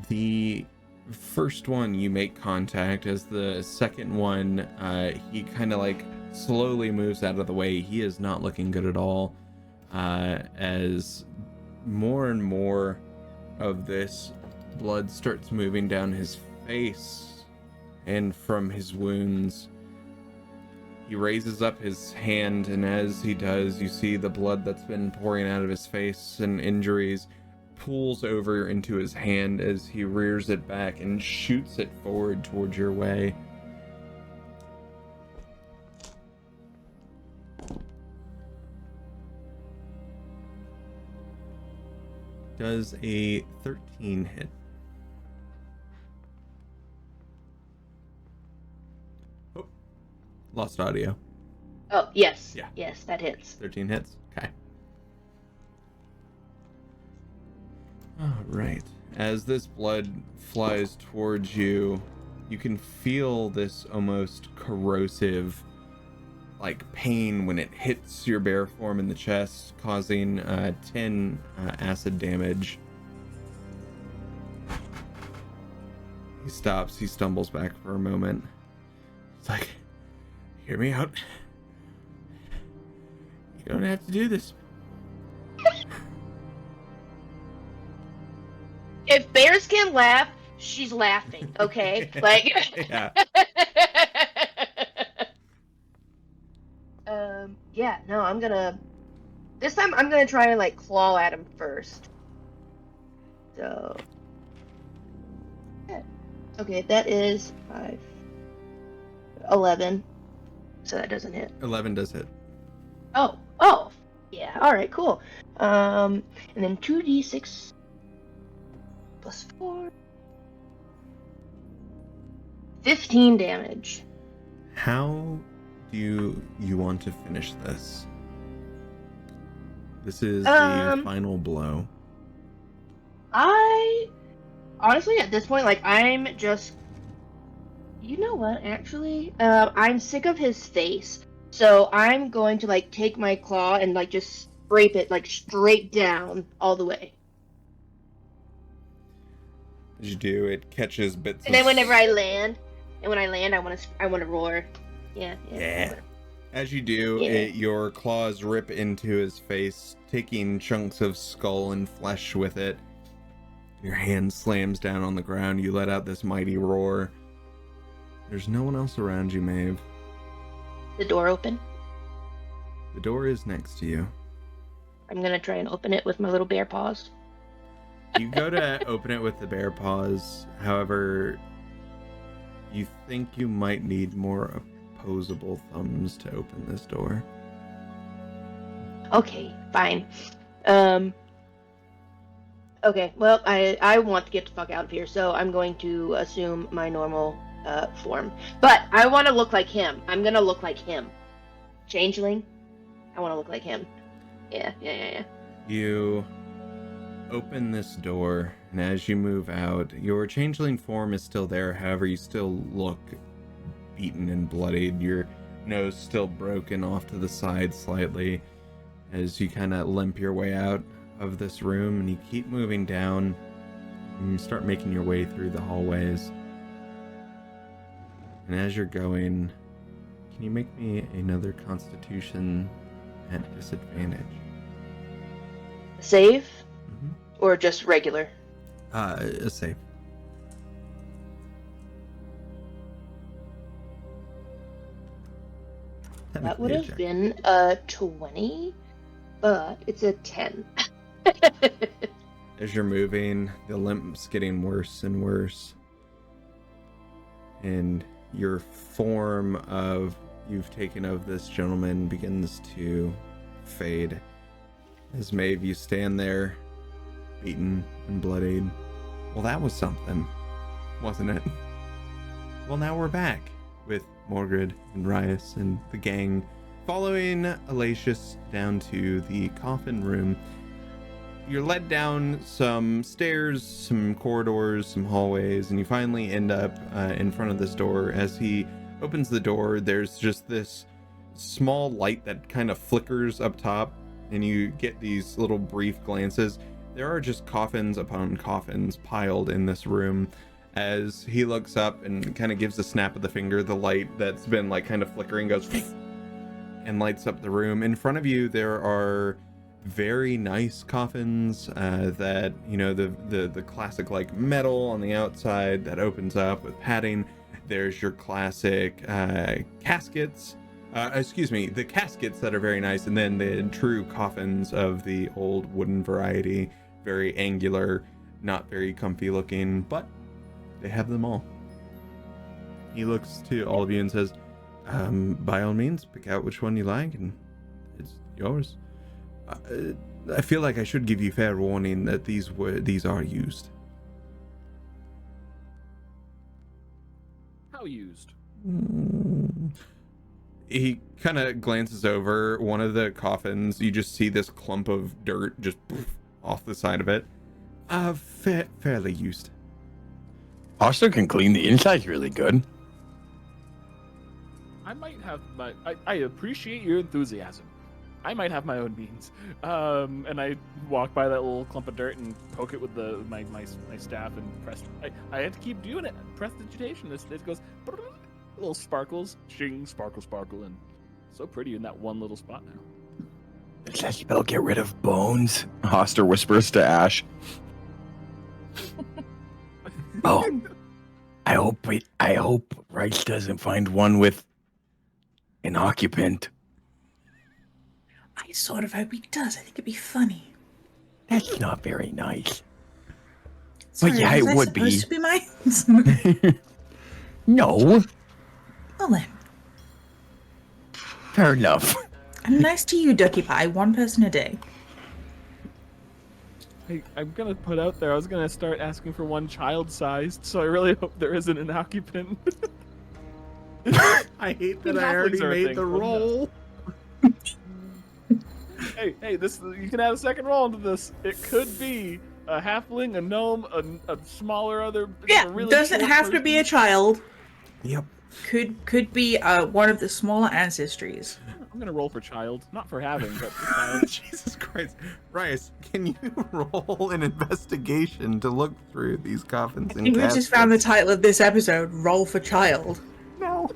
The first one you make contact. As the second one, he kind of like slowly moves out of the way. He is not looking good at all. As more and more of this blood starts moving down his face and from his wounds. He raises up his hand, and as he does, you see the blood that's been pouring out of his face and injuries pools over into his hand as he rears it back and shoots it forward towards your way. Does a 13 hit? Oh, lost audio. Oh, yes. Yeah. Yes, that hits. 13 hits? Okay. Alright. As this blood flies towards you, you can feel this almost corrosive, like, pain when it hits your bear form in the chest, causing 10 acid damage. He stops, he stumbles back for a moment. It's like, hear me out. You don't have to do this. If bears can laugh, she's laughing, okay? Like, Yeah. Yeah, no, this time I'm gonna try and, like, claw at him first. So, yeah. Okay, that is 5, 11, so that doesn't hit. 11 does hit. Oh, yeah, alright, cool. And then 2d6 plus 4. 15 damage. How do you want to finish this? This is the final blow. I honestly, at this point, like, I'm just, you know what, actually, I'm sick of his face, so I'm going to, like, take my claw and, like, just scrape it, like, straight down all the way. As you do, it catches bits And then whenever I land, I want to roar. Yeah. As you do, your claws rip into his face, taking chunks of skull and flesh with it. Your hand slams down on the ground. You let out this mighty roar. There's no one else around you, Maeve. The door open? The door is next to you. I'm gonna try and open it with my little bear paws. You go to open it with the bear paws. However, you think you might need more opposable thumbs to open this door. Okay, fine. Okay, well, I want to get the fuck out of here, so I'm going to assume my normal form. But I want to look like him. I'm gonna look like him. Changeling? I want to look like him. Yeah. You open this door, and as you move out, your changeling form is still there. However, you still look beaten and bloodied. Your nose still broken off to the side slightly as you kind of limp your way out of this room, and you keep moving down, and you start making your way through the hallways. And as you're going, can you make me another Constitution at disadvantage? Save? Or just regular? A save. That would have been a 20, but it's a 10. As you're moving, the limp's getting worse and worse. And your form you've taken of this gentleman begins to fade. As Maeve, you stand there, beaten and bloodied. Well, that was something, wasn't it? Well, now we're back with Morgred and Rias and the gang following Elacius down to the coffin room. you're led down some stairs, some corridors, some hallways, and you finally end up in front of this door. As he opens the door, there's just this small light that kind of flickers up top, and you get these little brief glances. There are just coffins upon coffins piled in this room. As he looks up and kind of gives a snap of the finger, the light that's been like kind of flickering goes and lights up the room. In front of you, there are very nice coffins that, you know, the classic like metal on the outside that opens up with padding. There's your classic caskets. The caskets that are very nice, and then the true coffins of the old wooden variety, very angular, not very comfy looking, but they have them all. He looks to all of you and says, by all means, pick out which one you like, and it's yours. I feel like I should give you fair warning that these are used. How used? He kind of glances over one of the coffins. You just see this clump of dirt just off the side of it. Fairly used. Hastur can clean the inside really good. I might have my. I appreciate your enthusiasm. I might have my own means. And I walk by that little clump of dirt and poke it with my staff and press. I had to keep doing it. Prestidigitation. It goes little sparkles, shing, sparkle, and so pretty in that one little spot now. Does that spell get rid of bones? Hastur whispers to Ash. Oh, I hope Rice doesn't find one with an occupant. I sort of hope he does. I think it'd be funny. That's not very nice. Sorry, But yeah, it was I would be. supposed to be mine? No, Well then, fair enough. I'm nice to you, Ducky Pie. One person a day. I'm gonna put out there. I was gonna start asking for one child-sized, so I really hope there isn't an occupant. I hate that I already made the roll. Hey, this you can add a second roll into this. It could be a halfling, a gnome, a smaller other. Yeah, really doesn't short have to be a person. child. Yep. Could be one of the smaller ancestries. I'm gonna roll for child, not for having, but for child. Jesus Christ. Rice, can you roll an investigation to look through these coffins I and think we just found the title of this episode, Roll for Child. No.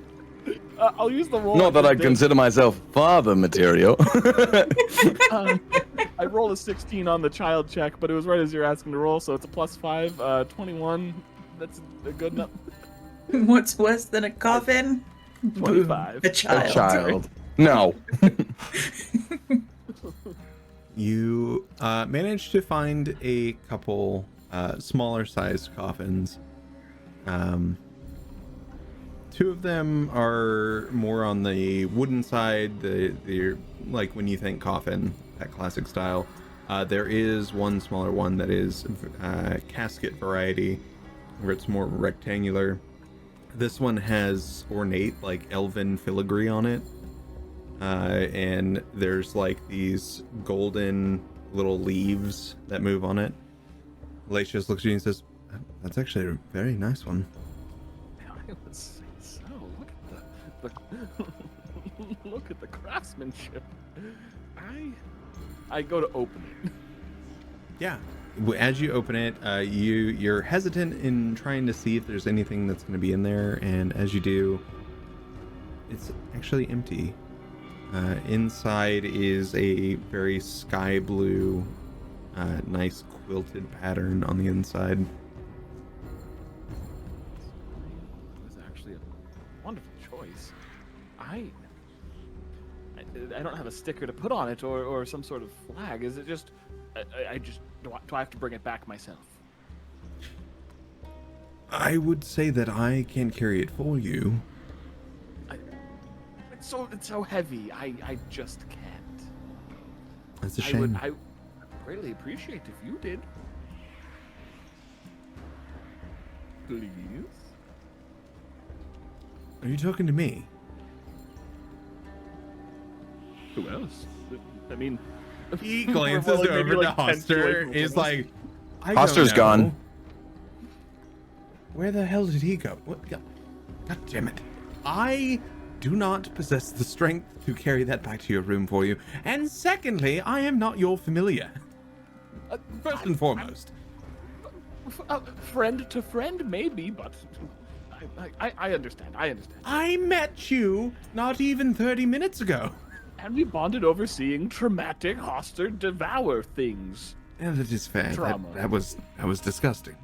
I'll use the roll. Not that I I consider myself father material. I rolled a 16 on the child check, but it was right as you're asking to roll, so it's a +5, 21. That's a good enough. What's worse than a coffin? 25. A child. A child. No. You managed to find a couple smaller sized coffins. Two of them are more on the wooden side, the like when you think coffin, that classic style. There is one smaller one that is casket variety, where it's more rectangular. This one has ornate, like elven filigree on it. And there's like these golden little leaves that move on it. Laetius looks at you and says, "That's actually a very nice one." I would say so. Look at the craftsmanship. I go to open it. Yeah. As you open it, you're hesitant in trying to see if there's anything that's going to be in there, and as you do, it's actually empty. Inside is a very sky blue, nice quilted pattern on the inside. It was actually a wonderful choice. I don't have a sticker to put on it or some sort of flag. Is it just do I have to bring it back myself? I would say that I can't carry it for you. It's so heavy. I just can't. That's a shame. I would greatly appreciate if you did. Please. Are you talking to me? Who else? I mean, He We're glances rolling maybe, over to like, 10 feet away Hoster. from Is us. like, I Hoster's don't know. gone. Where the hell did he go? What? God damn it! I do not possess the strength to carry that back to your room for you. And secondly, I am not your familiar. First and foremost. Friend to friend, maybe, but I understand. I understand. I met you not even 30 minutes ago. And we bonded over seeing traumatic Hastur devour things. Yeah, that is fair. Trauma. That was disgusting.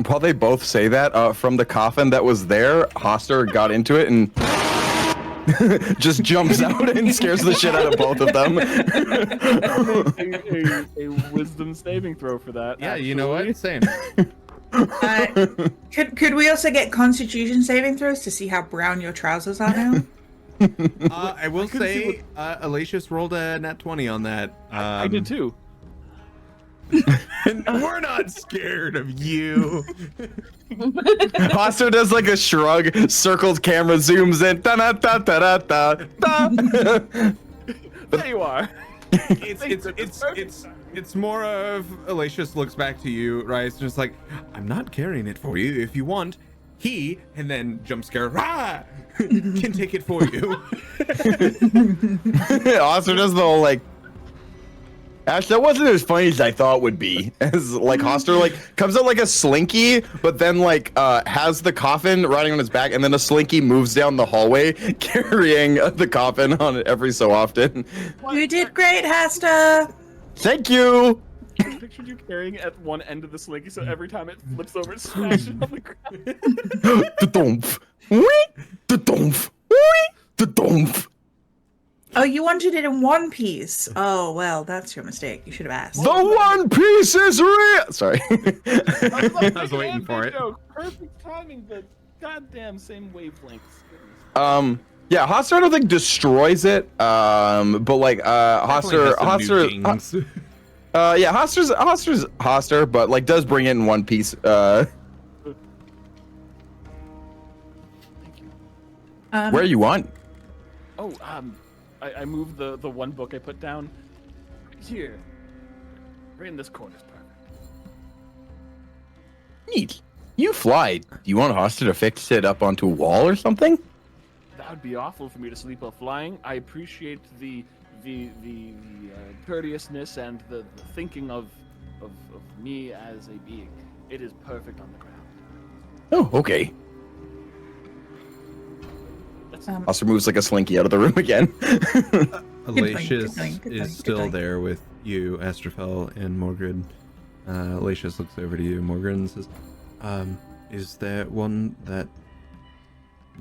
While they both say that, from the coffin that was there, Hastur got into it and just jumps out and scares the shit out of both of them. a wisdom saving throw for that. Yeah, you know what? Same. Could we also get Constitution saving throws to see how brown your trousers are now? I will say, Alatius rolled a nat 20 on that. I did too. And we're not scared of you. Hastur does like a shrug, circles camera, zooms in. Da-da-da-da-da-da. There you are. It's more of Alatius looks back to you, right? It's just like, I'm not carrying it for you. If you want, he, and then jump scare, rah, can take it for you. Hastur does the whole like, Ash, that wasn't as funny as I thought it would be. As like Hastur like comes out like a slinky, but then like has the coffin riding on his back, and then a slinky moves down the hallway carrying the coffin on it every so often. You did great, Hasta. Thank you. I pictured you carrying at one end of the slinky, so every time it flips over, it smashes on the ground. Da-dumph. Wee. Da-dumph. Wee. Da-dumph. Oh, you wanted it in one piece. Oh, well, that's your mistake. You should have asked. The One Piece is real. Sorry. I was waiting for it. Perfect timing, but goddamn same wavelengths. Yeah, Hastur I don't think destroys it. But like Hastur, yeah, Hastur's Hastur, but like does bring it in one piece. Thank you. Where you want? Oh, I moved the one book I put down here. Right in this corner is perfect. Neat. You fly. Do you want Hastur to fix it up onto a wall or something? That would be awful for me to sleep while flying. I appreciate the courteousness and the thinking of me as a being. It is perfect on the ground. Oh, okay. Hastur moves like a slinky out of the room again. Alatius Good is point. still there with you, Astrafel, and Morgred. Alatius looks over to you, Morgred, and says, is there one that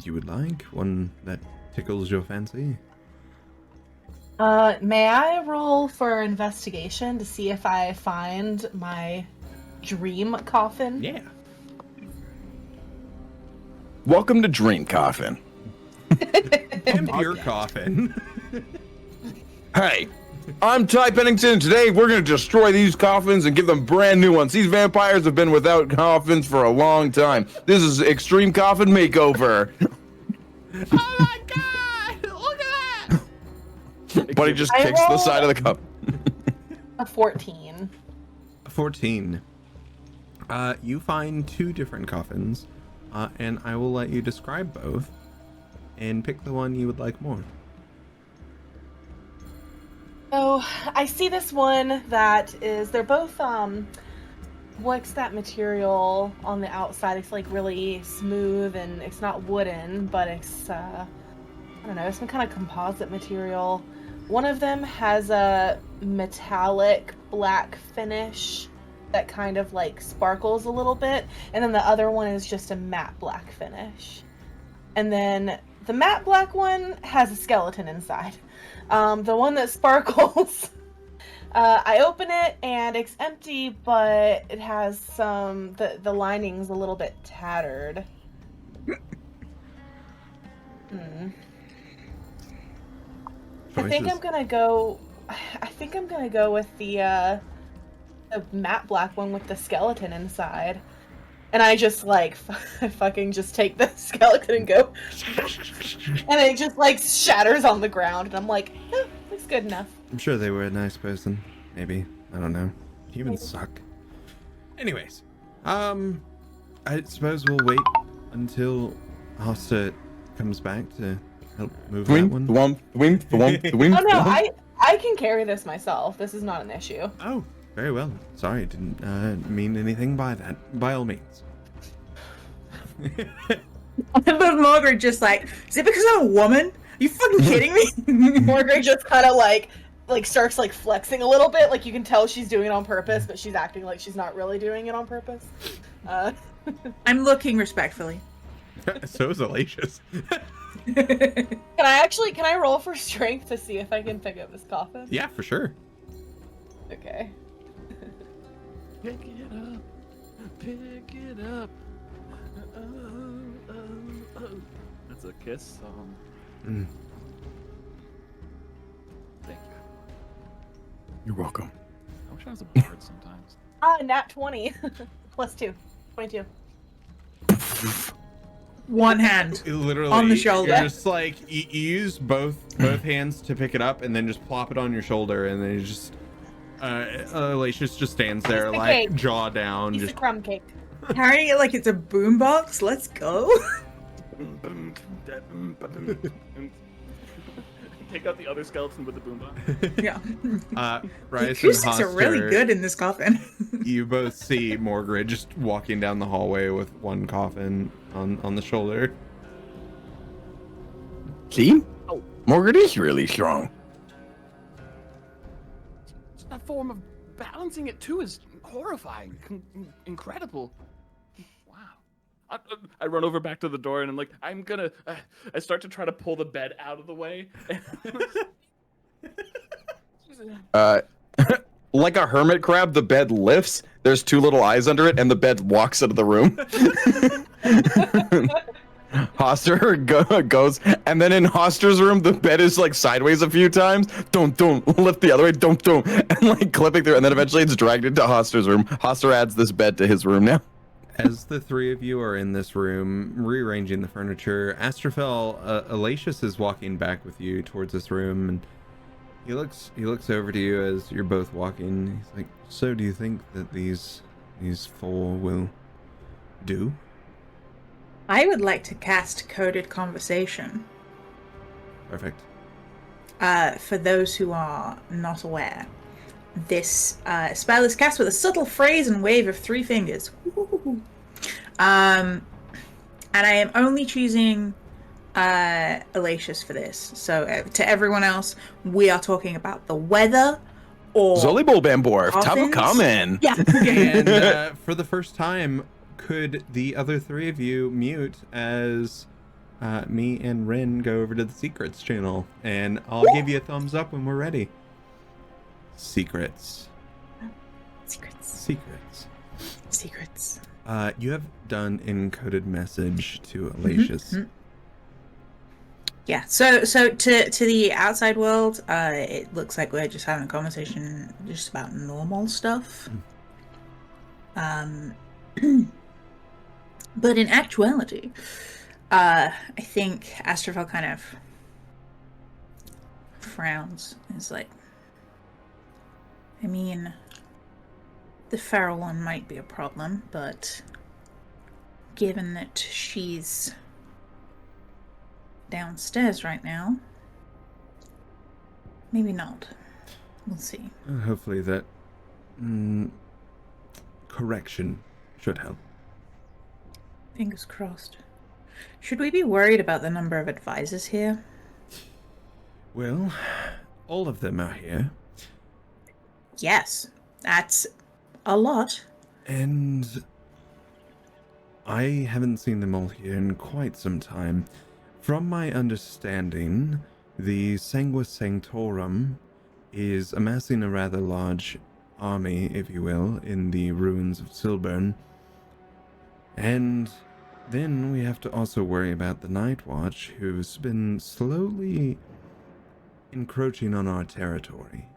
you would like? One that tickles your fancy? May I roll for investigation to see if I find my dream coffin? Yeah. Welcome to Dream Coffin. And your coffin. Hey, I'm Ty Pennington. Today we're going to destroy these coffins and give them brand new ones. These vampires have been without coffins for a long time. This is Extreme Coffin Makeover. Oh my god! Look at that! But he just I kicks the roll- side of the cup. A 14. 14. You find two different coffins, and I will let you describe both and pick the one you would like more. So I see this one that is, they're both, what's that material on the outside? It's like really smooth and it's not wooden, but it's, I don't know, some kind of composite material. One of them has a metallic black finish that kind of like sparkles a little bit, and then the other one is just a matte black finish. And then the matte black one has a skeleton inside. The one that sparkles, I open it and it's empty, but it has some, the lining's a little bit tattered. I think I'm gonna go with the matte black one with the skeleton inside. And I just like fucking just take the skeleton and go, and it just like shatters on the ground, and I'm like, oh, looks good enough. I'm sure they were a nice person. Maybe. I don't know. Humans suck. Anyways, I suppose we'll wait until Hastur comes back to help move that one. Oh no, I can carry this myself. This is not an issue. Oh, very well. Sorry, didn't mean anything by that. By all means. But Margaret just like, is it because I'm a woman? Are you fucking kidding me? Margaret just kind of like starts like flexing a little bit. Like you can tell she's doing it on purpose, but she's acting like she's not really doing it on purpose. I'm looking respectfully. So is Alicia's. Can I roll for strength to see if I can pick up this coffin? Yeah, for sure. Okay. Pick it up. Pick it up. That's a Kiss song. Thank you. You're welcome. I wish I was a bard sometimes. Nat 20. Plus 2. 22. One hand. Literally on the shoulder. You're just like you use both hands to pick it up and then just plop it on your shoulder and then you just Alicia's just stands there Piece of like cake. jaw down, Piece just of crumb cake. Carrying it like it's a boombox. Let's go. Take out the other skeleton with the boombox. Yeah. The Bryce and acoustics are really Hastur, good in this coffin. You both see Morgred just walking down the hallway with one coffin on the shoulder. See? Oh. Morgan is really strong. That form of balancing it too is horrifying, incredible. Wow. I run over back to the door and I'm like, I'm gonna. I start to try to pull the bed out of the way. Like a hermit crab, the bed lifts. There's two little eyes under it, and the bed walks out of the room. Hastur goes, and then in Hastur's room, the bed is like sideways a few times. Don't lift the other way. Don't, and like clipping through, and then eventually it's dragged into Hastur's room. Hastur adds this bed to his room now. As the three of you are in this room, rearranging the furniture, Astrofel, Alicius is walking back with you towards this room, and he looks over to you as you're both walking. He's like, "So, do you think that these four will do?" I would like to cast Coded Conversation. Perfect. For those who are not aware, this spell is cast with a subtle phrase and wave of 3 fingers. And I am only choosing Alicius for this. So to everyone else, we are talking about the weather or Zolibol Bambor, Coffins? Tabukamen. Yeah. And for the first time, could the other 3 of you mute as me and Rin go over to the secrets channel, and I'll give you a thumbs up when we're ready. Secrets. You have done encoded message to Alicius. Mm-hmm. Yeah, so to the outside world, it looks like we're just having a conversation just about normal stuff. But in actuality, I think Astrofel kind of frowns. It's like, I mean, the feral one might be a problem, but given that she's downstairs right now, maybe not. We'll see. Hopefully that correction should help. Fingers crossed. Should we be worried about the number of advisors here? Well, all of them are here. Yes, that's a lot. And I haven't seen them all here in quite some time. From my understanding, the Sanguis Sanctorum is amassing a rather large army, if you will, in the ruins of Silburn. And then we have to also worry about the Night Watch, who's been slowly encroaching on our territory.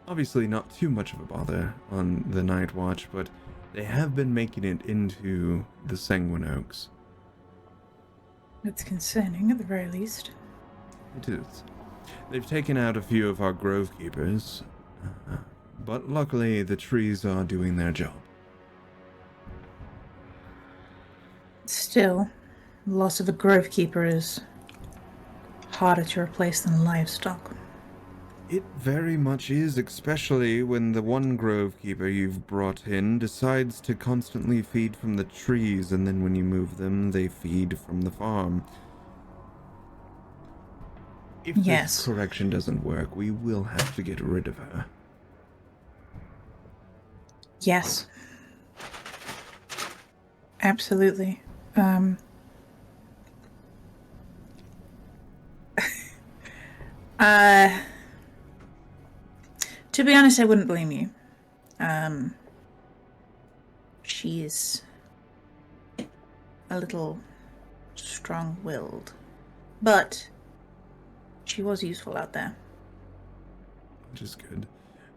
Obviously not too much of a bother on the Night Watch, but they have been making it into the Sanguine Oaks. It's concerning, at the very least. It is. They've taken out a few of our grove keepers, but luckily the trees are doing their job. Still, loss of a grove keeper is harder to replace than livestock. It very much is, especially when the one grove keeper you've brought in decides to constantly feed from the trees, and then when you move them, they feed from the farm. If Yes. this correction doesn't work, we will have to get rid of her. Yes. Absolutely. To be honest, I wouldn't blame you. She's a little strong-willed, but she was useful out there. Which is good.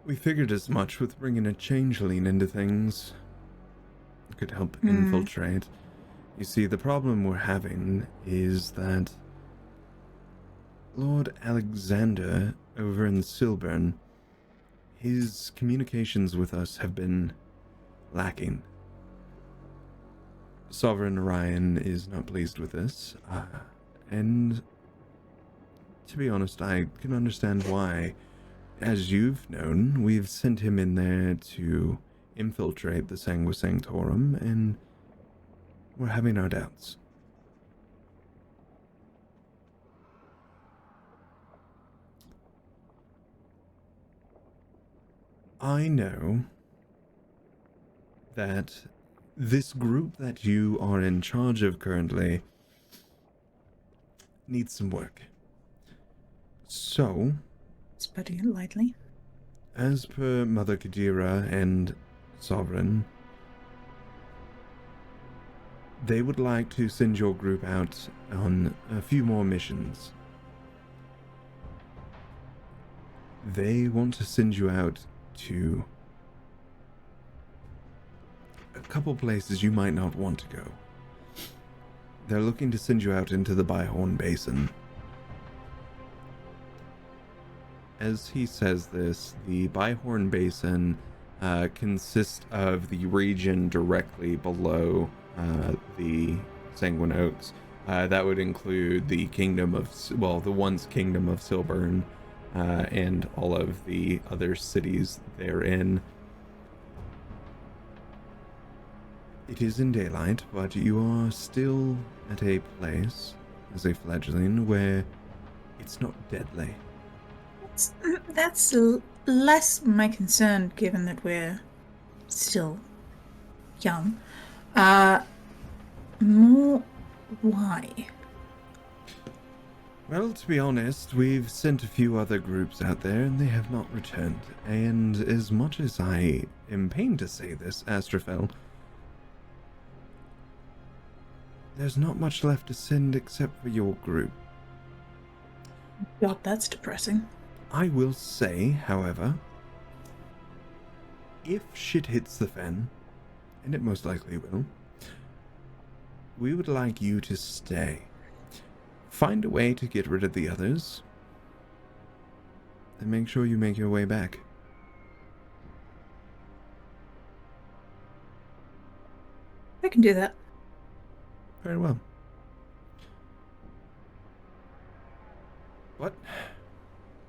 We figured as much with bringing a changeling into things. It could help infiltrate. You see, the problem we're having is that Lord Alexander over in Silburn, his communications with us have been lacking. Sovereign Orion is not pleased with this, and to be honest, I can understand why. As you've known, we've sent him in there to infiltrate the Sangua Sanctorum, and we're having our doubts. I know that this group that you are in charge of currently needs some work. So, Putting it lightly. as per Mother Qadira and Sovereign, they would like to send your group out on a few more missions. They want to send you out to a couple places you might not want to go. They're looking to send you out into the Byhorn Basin. As he says this, the Byhorn Basin consists of the region directly below the Sanguine Oaks. That would include the kingdom of, well, the once kingdom of Silburn, and all of the other cities therein. It is in daylight, but you are still at a place, as a fledgling, where it's not deadly. That's less my concern, given that we're still young. More why? Well, to be honest, we've sent a few other groups out there, and they have not returned. And as much as I am pained to say this, Astrophel, there's not much left to send except for your group. God, that's depressing. I will say, however, if shit hits the fan, and it most likely will, we would like you to stay. Find a way to get rid of the others, and make sure you make your way back. I can do that. Very well. But,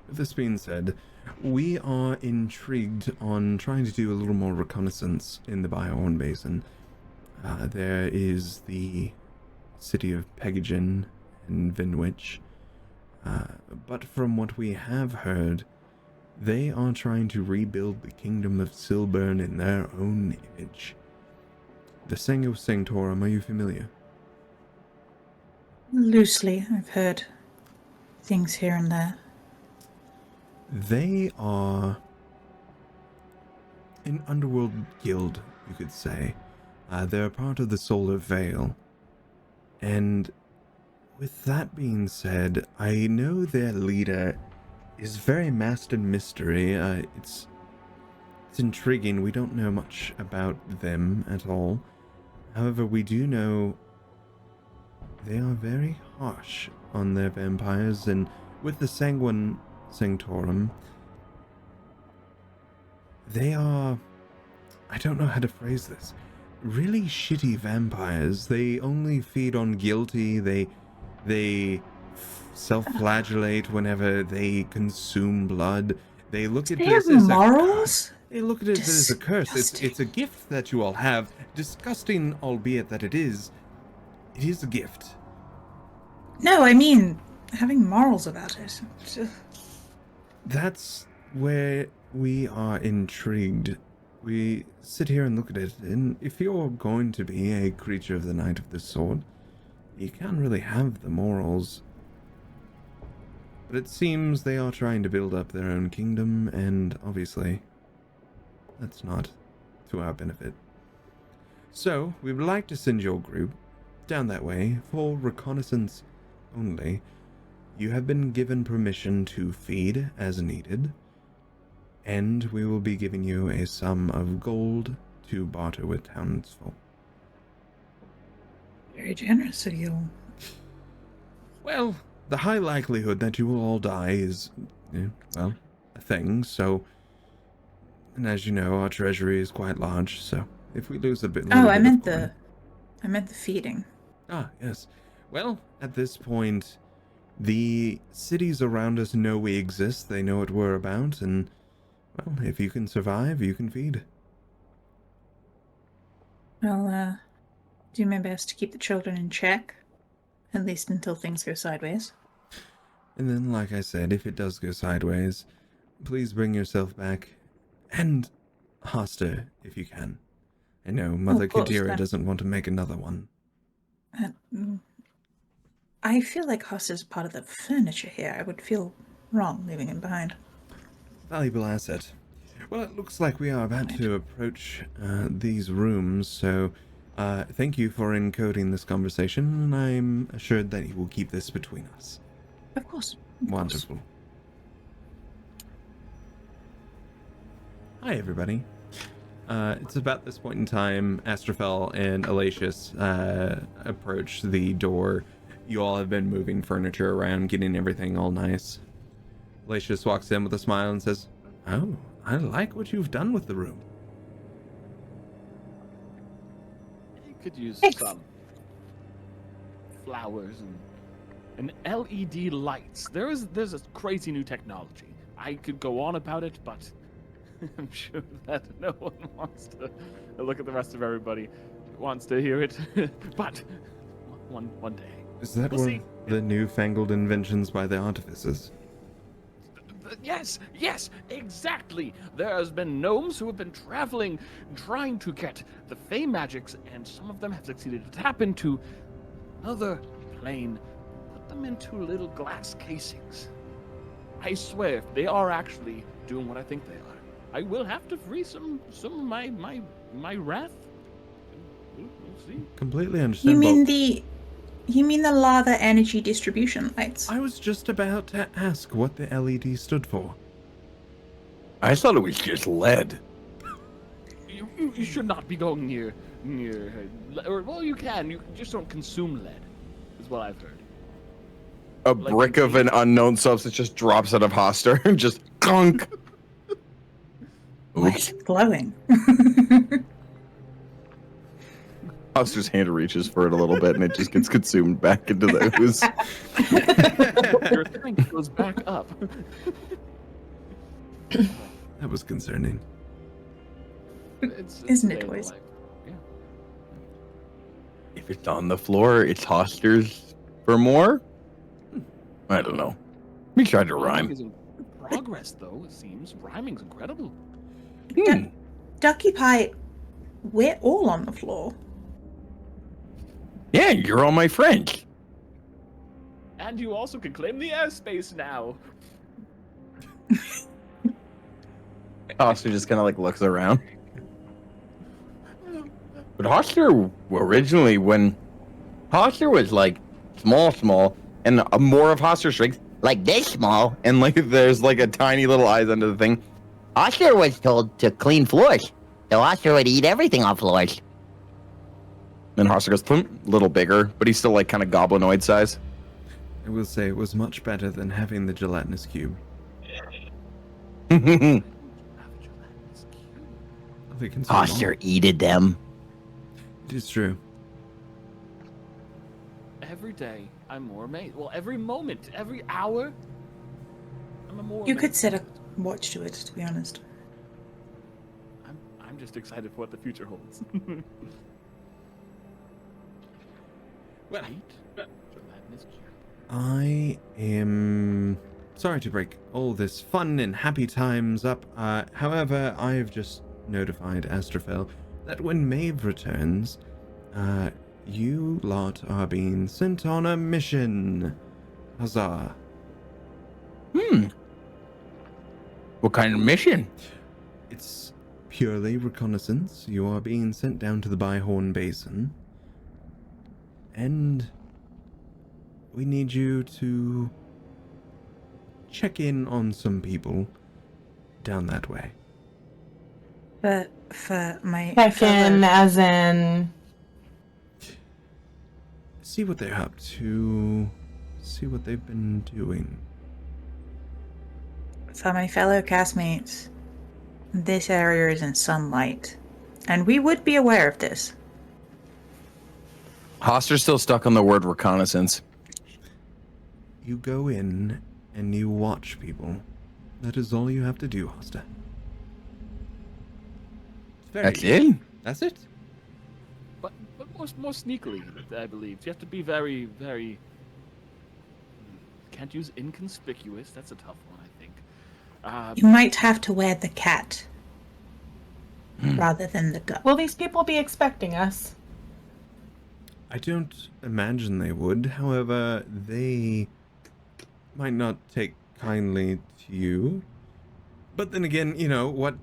with this being said, we are intrigued on trying to do a little more reconnaissance in the Byhorn Basin. There is the city of Pegagen and Vinwich, but from what we have heard, they are trying to rebuild the kingdom of Silburn in their own image. The Sangua Sanctorum, are you familiar? Loosely, I've heard things here and there. They are an underworld guild, you could say. They're part of the Solar Veil. And with that being said, I know their leader is very masked in mystery. It's intriguing. We don't know much about them at all. However, we do know they are very harsh on their vampires, and with the Sanguine Sanctorum, they are, I don't know how to phrase this, really shitty vampires. They only feed on guilty. They self-flagellate whenever they consume blood. They look at They this have as morals? they look at it as a curse. Disgusting. It's a gift that you all have. Disgusting, albeit that it is a gift. No, I mean having morals about it. That's where we are intrigued. We sit here and look at it, and if you're going to be a creature of the Night of the Sword, you can't really have the morals. But it seems they are trying to build up their own kingdom, and obviously, that's not to our benefit. So, we would like to send your group down that way for reconnaissance only. You have been given permission to feed as needed, and we will be giving you a sum of gold to barter with townsfolk. Very generous of you. Well, the high likelihood that you will all die is, well, a thing, so... And as you know, our treasury is quite large, so if we lose a bit... Oh, I meant the feeding. Ah, yes. Well, at this point, the cities around us know we exist, they know what we're about, and, well, if you can survive, you can feed. I'll, do my best to keep the children in check. At least until things go sideways. And then, like I said, if it does go sideways, please bring yourself back. And Hastur, if you can. I know Mother Qadira doesn't want to make another one. I feel like Hastur's part of the furniture here. I would feel wrong leaving him behind. Valuable asset. Well, it looks like we are about to approach these rooms, so thank you for encoding this conversation, and I'm assured that you will keep this between us. Of course. Wonderful. Hi, everybody. It's about this point in time, Astrophel and Alatius approach the door. You all have been moving furniture around, getting everything all nice. Alatius walks in with a smile and says, "Oh, I like what you've done with the room." You could use some flowers and LED lights. There's a crazy new technology. I could go on about it, but I'm sure that no one wants to look at the rest of everybody wants to hear it. But one day. Is that We'll one see. of the newfangled inventions by the artificers? Yes, exactly. There has been gnomes who have been traveling, trying to get the Fey magics, and some of them have succeeded to tap into another plane, put them into little glass casings. I swear, if they are actually doing what I think they are, I will have to free some of my wrath. We'll see. Completely understandable. You mean the lava energy distribution lights? I was just about to ask what the LED stood for. I thought it was just lead. You should not be going near, or well, you can. You just don't consume lead, is what I've heard. A brick of an unknown substance just drops out of Hastur and just gunk. Why is it glowing? Hastur's hand reaches for it a little bit and it just gets consumed back into the ooze. Your tank goes back up. That was concerning. Isn't it, boys? Yeah. If it's on the floor, it's Hastur's for more? I don't know. We tried to Rhyming rhyme. is in progress, though. It seems rhyming's incredible. Ducky Pie, we're all on the floor. Yeah, you're all my friends. And you also can claim the airspace now. Hastur just kind of like looks around. But Hastur originally, when Hastur was like small, and more of Hastur shrinks, Like this small. and like there's like a tiny little eyes under the thing. Hastur was told to clean floors. So Hastur would eat everything on floors. Then Hastur goes, "Thump," little bigger, but he's still like kind of goblinoid size. I will say it was much better than having the gelatinous cube. It's cute. Nothing can say more. Hastur eated them. It is true. Every day, I'm more amazed. Well, every moment, every hour, I'm more You could amazed. set a watch to it, to be honest. I'm just excited for what the future holds. Well, Gelatinous cube. I am sorry to break all this fun and happy times up. However, I have just notified Astrophel that when Maeve returns, you lot are being sent on a mission. Huzzah. What kind of mission? It's purely reconnaissance. You are being sent down to the Byhorn Basin. And we need you to check in on some people down that way. But for my Check in as in. See what they're up to. See what they've been doing. For my fellow castmates, this area is in sunlight, and we would be aware of this. Hastur's still stuck on the word reconnaissance. You go in and you watch people. That is all you have to do, Hosta. That's it? That's it. But more sneakily, I believe. You have to be very, very. Can't use inconspicuous. That's a tough one, I think. You might have to wear the cat rather than the duck. Will these people be expecting us? I don't imagine they would. However, they might not take kindly to you. But then again, you know, what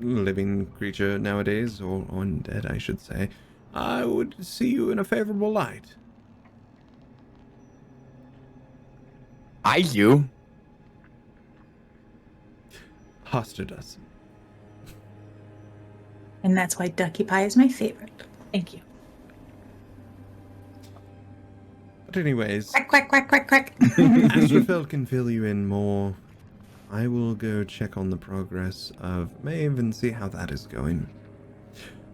living creature nowadays, or undead, I should say, I would see you in a favorable light. I do. Hoster does. And that's why Ducky Pie is my favorite. Thank you. But anyways, Quack, quack, quack, quack, quack. Astrophel can fill you in more. I will go check on the progress of Maeve and see how that is going.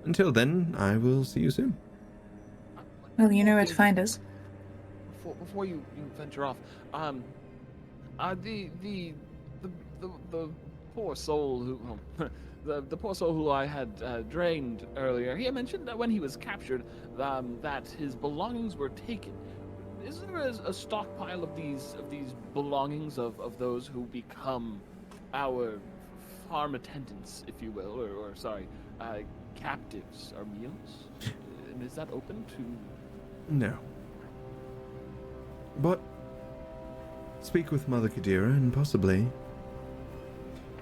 Until then, I will see you soon. Well, you know where to find us. Before you venture off, the poor soul who the poor soul who I had drained earlier, he had mentioned that when he was captured, that his belongings were taken. Is there a stockpile of these belongings of those who become our farm attendants, if you will, or sorry, captives or meals? And is that open to? No. But speak with Mother Qadira and possibly.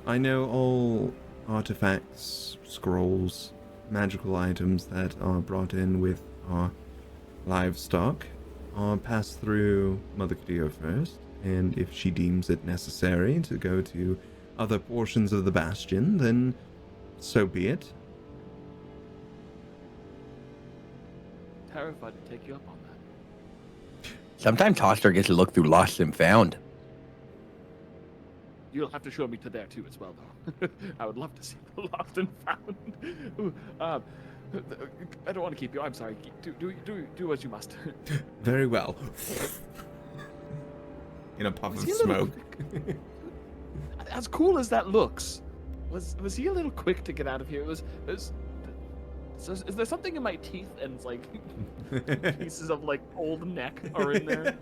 I know all artifacts, scrolls, magical items that are brought in with our livestock are passed through Mother Qadira first, and if she deems it necessary to go to other portions of the bastion, then so be it. Terrified to take you up on that. Sometimes Hastur gets to look through Lost and Found. You'll have to show me to there too as well, though. I would love to see the lost and found. Ooh, I don't want to keep you. I'm sorry. Do what you must. Very well. In a puff Was of he a little smoke. As cool as that looks, was he a little quick to get out of here? So is there something in my teeth and it's like pieces of like old neck are in there?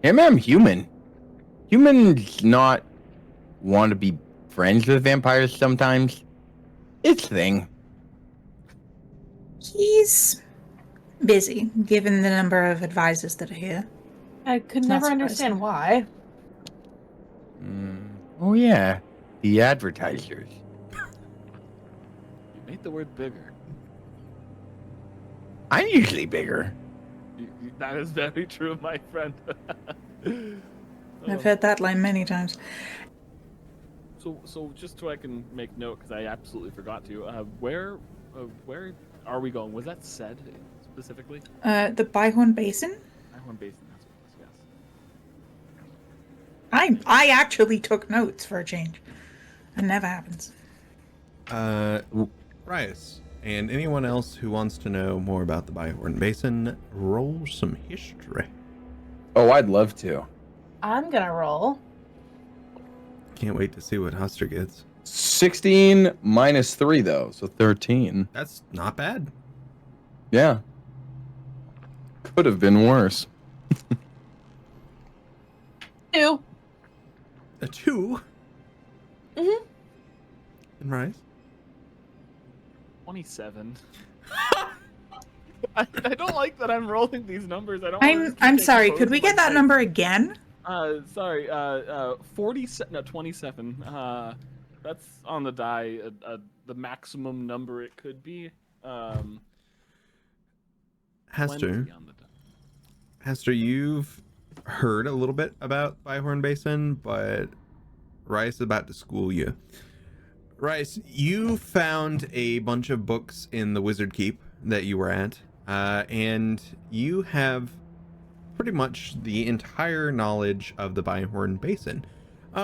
I'm human. Humans not want to be friends with vampires sometimes. It's a thing. He's busy, given the number of advisors that are here. I could Not never surprising. understand why. Oh yeah, the advertisers. You made the word bigger. I'm usually bigger. That is very true, my friend. I've heard that line many times. So just so I can make note, because I absolutely forgot to. Where are we going? Was that said specifically? The Byhorn Basin? Iron Basin. That's what it was. Yes. fine. I actually took notes for a change. It never happens. Rias, and anyone else who wants to know more about the Byhorn Basin, roll some history. Oh, I'd love to. I'm gonna roll. Can't wait to see what Hastur gets. 16 minus 3, though, so 13. That's not bad. Yeah. Could have been worse. 2. A 2? Mm-hmm. And Rias? 27. I don't like that I'm rolling these numbers. I don't. want to I'm take sorry. both Could we of my get that dice. number again? Sorry. 47. No, 27. That's on the die. The maximum number it could be. Hastur, 20 on the die. Hastur, you've heard a little bit about Byhorn Basin, but Rice is about to school you. Rice, you found a bunch of books in the Wizard Keep that you were at, and you have pretty much the entire knowledge of the Byhorn Basin,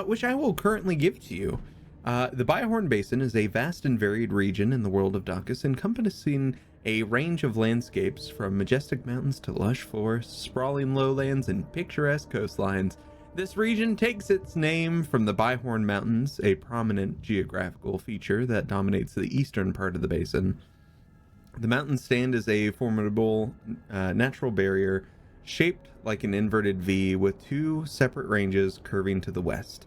which I will currently give to you. The Byhorn Basin is a vast and varied region in the world of Dòchas, encompassing a range of landscapes from majestic mountains to lush forests, sprawling lowlands, and picturesque coastlines. This region takes its name from the Byhorn Mountains, a prominent geographical feature that dominates the eastern part of the basin. The mountains stand as a formidable natural barrier shaped like an inverted V with two separate ranges curving to the west.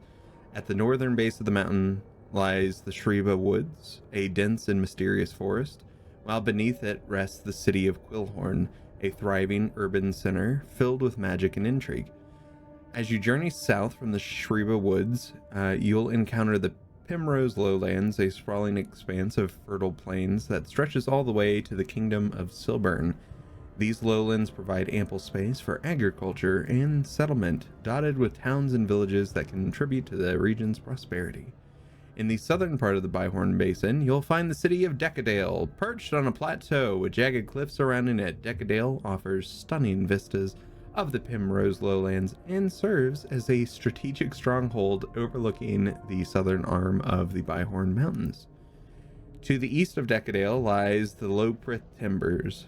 At the northern base of the mountain lies the Shriba Woods, a dense and mysterious forest, while beneath it rests the city of Quillhorn, a thriving urban center filled with magic and intrigue. As you journey south from the Shriba Woods, you'll encounter the Primrose Lowlands, a sprawling expanse of fertile plains that stretches all the way to the kingdom of Silburn. These lowlands provide ample space for agriculture and settlement, dotted with towns and villages that contribute to the region's prosperity. In the southern part of the Byhorn Basin, you'll find the city of Decadale, perched on a plateau with jagged cliffs surrounding it. Decadale offers stunning vistas of the Primrose Lowlands and serves as a strategic stronghold overlooking the southern arm of the Byhorn Mountains. To the east of Decadale lies the Lowprith Timbers,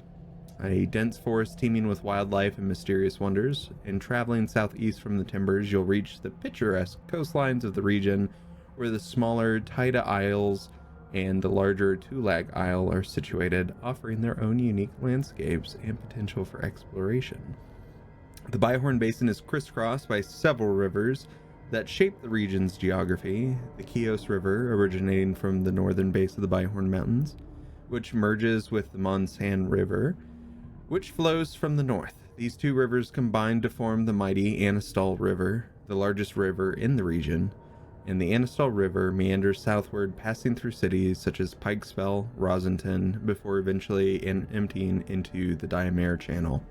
a dense forest teeming with wildlife and mysterious wonders, and traveling southeast from the timbers, you'll reach the picturesque coastlines of the region, where the smaller Taida Isles and the larger Tulag Isle are situated, offering their own unique landscapes and potential for exploration. The Byhorn Basin is crisscrossed by several rivers that shape the region's geography. The Chios River, originating from the northern base of the Byhorn Mountains, which merges with the Monsan River, which flows from the north. These two rivers combine to form the mighty Anastal River, the largest river in the region, and the Anastal River meanders southward, passing through cities such as Pikespell, Rosenton, before eventually emptying into the Diamere Channel.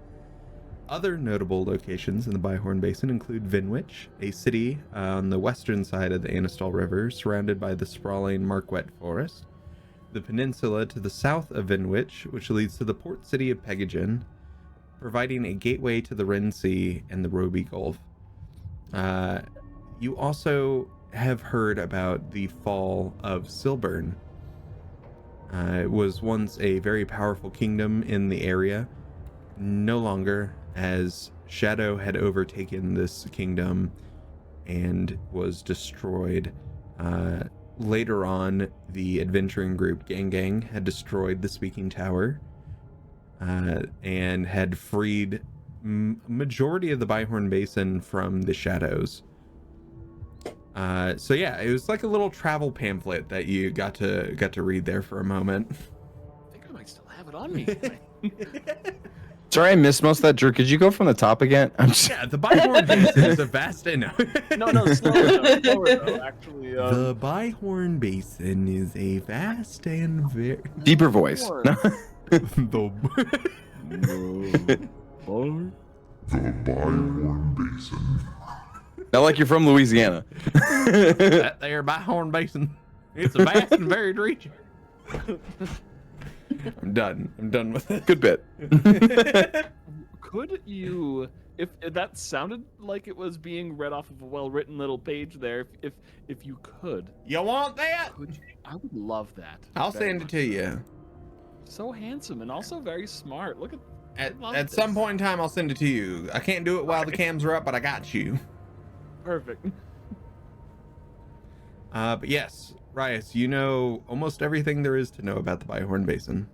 Other notable locations in the Byhorn Basin include Vinwich, a city on the western side of the Anastal River, surrounded by the sprawling Marquette Forest, the peninsula to the south of Vinwich, which leads to the port city of Pegagen, providing a gateway to the Ren Sea and the Roby Gulf. You also have heard about the fall of Silburn. It was once a very powerful kingdom in the area, no longer, as Shadow had overtaken this kingdom and was destroyed. Later on, the adventuring group Gang had destroyed the Speaking Tower and had freed majority of the Byhorn Basin from the shadows. So yeah, it was like a little travel pamphlet that you got to read there for a moment. I think I might still have it on me. Sorry, I missed most of that, Drew. Could you go from the top again? I'm just... Yeah, the Byhorn Basin is a vast No, slower though. Actually, the Byhorn Basin is a vast and very Deeper voice. the Byhorn Basin. Not like you're from Louisiana. that there Byhorn Basin. It's a vast and varied region. I'm done with it. Good bit. could you, if that sounded like it was being read off of a well-written little page there. If you could, You want that? I would love that. I'll very send it much to so. you. So handsome and also very smart. Look at At some point in time, I'll send it to you. I can't do it while the cams are up, but I got you. Perfect. But yes, Rias, you know almost everything there is to know about the Byhorn Basin.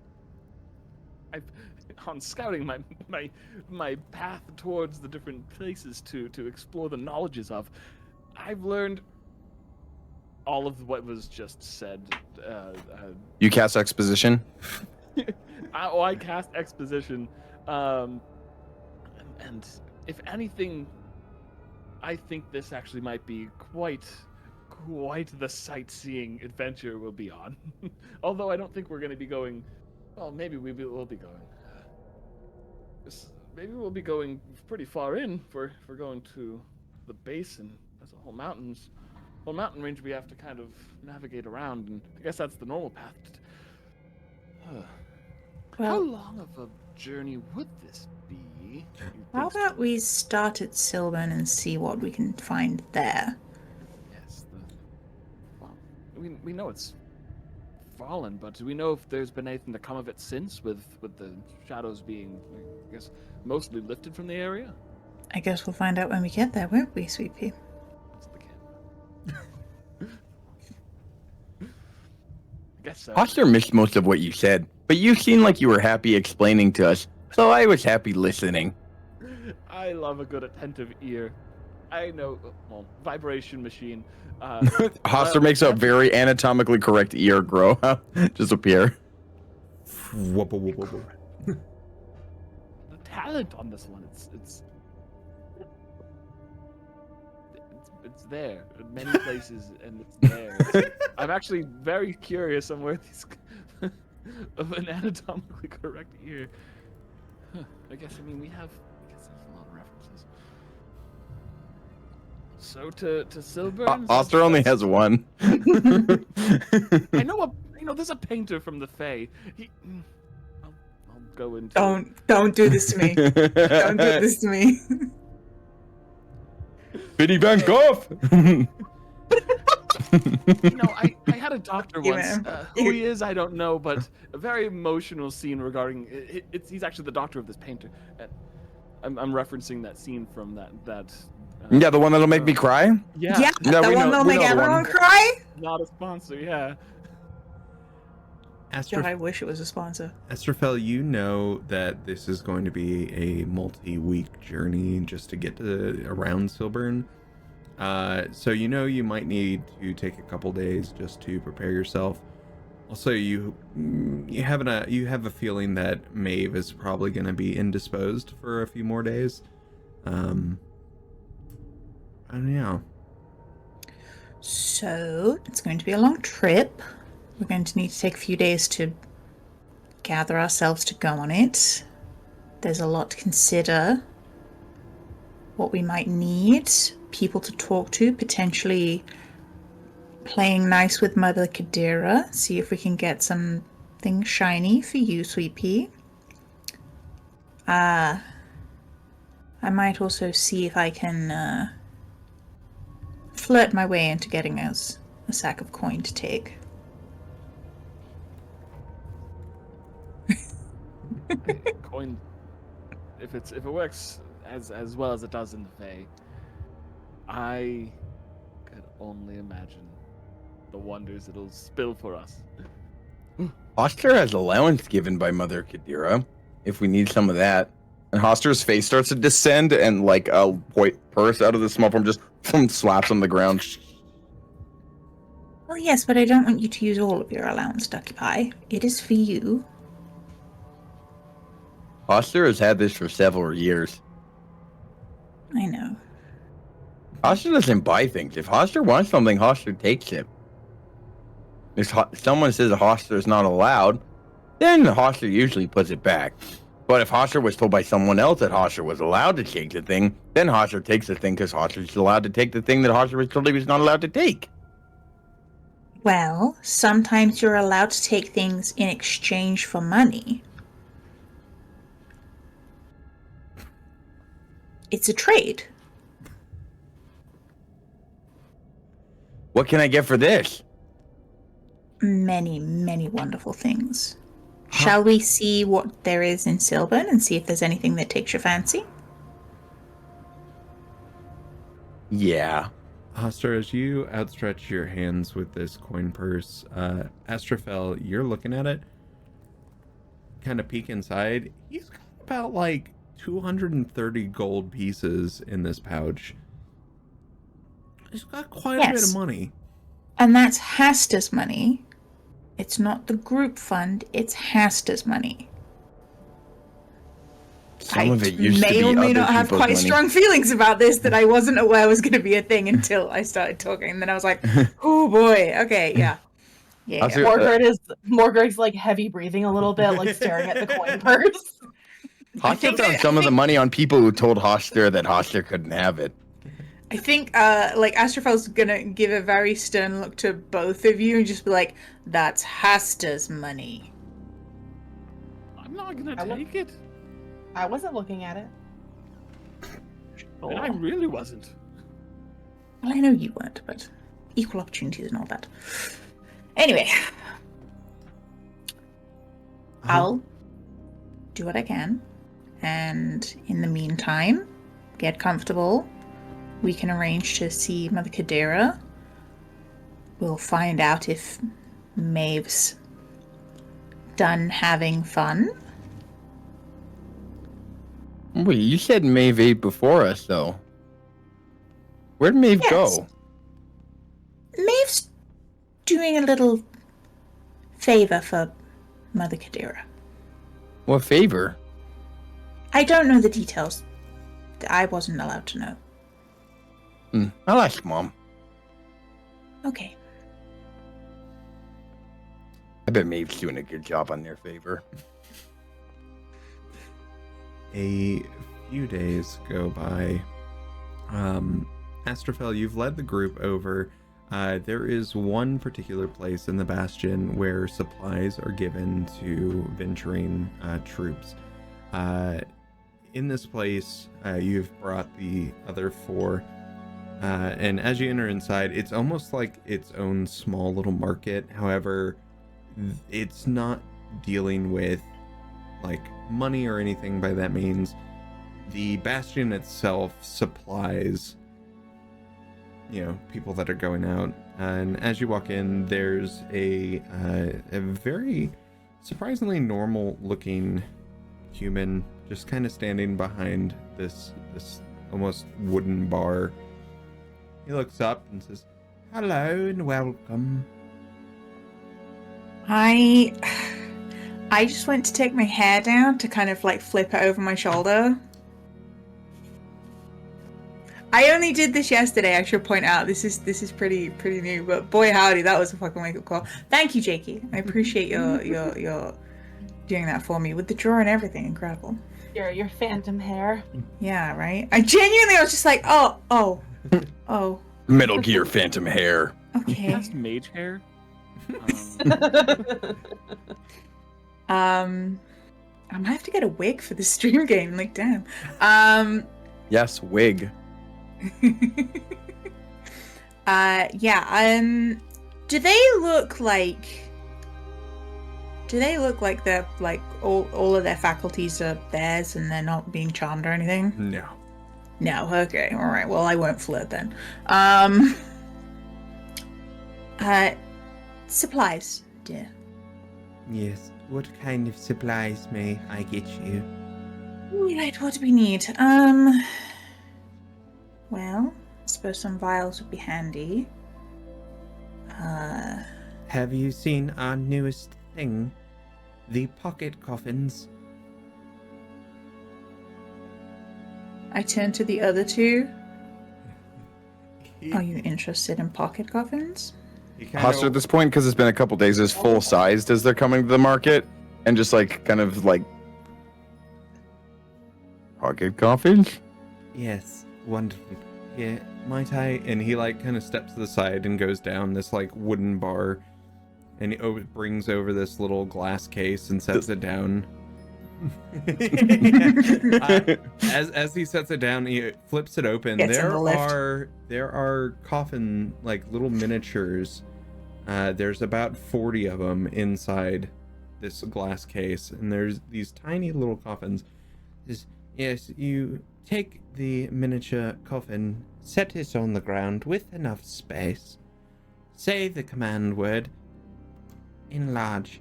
On scouting my path towards the different places to explore the knowledges of, I've learned all of what was just said. You cast exposition. I cast exposition, and if anything, I think this actually might be quite the sightseeing adventure we'll be on. Although I don't think we're going to be going. Well, maybe we'll be going. Maybe we'll be going pretty far in for going to the basin. There's a whole mountain range we have to kind of navigate around, and I guess that's the normal path. How long of a journey would this be? How about we start at Sylvan and see what we can find there? Yes. Well, we know it's fallen, but do we know if there's been anything to come of it since, with the shadows being, I guess, mostly lifted from the area? I guess we'll find out when we get there, won't we, Sweet Pea? That's the camera. I guess so. Hastur missed most of what you said, but you seemed like you were happy explaining to us, so I was happy listening. I love a good attentive ear. I know, well, vibration machine. Hastur makes a very anatomically correct ear grow just appear. Whoop, whoop, whoop, whoop. The talent on this one, it's there in many places, and it's there. I'm actually very curious on where these of an anatomically correct ear. I guess there's a lot of references. So to Silburn. Hastur only has one. I know there's a painter from the Fae. I'll go into. Don't do this to me. Don't do this to me. Vinny Van Gogh! I had a doctor once. Who he is, I don't know, but a very emotional scene regarding. He's actually the doctor of this painter. I'm referencing that scene from that. Yeah, the one that'll make me cry? Yeah. No, the we one know- that'll we make know the one. everyone cry? Not a sponsor, yeah. God, I wish it was a sponsor. Esterfell, you know that this is going to be a multi-week journey just to get around Silburn. So you know you might need to take a couple days just to prepare yourself. Also, you have a feeling that Maeve is probably going to be indisposed for a few more days. I don't know. So it's going to be a long trip. We're going to need to take a few days to gather ourselves to go on it. There's a lot to consider. What we might need, people to talk to, potentially playing nice with Mother Qadira, see if we can get something shiny for you, Sweet Pea. I might also see if I can flirt my way into getting us a sack of coin to take. Coin. If it works as well as it does in the Fae, I could only imagine the wonders it'll spill for us. Hastur has allowance given by Mother Qadira, if we need some of that. And Hastur's face starts to descend, and like a white purse out of the small form just slaps on the ground. Well, yes, but I don't want you to use all of your allowance, Ducky Pie. It is for you. Hastur has had this for several years. I know. Hastur doesn't buy things. If Hastur wants something, Hastur takes it. If someone says Hastur is not allowed, then Hastur usually puts it back. But if Hastur was told by someone else that Hastur was allowed to take the thing, then Hastur takes the thing because Hastur is allowed to take the thing that Hastur was told he was not allowed to take. Well, sometimes you're allowed to take things in exchange for money. It's a trade. What can I get for this? Many, many wonderful things. Shall we see what there is in Silburn and see if there's anything that takes your fancy? Yeah. Hastur, as you outstretch your hands with this coin purse, Astrophel, you're looking at it, kind of peek inside. He's got about like 230 gold pieces in this pouch. He's got quite a bit of money. And that's Hastur's money. It's not the group fund, it's Hastur's money. Some of it used to may be or may other not have people's quite money. strong feelings about this that I wasn't aware was going to be a thing until I started talking. And then I was like, oh boy, okay, yeah. Yeah. Morgred's like heavy breathing a little bit, like staring at the coin purse. Hastur found some of the money on people who told Hastur that Hastur couldn't have it. I think like Astrophel's gonna give a very stern look to both of you and just be like, that's Hastur's money. I'm not gonna take it. I wasn't looking at it. And I really wasn't. Well, I know you weren't, but equal opportunities and all that. Anyway, I'll do what I can, and in the meantime, get comfortable. We can arrange to see Mother Qadira. We'll find out if Maeve's done having fun. Wait, you said Maeve ate before us, though. Where'd Maeve go? Maeve's doing a little favor for Mother Qadira. What favor? I don't know the details. I wasn't allowed to know. I'll ask Mom. Okay. I bet Maeve's doing a good job on their favor. A few days go by. Astrophel, you've led the group over. There is one particular place in the Bastion where supplies are given to venturing troops. In this place, you've brought the other four. And as you enter inside, it's almost like its own small little market. However, it's not dealing with like money or anything by that means. The Bastion itself supplies, people that are going out. And as you walk in, there's a very surprisingly normal looking human just kind of standing behind this almost wooden bar. He looks up and says, "Hello and welcome." I just went to take my hair down to kind of like flip it over my shoulder. I only did this yesterday, I should point out. This is pretty new, but boy howdy, that was a fucking wake-up call. Thank you, Jakey. I appreciate your doing that for me with the drawer and everything. Incredible. Your phantom hair. Yeah, right? I was just like, oh. Metal Gear Phantom hair. Okay. That's mage hair. I might have to get a wig for the stream game. Like, damn. Yes, wig. Yeah. Do they look like they're like all of their faculties are theirs and they're not being charmed or anything? No. Okay. All right. Well, I won't flirt then. Supplies, dear. Yes. What kind of supplies may I get you? Right, what do we need? Well, I suppose some vials would be handy. Have you seen our newest thing? The pocket coffins. I turn to the other two. Are you interested in pocket coffins? Hastur, at this point, because it's been a couple days, is full sized as they're coming to the market, and just like kind of like pocket coffins. Yes, wonderful. Yeah, might I? And he like kind of steps to the side and goes down this like wooden bar, and he brings over this little glass case and sets it down. As he sets it down, he flips it open. Gets in There the lift. are coffin, like little miniatures. There's about 40 of them inside this glass case, and there's these tiny little coffins. Yes, you take the miniature coffin, set it on the ground with enough space, say the command word, enlarge.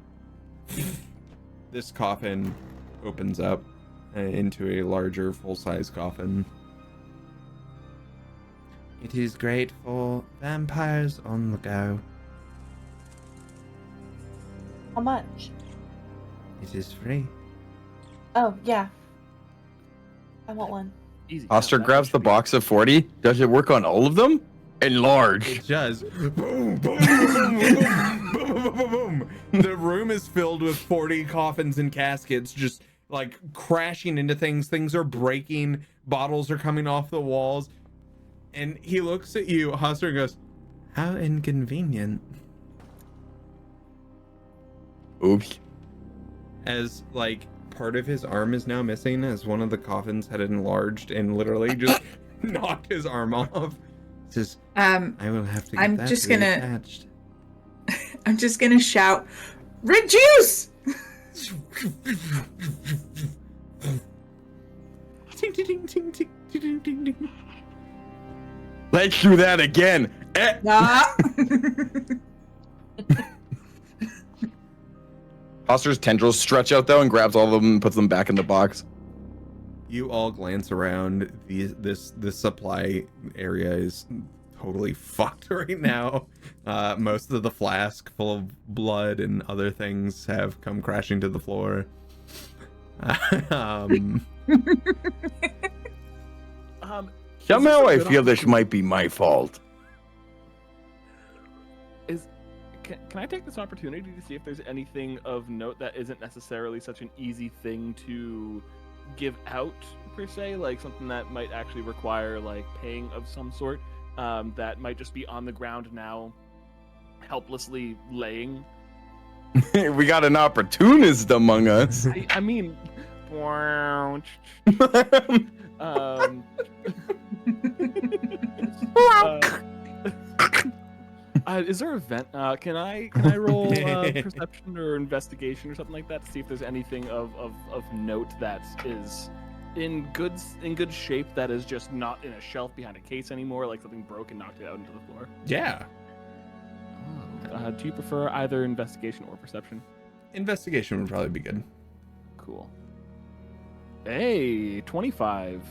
This coffin opens up into a larger full-size coffin. It is great for vampires on the go. How much? It is free. Oh, yeah. I want one. Easy. Hastur That grabs should the be- box of 40. Does it work on all of them? Enlarge. It does. Boom, boom, boom, boom, boom, boom, boom, boom. The room is filled with 40 coffins and caskets, just like crashing into things. Things are breaking. Bottles are coming off the walls. And he looks at you, Hastur, and goes, "How inconvenient." Oops. As like part of his arm is now missing, as one of the coffins had enlarged and literally just knocked his arm off. Says, I will have to get I'm that just gonna- reattached. I'm just gonna shout, reduce! Let's do that again. Ah. Hastur's tendrils stretch out though and grabs all of them and puts them back in the box. You all glance around. This supply area is totally fucked right now. Most of the flask full of blood and other things have come crashing to the floor. Somehow I Is this a good feel this opportunity? might be my fault. Can I take this opportunity to see if there's anything of note that isn't necessarily such an easy thing to give out per se, like something that might actually require like paying of some sort, that might just be on the ground now, helplessly laying. We got an opportunist among us. I mean, is there a vent? Can I roll perception or investigation or something like that to see if there's anything of note that is in good shape, that is just not in a shelf behind a case anymore, like something broke and knocked it out into the floor? Yeah. Do you prefer either investigation or perception? Investigation would probably be good. Cool. Hey, 25.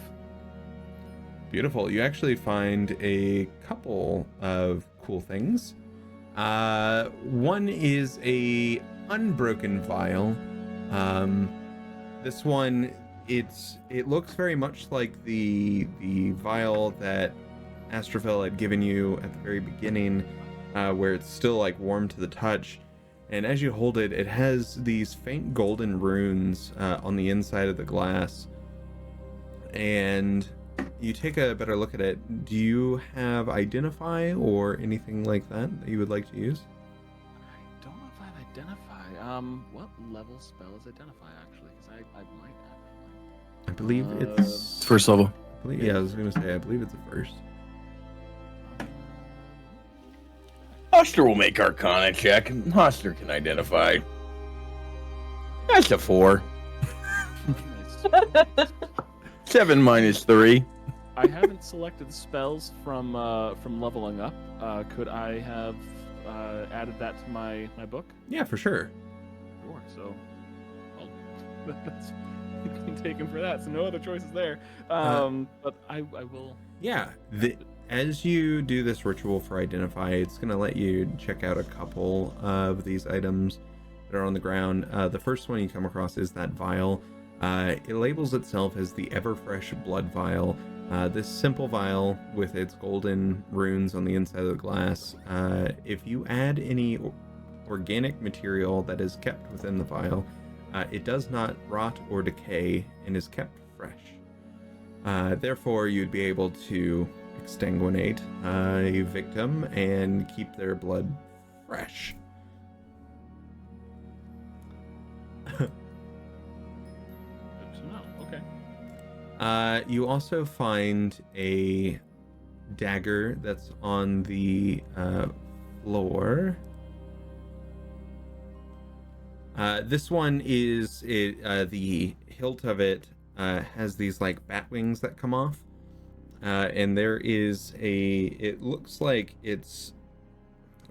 Beautiful. You actually find a couple of cool things. One is a unbroken vial. This one, it looks very much like the vial that Astrophil had given you at the very beginning, where it's still like warm to the touch. And as you hold it, it has these faint golden runes on the inside of the glass. And you take a better look at it. Do you have Identify or anything like that you would like to use? I don't know if I have Identify. What level spell is Identify, actually? Because I might actually. I believe it's First level. yeah, I was gonna say I believe it's a first. Hastur will make Arcana check. Hastur can identify. That's a 4. Nice. 7 minus 3. I haven't selected spells from leveling up. Could I have added that to my book? Yeah, for sure. Sure. So, well, that's been taken for that. So no other choices there. But I will. Yeah, as you do this ritual for Identify, it's going to let you check out a couple of these items that are on the ground. The first one you come across is that vial. It labels itself as the Everfresh Blood Vial. This simple vial with its golden runes on the inside of the glass, if you add any organic material that is kept within the vial, it does not rot or decay and is kept fresh. Therefore, you'd be able to exsanguinate a victim and keep their blood fresh. You also find a dagger that's on the floor. This one is the hilt of it has these like bat wings that come off, and there is it looks like it's,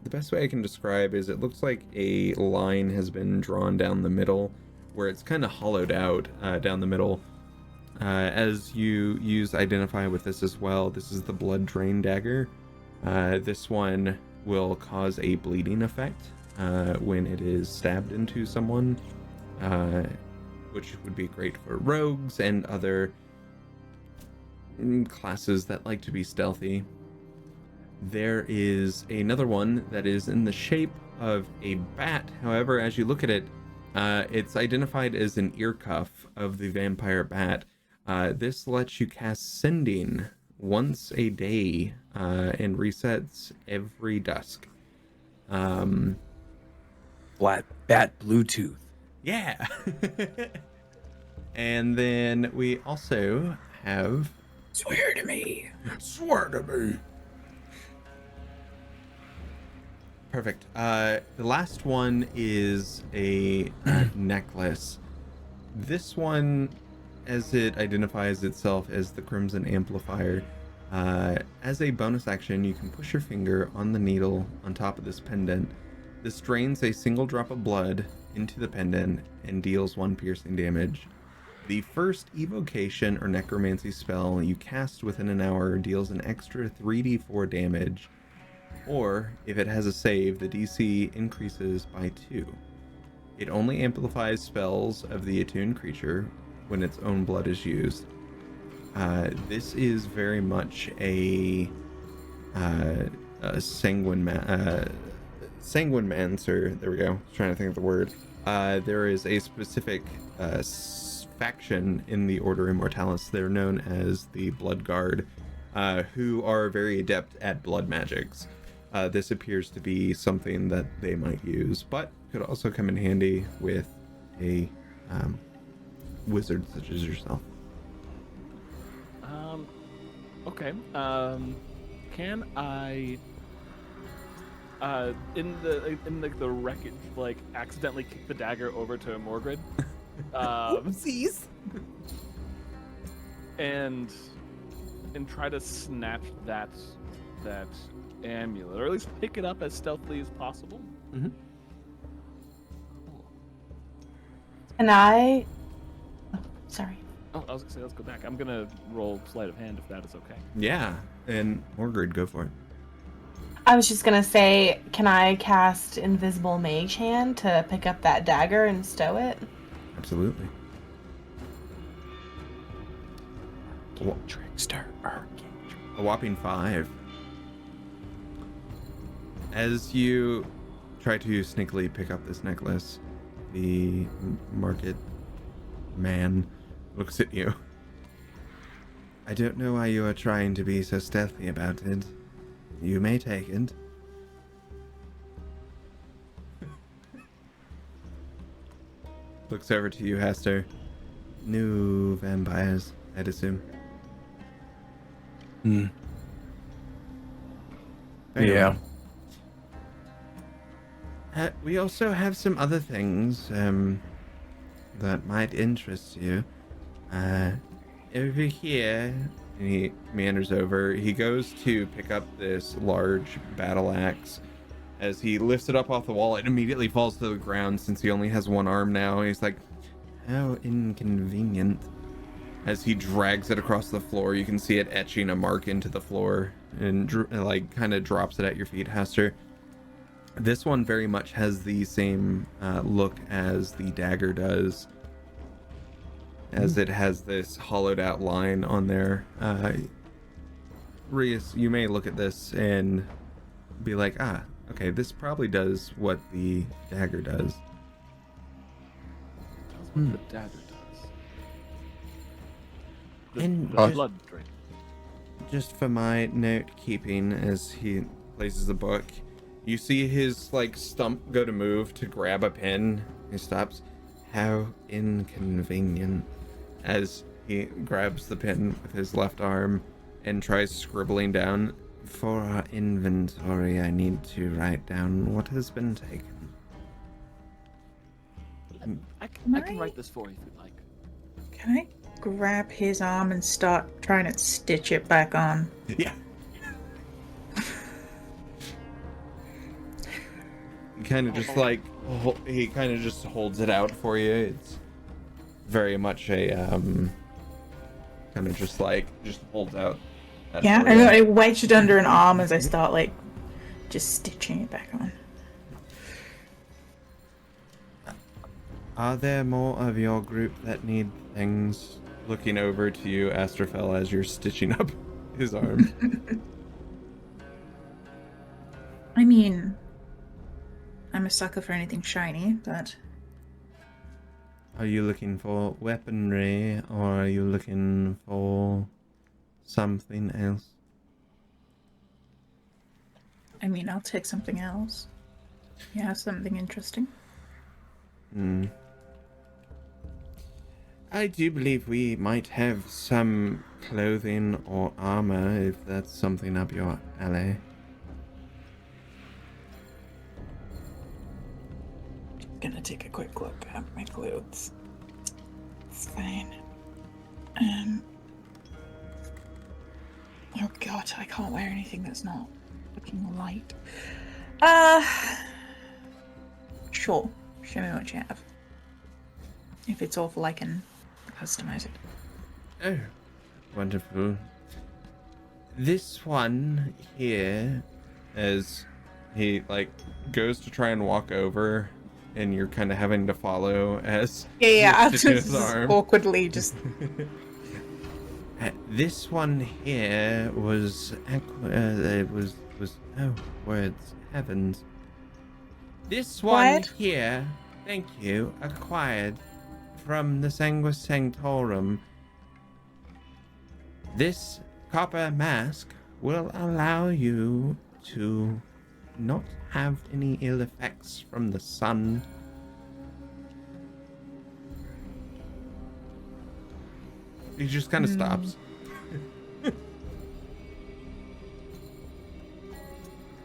the best way I can describe is it looks like a line has been drawn down the middle where it's kind of hollowed out down the middle. As you use identify with this as well, this is the blood drain dagger. This one will cause a bleeding effect when it is stabbed into someone, which would be great for rogues and other classes that like to be stealthy. There is another one that is in the shape of a bat. However, as you look at it, it's identified as an ear cuff of the vampire bat. This lets you cast Sending once a day and resets every dusk. Flat bat Bluetooth. Yeah. And then we also have Swear to me. Swear to me. Perfect. The last one is a necklace. This one, as it identifies itself as the Crimson Amplifier, as a bonus action, you can push your finger on the needle on top of this pendant. This drains a single drop of blood into the pendant and deals 1 piercing damage. The first evocation or necromancy spell you cast within an hour deals an extra 3d4 damage, or if it has a save, the DC increases by 2. It only amplifies spells of the attuned creature when its own blood is used. This is very much a sanguinemancer. There we go. I was trying to think of the word. There is a specific faction in the Order Immortalis. They're known as the Blood Guard, who are very adept at blood magics. This appears to be something that they might use, but could also come in handy with a wizard such as yourself. Okay. Can I in the wreckage like accidentally kick the dagger over to Morgrid? Oopsies. and try to snatch that amulet, or at least pick it up as stealthily as possible. Mm-hmm. And I... Oh, sorry. Oh, I was gonna say, let's go back. I'm gonna roll sleight of hand if that is okay. Yeah, and Morgrid, go for it. I was just gonna say, can I cast Invisible Mage Hand to pick up that dagger and stow it? Absolutely. Trickster. A whopping 5. As you try to sneakily pick up this necklace, the market man looks at you. I don't know why you are trying to be so stealthy about it. You may take it. Looks over to you, Hastur. New vampires, I'd assume. Yeah. We also have some other things that might interest you. Over here, and he meanders over. He goes to pick up this large battle axe. As he lifts it up off the wall, it immediately falls to the ground since he only has one arm now. He's like, how inconvenient. As he drags it across the floor, you can see it etching a mark into the floor and like kind of drops it at your feet, Hastur. This one very much has the same look as the dagger does, as it has this hollowed out line on there. Rias, you may look at this and be like, okay, this probably does what the dagger does. That's what the dagger does. And The blood drain. Just for my note keeping, as he places the book, you see his like stump go to move to grab a pen. He stops. How inconvenient. As He grabs the pen with his left arm and tries scribbling down. For our inventory, I need to write down what has been taken. I can write this for you if you'd like. Can I grab his arm and start trying to stitch it back on? Yeah. He kind of just like he kind of just holds it out for you. It's very much a kind of just holds out. Yeah, and I wedge it under an arm as I start like just stitching it back on. Are there more of your group that need things? Looking over to you, Astrofel, as you're stitching up his arm. I mean, I'm a sucker for anything shiny, but... Are you looking for weaponry, or are you looking for something else? I mean, I'll take something else. Yeah, something interesting. I do believe we might have some clothing or armor, if that's something up your alley. Gonna take a quick look at my clothes. It's fine. Oh god, I can't wear anything that's not looking light. Sure. Show me what you have. If it's awful, I can customize it. Oh, wonderful. This one here, as he goes to try and walk over, and you're kind of having to follow as Yeah, you stitch his arm. awkwardly just. This one here was oh words heavens. This one Quiet? here, thank you, acquired from the Sanguis Sanctorum. This copper mask will allow you to not have any ill effects from the sun. He just kind of stops.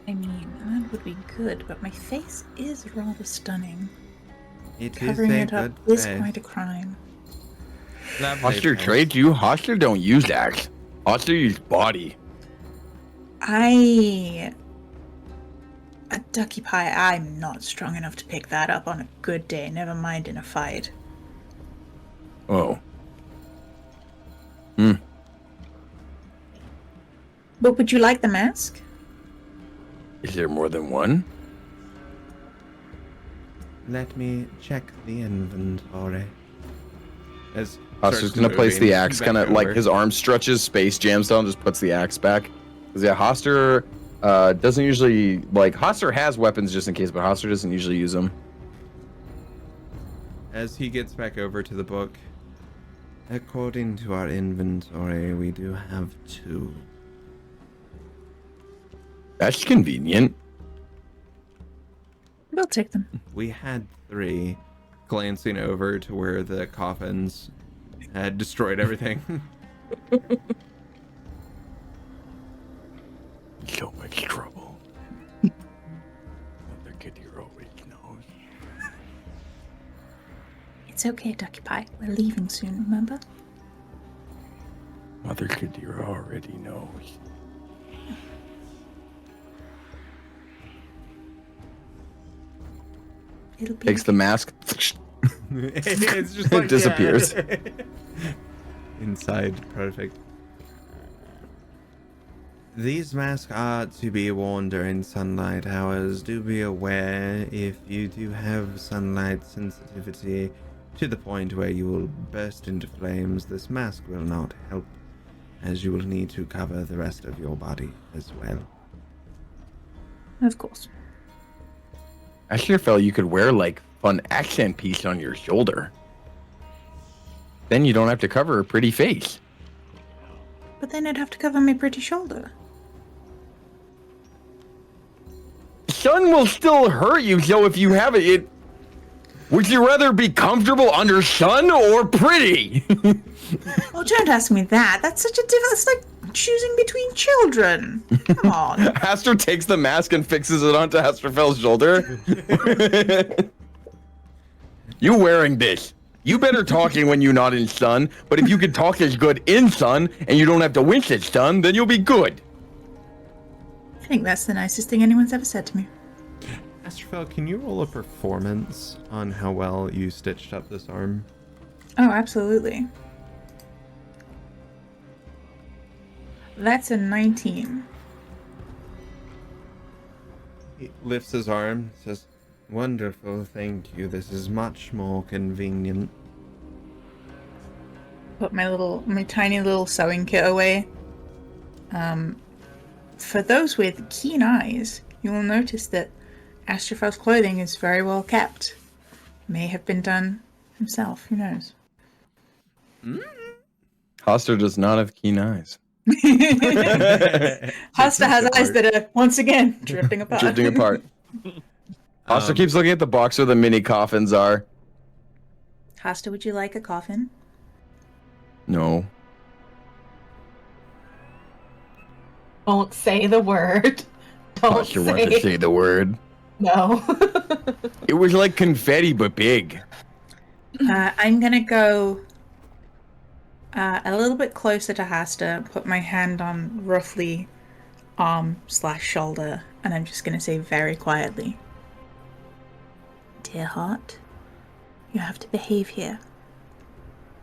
I mean, that would be good, but my face is rather stunning. It Covering is a it up good is face. quite a crime. Lovely Hastur face. trade you. Hastur don't use axe. Hastur use body. A ducky pie, I'm not strong enough to pick that up on a good day, never mind in a fight. Oh. But would you like the mask? Is there more than one? Let me check the inventory. As Hastur's gonna place the moving axe, back kind of like over. his arm stretches, Space Jam style, and just puts the axe back. Because yeah, Hastur doesn't usually Hastur has weapons just in case, but Hastur doesn't usually use them. As he gets back over to the book, according to our inventory, we do have 2. That's convenient. We'll take them. We had 3, glancing over to where the coffins had destroyed everything. So much trouble. Mother Qadira always knows. It's okay, Ducky Pie. We're leaving soon, remember? Mother Qadira already knows. It'll be Takes the mask. It's just It disappears. yeah. Inside, perfect. These masks are to be worn during sunlight hours. Do be aware if you do have sunlight sensitivity to the point where you will burst into flames, this mask will not help, as you will need to cover the rest of your body as well. Of course. I sure felt you could wear fun accent piece on your shoulder. Then you don't have to cover a pretty face. But then I'd have to cover my pretty shoulder. Sun will still hurt you, so if you have it, would you rather be comfortable under sun or pretty? Oh, don't ask me that. That's such a That's like choosing between children. Come on. Hastur takes the mask and fixes it onto Hasturfel's shoulder. You wearing this. You better talking when you're not in sun, but if you can talk as good in sun and you don't have to wince at sun, then you'll be good. I think that's the nicest thing anyone's ever said to me. Astrofel, can you roll a performance on how well you stitched up this arm? Oh, absolutely. That's a 19. He lifts his arm, says, "Wonderful, thank you. This is much more convenient." Put my tiny little sewing kit away. For those with keen eyes, you will notice that Astrofel's clothing is very well kept. May have been done himself, who knows? Hastur does not have keen eyes. Hastur has eyes that are, once again, drifting apart. Drifting apart. Hastur keeps looking at the box where the mini coffins are. Hastur, would you like a coffin? No. Don't say the word. Don't Hastur wants to say the word. No. It was like confetti, but big. I'm gonna go a little bit closer to Hastur, put my hand on roughly arm/shoulder, and I'm just gonna say very quietly, "Dear heart, you have to behave here.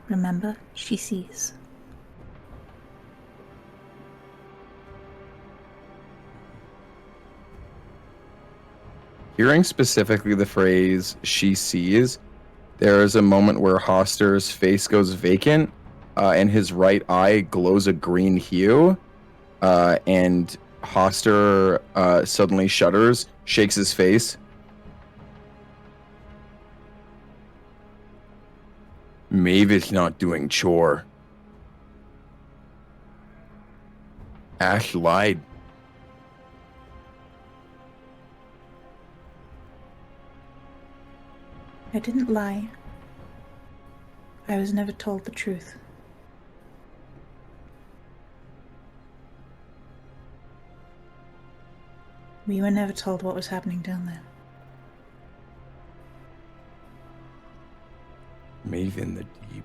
Remember, she sees." Hearing specifically the phrase "she sees," there is a moment where Hastur's face goes vacant, and his right eye glows a green hue, and Hastur suddenly shudders, shakes his face. Maeve is not doing chore. Ash lied. I didn't lie. I was never told the truth. We were never told what was happening down there. Maeve in the deep.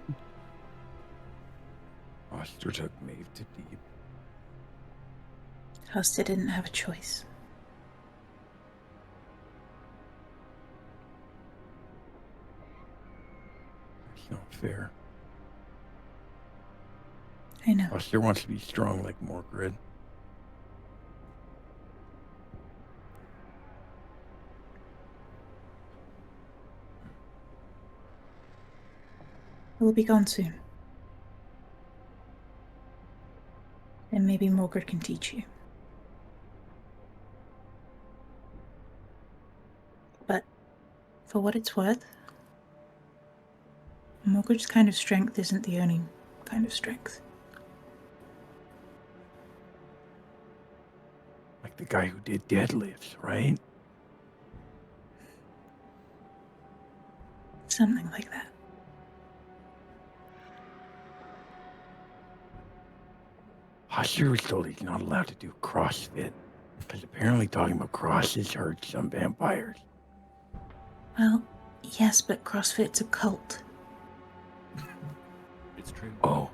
Hastur took Maeve to deep. Hastur didn't have a choice. It's not fair. I know. Hastur wants to be strong like Morgred. We'll be gone soon. And maybe Morgred can teach you. But for what it's worth, Morgred's kind of strength isn't the only kind of strength. Like the guy who did deadlifts, right? Something like that. Hastur was told he's not allowed to do CrossFit, because apparently talking about crosses hurts some vampires. Well, yes, but CrossFit's a cult. It's true. Oh.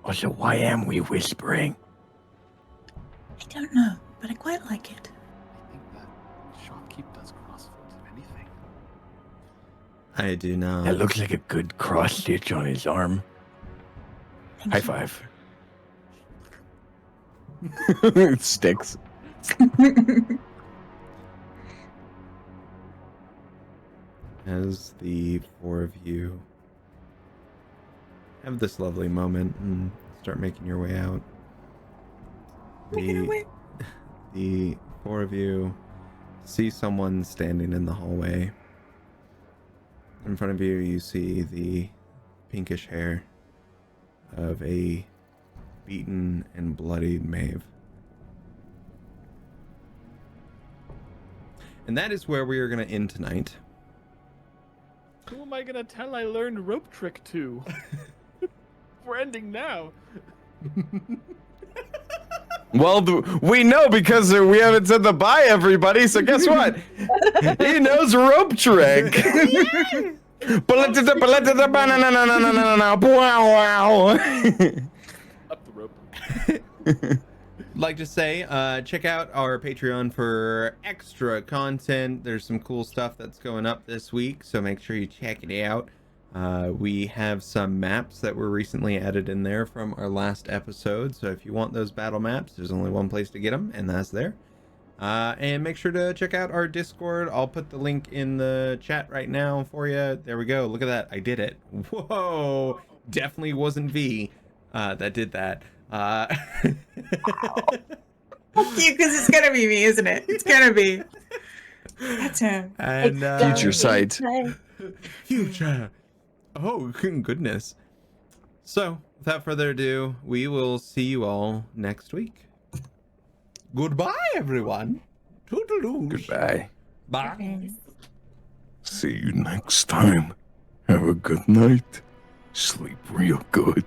Also, why am we whispering? I don't know, but I quite like it. I think that shopkeep does CrossFit, if anything. I do not. That looks like a good cross stitch on his arm. Thank High you. five. It sticks. As the four of you have this lovely moment and start making your way out, the four of you see someone standing in the hallway. In front of you, you see the pinkish hair of a beaten and bloodied Maeve. And that is where we are going to end tonight. Who am I gonna tell I learned rope trick to? We're ending now. Well, we know because we haven't said the bye, everybody. So guess what? He knows rope trick. Up the rope. Like to say, check out our Patreon for extra content. There's some cool stuff that's going up this week, so make sure you check it out. We have some maps that were recently added in there from our last episode, so if you want those battle maps, there's only one place to get them, and that's there. And make sure to check out our Discord. I'll put the link in the chat right now for you. There we go. Look at that. I did it. Whoa. Definitely wasn't V that did that. Fuck you, because it's gonna be me, isn't it? It's gonna be. That's him. And Future sight. Future. Oh, goodness. So, without further ado, we will see you all next week. Goodbye, everyone. Toodaloo. Goodbye. Bye. See you next time. Have a good night. Sleep real good.